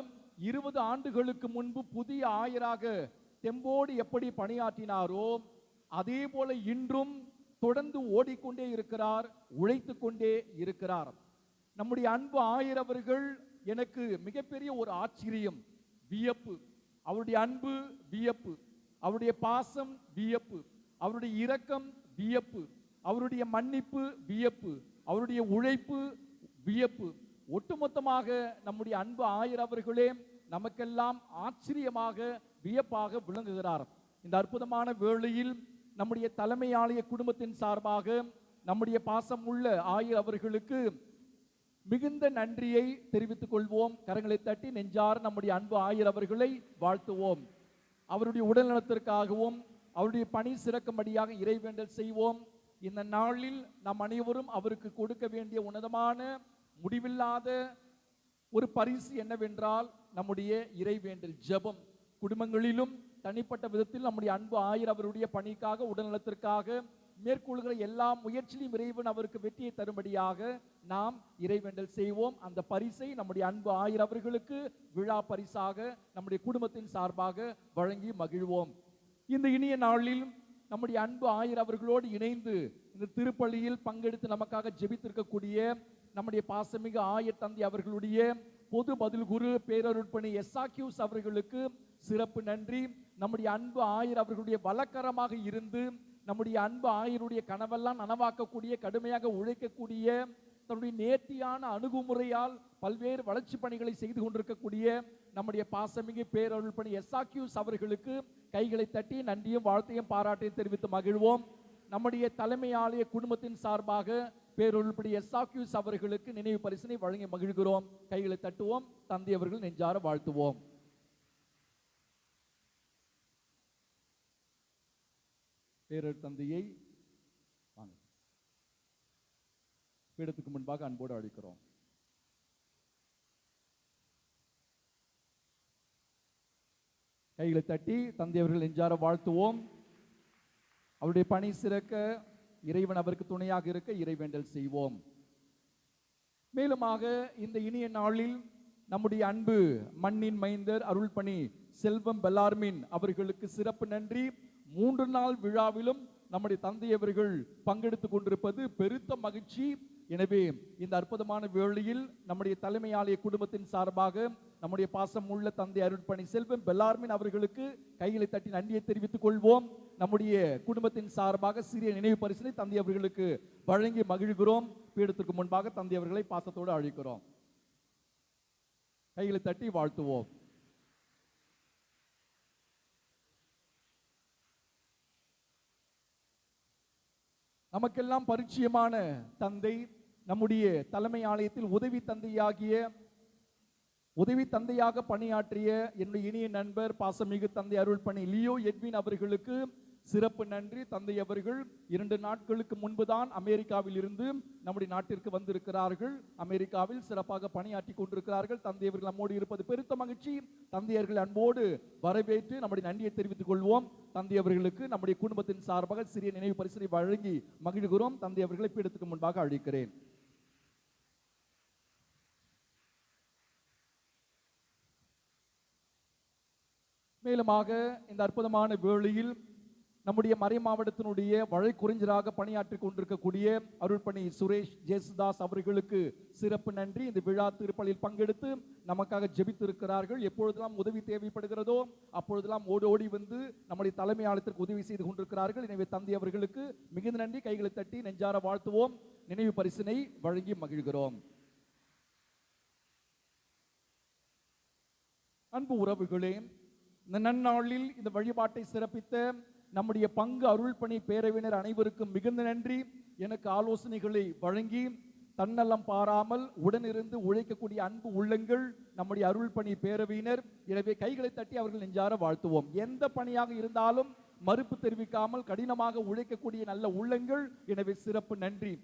Speaker 13: 20 ஆண்டுகளுக்கு முன்பு புதிய ஆயராக தெம்போடு எப்படி பணியாற்றினாரோ அதே போல இன்றும் தொடர்ந்து ஓடிக்கொண்டே இருக்கிறார், உழைத்து கொண்டே இருக்கிறார். நம்முடைய அன்பு ஆயர் அவர்கள் எனக்கு மிகப்பெரிய ஒரு ஆச்சரியம், வியப்பு. அவருடைய அன்பு வியப்பு, அவருடைய பாசம் வியப்பு, அவருடைய இரக்கம் வியப்பு, அவருடைய மன்னிப்பு வியப்பு, அவருடைய உழைப்பு வியப்பு. ஒட்டுமொத்தமாக நம்முடைய அன்பு ஆயர் அவர்களே நமக்கெல்லாம் ஆச்சரியமாக, வியப்பாக விளங்குகிறார். இந்த அற்புதமான வேளையில் நம்முடைய தலைமை ஆலய குடும்பத்தின் சார்பாக நம்முடைய பாசம் உள்ள ஆயர் அவர்களுக்கு மிகுந்த நன்றியை தெரிவித்துக் கொள்வோம். கரங்களை தட்டி நெஞ்சார நம்முடைய அன்பு ஆயர் அவர்களை வாழ்த்துவோம். அவருடைய உடல்நலத்திற்காகவும் அவருடைய பணி சிறக்கும்படியாக இறைவேண்டல் செய்வோம். இந்த நாளில் நாம் அனைவரும் அவருக்கு கொடுக்க வேண்டிய உன்னதமான முடிவில்லாத ஒரு பரிசு என்னவென்றால் நம்முடைய இறைவேண்டல் ஜெபம். குடும்பங்களிலும் தனிப்பட்ட விதத்தில் நம்முடைய அன்பு ஆயர் அவருடைய பணிக்காக உடல்நலத்திற்காக மேற்கொள்கிற எல்லா முயற்சியிலும் இறைவன் அவருக்கு வெற்றியை தரும்படியாக நாம் இறைவேண்டல் செய்வோம். அந்த பரிசை நம்முடைய அன்பு ஆயர் அவர்களுக்கு விழா பரிசாக நம்முடைய குடும்பத்தின் சார்பாக வழங்கி மகிழ்வோம். இந்த இனிய நாளில் நம்முடைய அன்பு ஆயர் அவர்களோடு இணைந்து இந்த திருப்பலியில் பங்கெடுத்து நமக்காக ஜெபித்திருக்கக்கூடிய நம்முடைய பாசமிகு ஆயர் தந்தை அவர்களுடைய பொது பதில் குரு பேரருட்பணி எஸ்ஆக்யூஸ் அவர்களுக்கு சிறப்பு நன்றி. நம்முடைய அன்பு ஆயர் அவர்களுடைய வழக்கரமாக இருந்து நம்முடைய அன்பு ஆயருடைய கனவெல்லாம் நனவாக்கக்கூடிய, கடுமையாக உழைக்கக்கூடிய, தன்னுடைய நேர்த்தியான அணுகுமுறையால் பல்வேறு வளர்ச்சி பணிகளை செய்து கொண்டிருக்கக்கூடிய நம்முடைய பாசமிகு பேரருள்பணி எஸ்ஆக்யூஸ் அவர்களுக்கு கைகளை தட்டி நன்றியும் வாழ்த்தையும் பாராட்டையும் தெரிவித்து மகிழ்வோம். நம்முடைய தலைமை ஆலய குடும்பத்தின் சார்பாக பேரருள்பணி எஸ்ஆக்யூஸ் அவர்களுக்கு நினைவு பரிசினை வழங்கி மகிழ்கிறோம். கைகளை தட்டுவோம். தந்தை அவர்கள் நெஞ்சார வாழ்த்துவோம். பேரர் தந்தையை வாங்க பீடத்துக்கு முன்பாக அன்போடு அழைக்கிறோம். கைகளை தட்டி தந்தை அவர்கள் நெஞ்சார வாழ்த்துவோம். அவருடைய பணி சிறக்க இறைவன் அவருக்கு துணையாக இருக்க இறைவேண்டல் செய்வோம். மேலுமாக இந்த இனிய நாளில் நம்முடைய அன்பு மண்ணின் மைந்தர் அருள்பணி செல்வம் பெல்லார்மின் அவர்களுக்கு சிறப்பு நன்றி. 3 நாள் விழாவிலும் நம்முடைய தந்தை அவர்கள் பங்கெடுத்துக் கொண்டிருப்பது பெருத்த மகிழ்ச்சி. எனவே இந்த அற்புதமான வேளையில் நம்முடைய தலைமை ஆலய குடும்பத்தின் சார்பாக நம்முடைய பாசம் உள்ள தந்தை அருட்பணி செல்வம் பெல்லார்மின் அவர்களுக்கு கைகளை தட்டி நன்றியை தெரிவித்துக் கொள்வோம். நம்முடைய குடும்பத்தின் சார்பாக சிறிய நினைவு பரிசினை தந்தை அவர்களுக்கு வழங்கி மகிழ்கிறோம். பீடத்திற்கு முன்பாக தந்தை அவர்களை பாசத்தோடு அழைக்கிறோம். கைகளை தட்டி வாழ்த்துவோம். நமக்கெல்லாம் பரிச்சயமான தந்தை, நம்முடைய தலைமை ஆலயத்தில் உதவி தந்தையாக பணியாற்றிய என்னுடைய இனிய நண்பர் பாசமிகு தந்தை அருள்பணி லியோ எட்வின் அவர்களுக்கு சிறப்பு நன்றி. தந்தை அவர்கள் 2 நாட்களுக்கு முன்புதான் அமெரிக்காவில் இருந்து நம்முடைய நாட்டிற்கு வந்திருக்கிறார்கள். அமெரிக்காவில் சிறப்பாக பணியாற்றி கொண்டிருக்கிறார்கள். தந்தை அவர்கள் நம்மோடு இருப்பது பெருத்த மகிழ்ச்சி. தந்தையர்கள் அன்போடு வரவேற்று நம்முடைய நன்றியை தெரிவித்துக் கொள்வோம். தந்தை அவர்களுக்கு நம்முடைய குடும்பத்தின் சார்பாக சிறிய நினைவு பரிசினை வழங்கி மகிழ்கிறோம். தந்தை அவர்களை பீடத்துக்கு முன்பாக அழைக்கிறேன். மேலுமாக இந்த அற்புதமான வேளையில் நம்முடைய மறை மாவட்டத்தினுடைய வழக்குரைஞராக பணியாற்றி கொண்டிருக்கக்கூடிய அருள்பணி சுரேஷ் ஜேசுதாஸ் அவர்களுக்கு சிறப்பு நன்றி. இந்த விழா திருப்பலியில் பங்கெடுத்து நமக்காக ஜெபித்திருக்கிறார்கள். எப்பொழுதெல்லாம் உதவி தேவைப்படுகிறதோ அப்பொழுதெல்லாம் ஓடி வந்து நம்முடைய தலைமை ஆலயத்திற்கு உதவி செய்து கொண்டிருக்கிறார்கள். எனவே தந்தை அவர்களுக்கு மிகுந்த நன்றி. கைகளை தட்டி நெஞ்சார வாழ்த்துவோம். நினைவு பரிசினை வழங்கி மகிழ்கிறோம். அன்பு உறவுகளே, இந்த நன்னாளில் இந்த வழிபாட்டை சிறப்பித்த நம்முடைய பங்கு அருள்பணி பேரவையினர் அனைவருக்கும் மிகுந்த நன்றி. எனக்கு ஆலோசனைகளை வழங்கி தன்னலம் பாராமல் உடனிருந்து உழைக்கக்கூடிய அன்பு உள்ளங்கள் நம்முடைய அருள்பணி பேரவையினர். எனவே கைகளை தட்டி அவர்கள் நெஞ்சார வாழ்த்துவோம். எந்த பணியாக இருந்தாலும் மறுப்பு தெரிவிக்காமல் கடினமாக உழைக்கக்கூடிய நல்ல உள்ளங்கள். எனவே சிறப்பு நன்றி.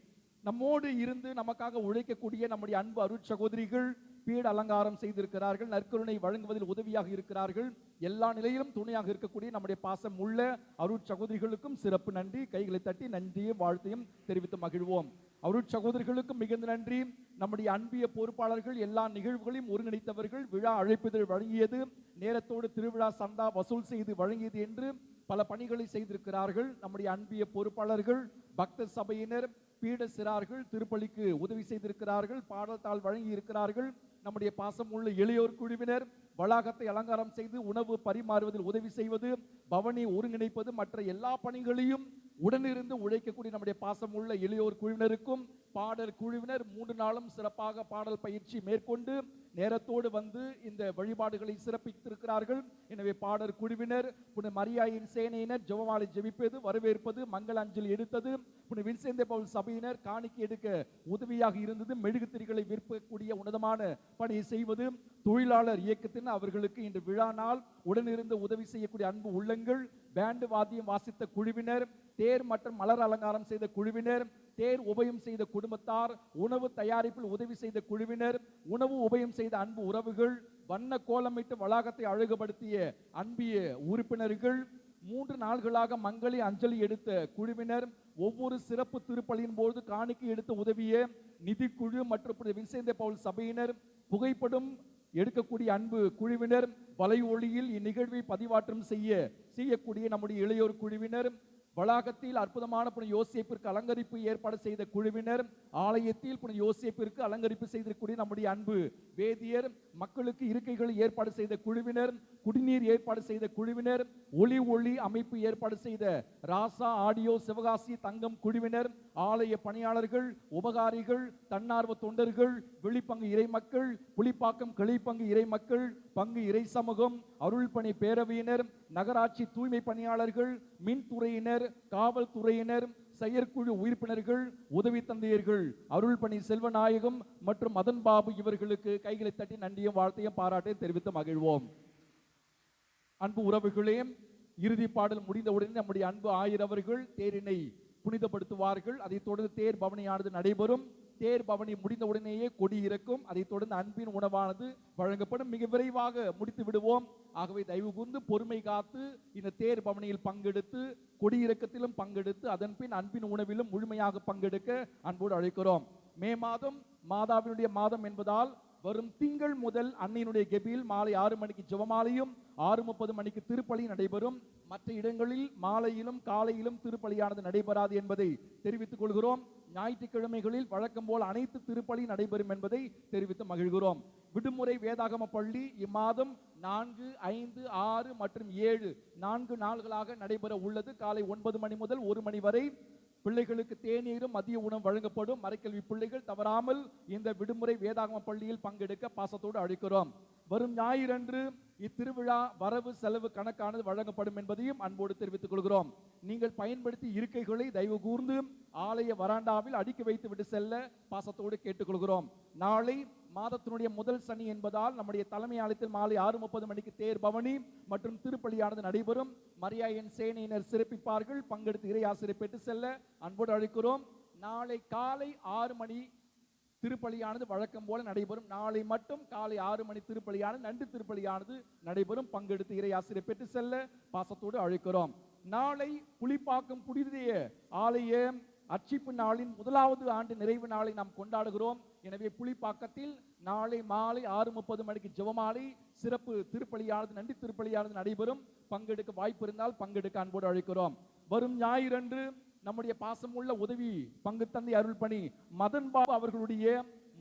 Speaker 13: நம்மோடு இருந்து நமக்காக உழைக்கக்கூடிய நம்முடைய அன்பு அருட்சகோதரிகள் பீட அலங்காரம் செய்திருக்கிறார்கள். நற்கருணை வழங்குவதில் உதவியாக இருக்கிறார்கள். எல்லா நிலையிலும் துணையாக இருக்கக்கூடிய நம்முடைய பாசம் உள்ள அருட்சகோதரிகளுக்கும் சிறப்பு நன்றி. கைகளை தட்டி நன்றியும் வாழ்த்தையும் தெரிவித்து மகிழ்வோம். அருட்சகோதரிகளுக்கும் மிகுந்த நன்றி. நம்முடைய அன்பிய பொறுப்பாளர்கள் எல்லா நிகழ்வுகளையும் ஒருங்கிணைத்தவர்கள். விழா அழைப்புதல் வழங்கியது, நேரத்தோடு திருவிழா சந்தா வசூல் செய்து வழங்கியது என்று பல பணிகளை செய்திருக்கிறார்கள். நம்முடைய அன்பிய பொறுப்பாளர்கள், பக்த சபையினர், பீட சிறார்கள் திருப்பலிக்கு உதவி செய்திருக்கிறார்கள். பாடத்தால் வழங்கி இருக்கிறார்கள். நம்முடைய பாசம் உள்ள இளையோர் குழுவினர் வளாகத்தை அலங்காரம் செய்து உணவு பரிமாறுவதில் உதவி செய்வது, பவனி ஒருங்கிணைப்பது, மற்ற எல்லா பணிகளையும் உடனிருந்து உழைக்கக்கூடிய நம்முடைய பாசம் உள்ள இளையோர் குழுவினருக்கும் பாடல் குழுவினர் 3 நாளும் சிறப்பாக பாடல் பயிற்சி மேற்கொண்டு நேரத்தோடு வந்து இந்த வழிபாடுகளை சிறப்பித்திருக்கிறார்கள். எனவே பாடல் குழுவினர், புனித மரியாயின் சேனையினர் ஜெபமாலை ஜெபிப்பது, வரவேற்பது, மங்கள அஞ்சலி எடுத்தது, புனித வின்சென்ட் பவுல் சபையினர் காணிக்கை எடுக்க உதவியாக இருந்தது. மெழுகுத்திரிகளை விற்கக்கூடிய உன்னதமான பணியை செய்வது. தொழிலாளர் இயக்கத்தின் அவர்களுக்கு இன்று விழா நாள் உடனிருந்து உதவி செய்யக்கூடிய அன்பு உள்ளங்கள், பேண்டு வாத்தியம் வாசித்த குழுவினர், தேர் மற்றும் மலர் அலங்காரம் செய்த குழுவினர், தேர் உபயம் செய்த குடும்பத்தார், உணவு தயாரிப்பில் உதவி செய்த குழுவினர், உணவு உபயம் செய்த அன்பு உறவுகள், வண்ண கோலமிட்டு வளாகத்தை அழகுபடுத்திய அன்பிய உறுப்பினர்கள், 3 நாள்களாக மங்களி அஞ்சலி எடுத்த குழுவினர், ஒவ்வொரு சிறப்பு திருப்பலியின் போது காணிக்கை எடுத்து உதவிய நிதிக்குழு மற்றும் வின்சென்ட் பவுல் சபையினர், புகைப்படம் எடுக்கக்கூடிய அன்பு குழுவினர், வலை ஒளியில் இந்நிகழ்வை பதிவாற்றம் செய்யக்கூடிய நம்முடைய இளையோர் குழுவினர், வளாகத்தில் அற்புதமான புனித யோசேப்பிற்கு அலங்கரிப்பு ஏற்பாடு செய்த குழுவினர், ஆலயத்தில் புனித யோசேப்பிற்கு அலங்கரிப்பு செய்திருக்கூடிய நம்முடைய அன்பு வேதியர், மக்களுக்கு இருக்கைகளை ஏற்பாடு செய்த குழுவினர், குடிநீர் ஏற்பாடு செய்த குழுவினர், ஒளி அமைப்பு ஏற்பாடு செய்த ராசா ஆடியோ சிவகாசி தங்கம் குழுவினர், ஆலய பணியாளர்கள், உபகாரிகள், தன்னார்வ தொண்டர்கள், வெளிப்பங்கு இறைமக்கள், புலிப்பாக்கம் கிளைப்பங்கு இறைமக்கள், பங்கு இறை சமூகம், அருள்பணி பேரவையினர், நகராட்சி தூய்மை பணியாளர்கள், மின்துறையினர், காவல்துறையினர், செயற்குழு உறுப்பினர்கள், உதவி தந்தையர்கள், அருள்பணி செல்வநாயகம் மற்றும் மதன் பாபு இவர்களுக்கு கைகளை தட்டி நன்றியும் வாழ்த்தையும் பாராட்டையும் தெரிவித்து மகிழ்வோம். அன்பு உறவுகளே, இறுதி பாடல் முடிந்தவுடன் நம்முடைய அன்பு ஆயர் அவர்கள் தேரினை புனிதப்படுத்துவார்கள். அதைத் தொடர்ந்து தேர் பவனியானது நடைபெறும். தேர் பவனி முடிந்தவுடனேயே கொடி இறக்கும். அதைத் தொடர்ந்து அன்பின் உணவானது வழங்கப்படும். மிக விரைவாக முடித்து விடுவோம். ஆகவே தயவு கூர்ந்து பொறுமை காத்து இந்த தேர் பவனியில் பங்கெடுத்து, கொடி இறக்கத்திலும் பங்கெடுத்து, அதன் பின் அன்பின் உணவிலும் முழுமையாக பங்கெடுக்க அன்போடு அழைக்கிறோம். மே மாதம் மாதாவினுடைய மாதம் என்பதால் வரும் திங்கள் முதல் அன்னையினுடைய கெபியில் மாலை 6 மணிக்கு ஜெபமாலையும் 6:30 மணிக்கு திருப்பலி நடைபெறும். மற்ற இடங்களில் மாலையிலும் காலையிலும் திருப்பலியானது நடைபெறாது என்பதை தெரிவித்துக் கொள்கிறோம். ஞாயிற்றுக்கிழமைகளில் வழக்கம் போல் அனைத்து திருப்பலி நடைபெறும் என்பதை தெரிவித்து மகிழ்கிறோம். விடுமுறை வேதாகம பள்ளி இம்மாதம் 4, 5, 6 மற்றும் 7 4 நாள்களாக நடைபெற உள்ளது. காலை 9 மணி முதல் 1 மணி வரை பிள்ளைகளுக்கு தேநீரும் மதிய உணவு வழங்கப்படும். மறைக்கல்வி பிள்ளைகள் தவறாமல் இந்த விடுமுறை வேதாகம பள்ளியில் பங்கெடுக்க பாசத்தோடு அழைக்கிறோம். வரும் ஞாயிறன்று இத்திருவிழா வரவு செலவு கணக்கானது வழங்கப்படும் என்பதையும் அன்போடு தெரிவித்துக் கொள்கிறோம். நீங்கள் பயன்படுத்தி இருக்கைகளை தயவு கூர்ந்து ஆலய வராண்டாவில் அடுக்கி வைத்து விட்டு செல்ல பாசத்தோடு கேட்டுக்கொள்கிறோம். நாளை மாதத்தினுடைய முதல் சனி என்பதால் நம்முடைய தலைமை ஆலயத்தில் மாலை 6:30 மணிக்கு தேர் பவனி மற்றும் திருப்பலியானது நடைபெறும். மரியாயன் சேனையினர் சிறப்பிப்பார்கள். பங்கெடுத்து இறை ஆசிரியர் பெற்று செல்ல அன்போடு அழைக்கிறோம். நாளை காலை 6 மணி திருப்பலியானது வழக்கம் போல நடைபெறும். நாளை மட்டும் காலை 6 மணி திருப்பலியானது நன்றி திருப்பலியானது நடைபெறும். பங்கெடுத்து இறை ஆசிரியர் பெற்று செல்ல பாசத்தோடு அழைக்கிறோம். நாளை புலிப்பாக்கம் புனித ஆலய அர்ச்சிப்பு நாளின் 1வது ஆண்டு நிறைவு நாளை நாம் கொண்டாடுகிறோம். எனவே புலிப்பாக்கத்தில் நாளை மாலை 6:30 மணிக்கு ஜெபமாலை, சிறப்பு திருப்பலியானது நன்றி திருப்பலியானது நடைபெறும். பங்கெடுக்க வாய்ப்பு இருந்தால் பங்கெடுக்க அன்போடு அழைக்கிறோம். வரும் ஞாயிறன்று நம்முடைய பாசமுள்ள உதவி பங்கு தந்தை அருள் பணி மதன் பாபு அவர்களுடைய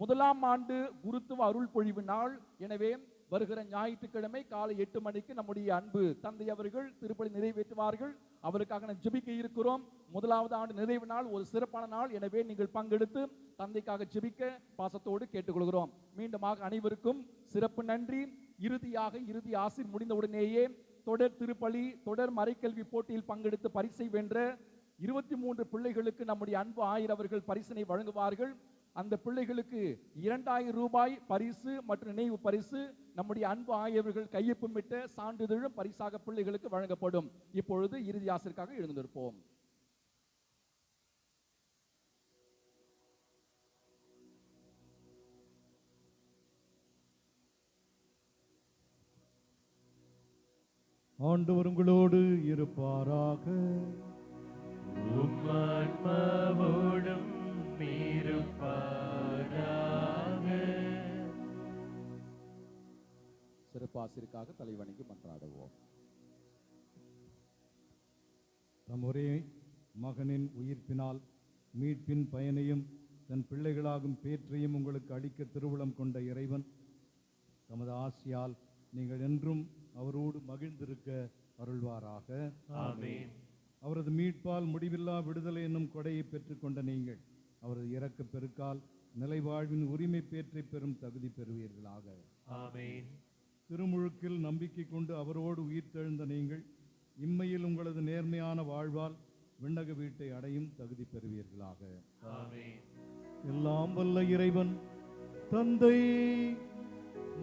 Speaker 13: 1ஆம் ஆண்டு குருத்துவ அருள் பொழிவு நாள். எனவே வருகிற ஞாயிற்றுக்கிழமை காலை 8 மணிக்கு நம்முடைய அன்பு தந்தை அவர்கள் திருப்பலி நிறைவேற்றுவார்கள். அவருக்காக நான் ஜெபிக்க இருக்கிறோம். 1வது ஆண்டு நிறைவு நாள் ஒரு சிறப்பான நாள். எனவே நீங்கள் பங்கெடுத்து தந்தைக்காக ஜெபிக்க பாசத்தோடு கேட்டுக்கொள்கிறோம். மீண்டுமாக அனைவருக்கும் சிறப்பு நன்றி. இறுதி ஆசிர் முடிந்தவுடனேயே தொடர் திருப்பலி, தொடர் மறைக்கல்வி போட்டியில் பங்கெடுத்து பரிசை வென்ற 23 பிள்ளைகளுக்கு நம்முடைய அன்பு ஆயர் அவர்கள் பரிசினை வழங்குவார்கள். அந்த பிள்ளைகளுக்கு 2000 ரூபாய் பரிசு மற்றும் நினைவு பரிசு நம்முடைய அன்பு ஆயவர்கள் கையொப்பமிட்ட சான்றிதழும் பரிசாக பிள்ளைகளுக்கு வழங்கப்படும். இப்பொழுது இறுதி ஆசிற்காக எழுந்திருப்போம்.
Speaker 8: ஆண்டவர் உங்களோடு இருப்பாராக.
Speaker 7: உம்மான்மாவோடும் இருப்பாராக.
Speaker 13: சிறப்பாசிற்காக தலைவணங்கி மன்றாடுவோம்.
Speaker 8: தம் ஒரே மகனின் உயிர்ப்பினால் மீட்பின் பயனையும் தன் பிள்ளைகளாகும் பேற்றையும் உங்களுக்கு அளிக்க திருவுளம் கொண்ட இறைவன் தமது ஆசியால் நீங்கள் என்றும் அவரோடு மகிழ்ந்திருக்க அருள்வாராக.
Speaker 7: ஆமென்.
Speaker 8: அவரது மீட்பால் முடிவில்லா விடுதலை என்னும் கொடையை பெற்றுக்கொண்ட நீங்கள் அவரது இரக்க பெருக்கால் நிலைவாழ்வின் உரிமை பேற்றை பெறும் தகுதி பெறுவீர்களாக.
Speaker 7: ஆமென்.
Speaker 8: திருமுழுக்கில் நம்பிக்கை கொண்டு அவரோடு உயிர்த்தெழுந்த நீங்கள் இம்மையில் உங்களது நேர்மையான வாழ்வால் விண்ணக வீட்டை அடையும் தகுதி பெறுவீர்களாக.
Speaker 7: ஆமென்.
Speaker 8: எல்லாம் வல்ல இறைவன் தந்தை,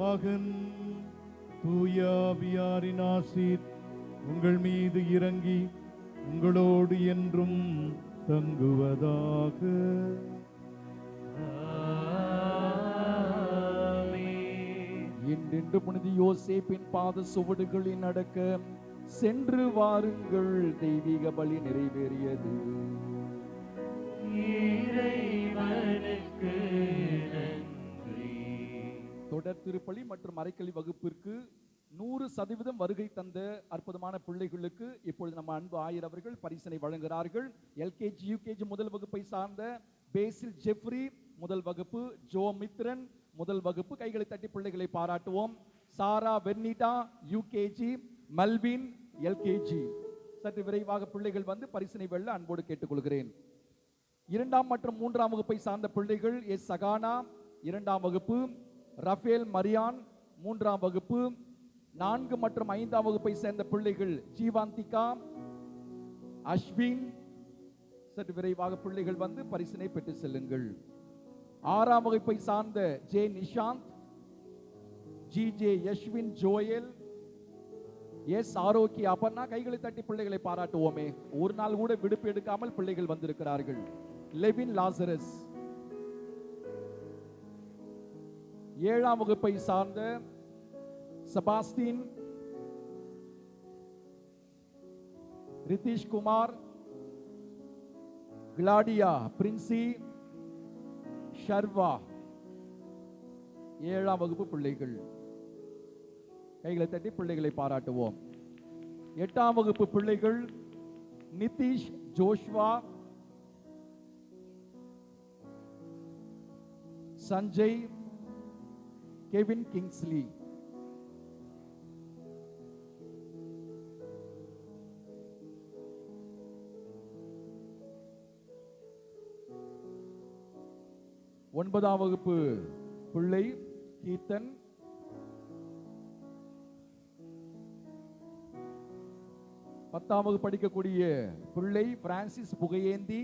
Speaker 8: மகன், தூய ஆவியாரின் ஆசீர் உங்கள் மீது இறங்கி உங்களோடு என்றும் தங்குவதாக.
Speaker 13: இன்று புனித யோசேப்பின் பாத சுவடுகளில் நடக்க சென்று வாருங்கள், தெய்வீக பலி நிறைவேறியது.
Speaker 7: இறைவனுக்கு நன்றி.
Speaker 13: தொடர் திருப்பலி மற்றும் அரைக்கல்வி வகுப்பிற்கு 100% வருகை தந்த அற்புதமான பிள்ளைகளுக்கு இப்பொழுது நம்ம அன்பு ஆயர் அவர்கள் பரிசினை வழங்குகிறார்கள். எல்கேஜி யூகேஜி முதல் வகுப்பை சார்ந்த பேசில் ஜெஃப்ரி முதல் வகுப்பு, ஜோ மித்ரன் முதல் வகுப்பு. கைகளை தட்டி பிள்ளைகளை பாராட்டுவோம். சாரா வெர்னிடா யூகேஜி, மல்வின் எல்கேஜி. சற்று விரைவாக பிள்ளைகள் வந்து பரிசினை வெல்ல அன்போடு கேட்டுக்கொள்கிறேன். 2ஆம் மற்றும் 3ஆம் வகுப்பை சார்ந்த பிள்ளைகள் எஸ் சகானா 2ஆம் வகுப்பு, ரஃபேல் மரியான் 3ஆம் வகுப்பு. 4 மற்றும் 5ஆம் வகுப்பை சேர்ந்த பிள்ளைகள் ஜீவாந்திகா, அஸ்வின். சற்று விரைவாக பிள்ளைகள் வந்து பரிசினை பெற்று செல்லுங்கள். 6ஆம் வகுப்பை சார்ந்த J Nishanth, G J Yashwin Joel, S Arokia Appanna. கைகளை தட்டி பிள்ளைகளை பாராட்டுவோமே. ஒரு நாள் கூட விடுப்பு எடுக்காமல் பிள்ளைகள் வந்திருக்கிறார்கள். லெவின் லாசரஸ். 7ஆம் வகுப்பை சார்ந்த செபாஸ்டின், ரிதீஷ் குமார், கிளாடியா, பிரின்சி, ஷர்வா. 7ஆம் வகுப்பு பிள்ளைகள். கைகளை தட்டி பிள்ளைகளை பாராட்டுவோம். 8ஆம் வகுப்பு பிள்ளைகள் Nitish, Joshua, Sanjay, Kevin Kingsley. ஒன்பதாம் வகுப்பு பிள்ளை கீர்த்தன், 10ஆம் வகுப்பு படிக்கக்கூடிய பிள்ளை பிரான்சிஸ் புகையேந்தி,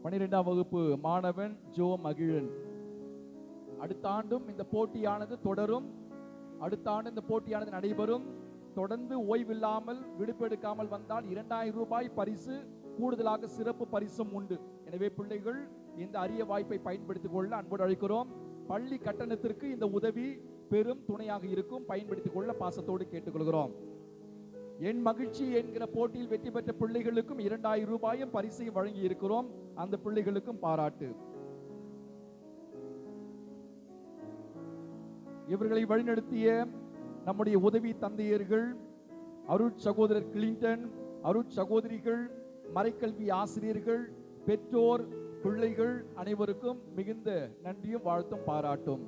Speaker 13: 12ஆம் வகுப்பு மாணவன் ஜோ மகிழன். அடுத்த ஆண்டும் இந்த போட்டியானது தொடரும். அடுத்த ஆண்டு இந்த போட்டியானது நடைபெறும். தொடர்ந்து ஓய்வில்லாமல் விடுப்பெடுக்காமல் வந்தால் 2000 ரூபாய் பரிசு, கூடுதலாக சிறப்பு பரிசும் உண்டு. எனவே பிள்ளைகள் இந்த அரிய வாய்ப்பை பயன்படுத்திக் கொள்ள அன்போடு அழைக்கிறோம். பள்ளி கட்டணத்திற்கு இந்த உதவி பெரும் துணையாக இருக்கும். பயன்படுத்திக் கொள்ள பாசத்தோடு கேட்டுக்கொள்கிறோம். என் மகிழ்ச்சி என்கிற போட்டியில் வெற்றி பெற்ற பிள்ளைகளுக்கும் 2000 ரூபாயும் பரிசையும் வழங்கி இருக்கிறோம். அந்த பிள்ளைகளுக்கும் பாராட்டு. இவர்களை வழிநடத்திய நம்முடைய உதவி தந்தையர்கள், அருட் சகோதரர் கிளின்டன், அருட் சகோதரிகள், மறைக்கல்வி ஆசிரியர்கள், பெற்றோர், பிள்ளைகள் அனைவருக்கும் மிகுந்த நன்றியும் வாழ்த்தும் பாராட்டும்.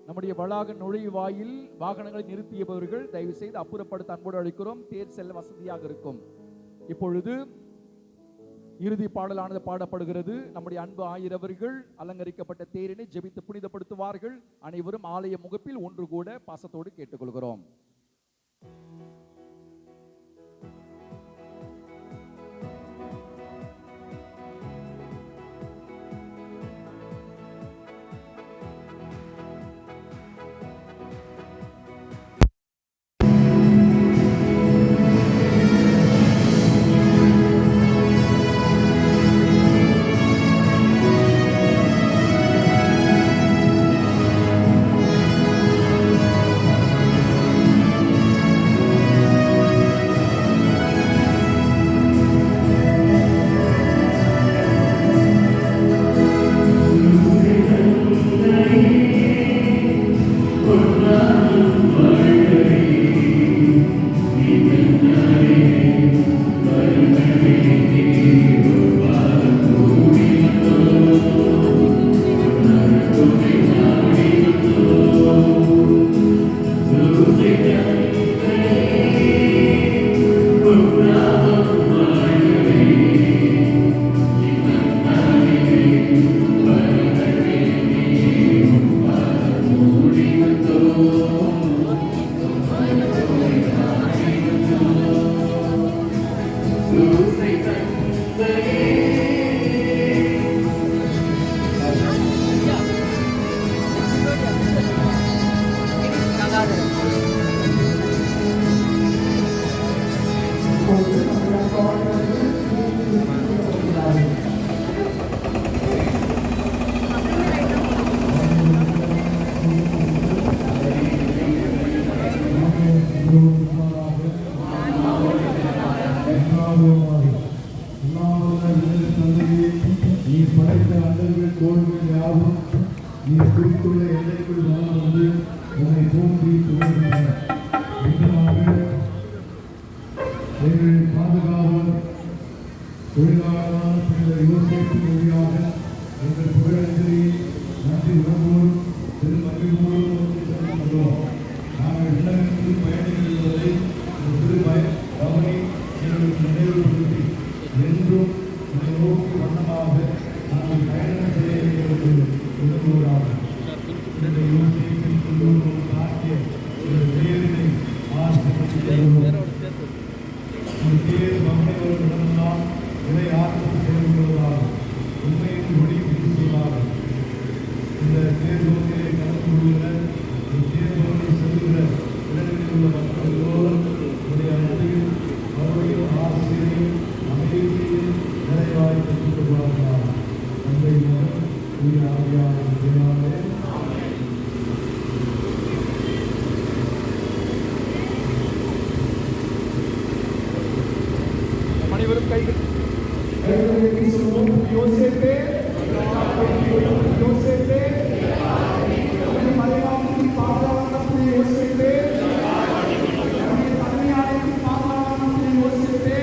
Speaker 13: நம்முடைய வளாக நுழைவாயில் வாகனங்களை நிறுத்தியவர்கள் தயவு செய்து அப்புறப்படுத்த அன்போடு அழைக்கிறோம். தேர் செல்ல வசதியாக இருக்கும். இப்பொழுது இறுதி பாடலானது பாடப்படுகிறது. நம்முடைய அன்பு ஆயிரவர்கள் அலங்கரிக்கப்பட்ட தேரினை ஜெபித்து புனிதப்படுத்துவார்கள். அனைவரும் ஆலய முகப்பில் ஒன்று கூட பாசத்தோடு கேட்டுக்கொள்கிறோம்.
Speaker 8: அல்லல்கள் தோல்விகள் யாவும் நீ குறித்துள்ள எல்லைக்குள் வளம் வந்து உன்னை தோன்றி துவங்கின. நாங்கள் எங்கள் பாதுகாவல் தொழிலாளரான பின்னர் யோசிப்பு வழியாக எங்கள் புகழஞ்சலியை நன்றி உணர்வோடு திருமகிழ்வோடு செலுத்துகிறோம். நாங்கள் இல்லத்தில் பயணிக்கிறதை திரு கவனி எங்களுக்கு நினைவுபடுத்தி என்றும் இதை நோக்கி வண்ணமாக நாங்கள் பயணம் செய்ய எங்களுக்கு உதவுவதாகும். இந்த யோசிப்பின் குழுவும் காட்டிய ஒரு செயலினை ஆசிரியர் ஒரு தேர் மகனவர்களிடமெல்லாம் இதை ஆற்றல் செயல்படுவதாகும். உண்மைக்கு ஒளி வீசுவதாகும். இந்த தேர்தோட்டிலே கலந்து கொள்கிற தேர்தோட்டை செல்கிற இடங்களில் உள்ள மக்கள் எல்லோரும் உடைய அன்பையும் அவருடைய ஆசிரியரையும் அமைதியையும் நிறைவாய் பெற்றுக் கொள்வார்கள். தந்தை மகன் தூய ஆவியானவர் தேவாலய
Speaker 13: அனைவரும் கைகள்
Speaker 15: யோசேப்பே யோசேப்பே மலையாளத்தில் பாதுகாப்பு யோசேப்பே தமிழ்நாட்டில் பாதுகாப்பு யோசேப்பே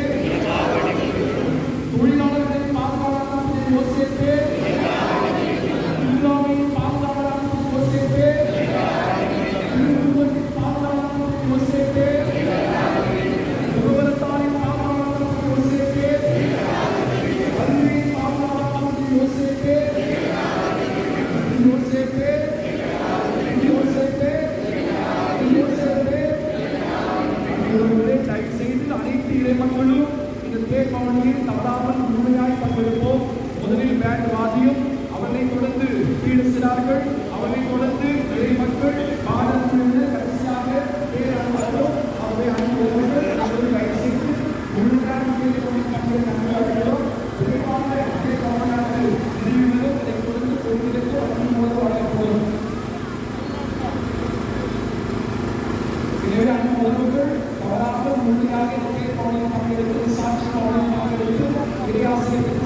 Speaker 15: தொழிலாளர்களின் பாதுகாப்பு யோசேப்பே இந்தியாவின் பாதுகாப்பு யோசேப்பே பாதுகாப்பு யோசேப்பே ஒருவரத்தாரின் பாதுகாப்பு யோசேப்பே அறிவின் பாதுகாப்பு யோசேப்பே யோசேப்பே யோசேப்பே யோசேப்பே இவர்களே தயவு செய்து அனைத்து இறை மக்களும் இந்த தேர்பவனியில் தவறாமல் முழுமையாய் பங்கெடுப்போம். முதலில் பேண்ட் வாதியும் அவனை தொடர்ந்து பீடசிறார்கள், அவனை தொடர்ந்து இறை மக்கள் பாடல்கள் கடைசியாக பேரன்பரும் அவரை அனுப்புவர்கள் அவர்கள் தயவு செய்து முழுமையாக பங்கெடுக்கிறோம். விரைவாக தேர்பவனாக நினைவுகளும் இதை தொடர்ந்து கொள்வதற்கு அனுமதி வழங்கப்படும். எனவே அனுபவர்கள் தவறாக முழுமையாக தேர்பவனில் பங்கெடுத்து சாட்சி பவனில் பங்கெடுத்து இறையாசிரியருக்கு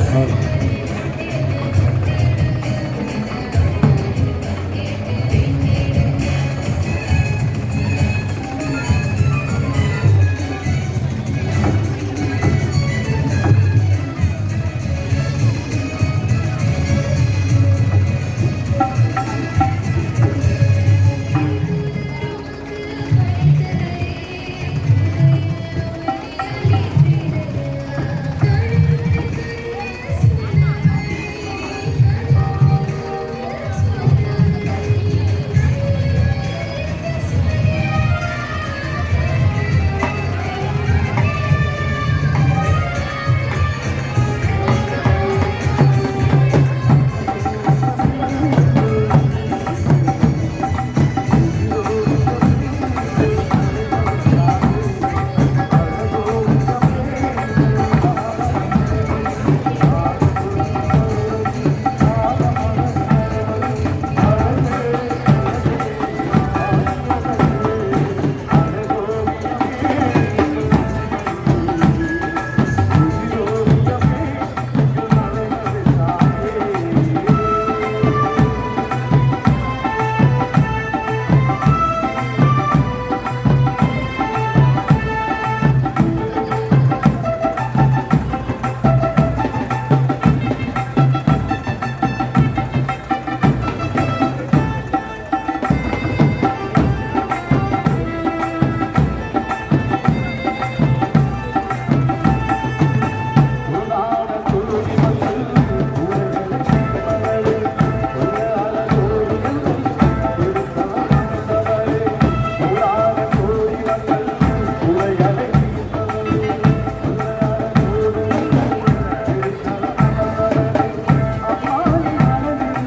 Speaker 8: Thank you.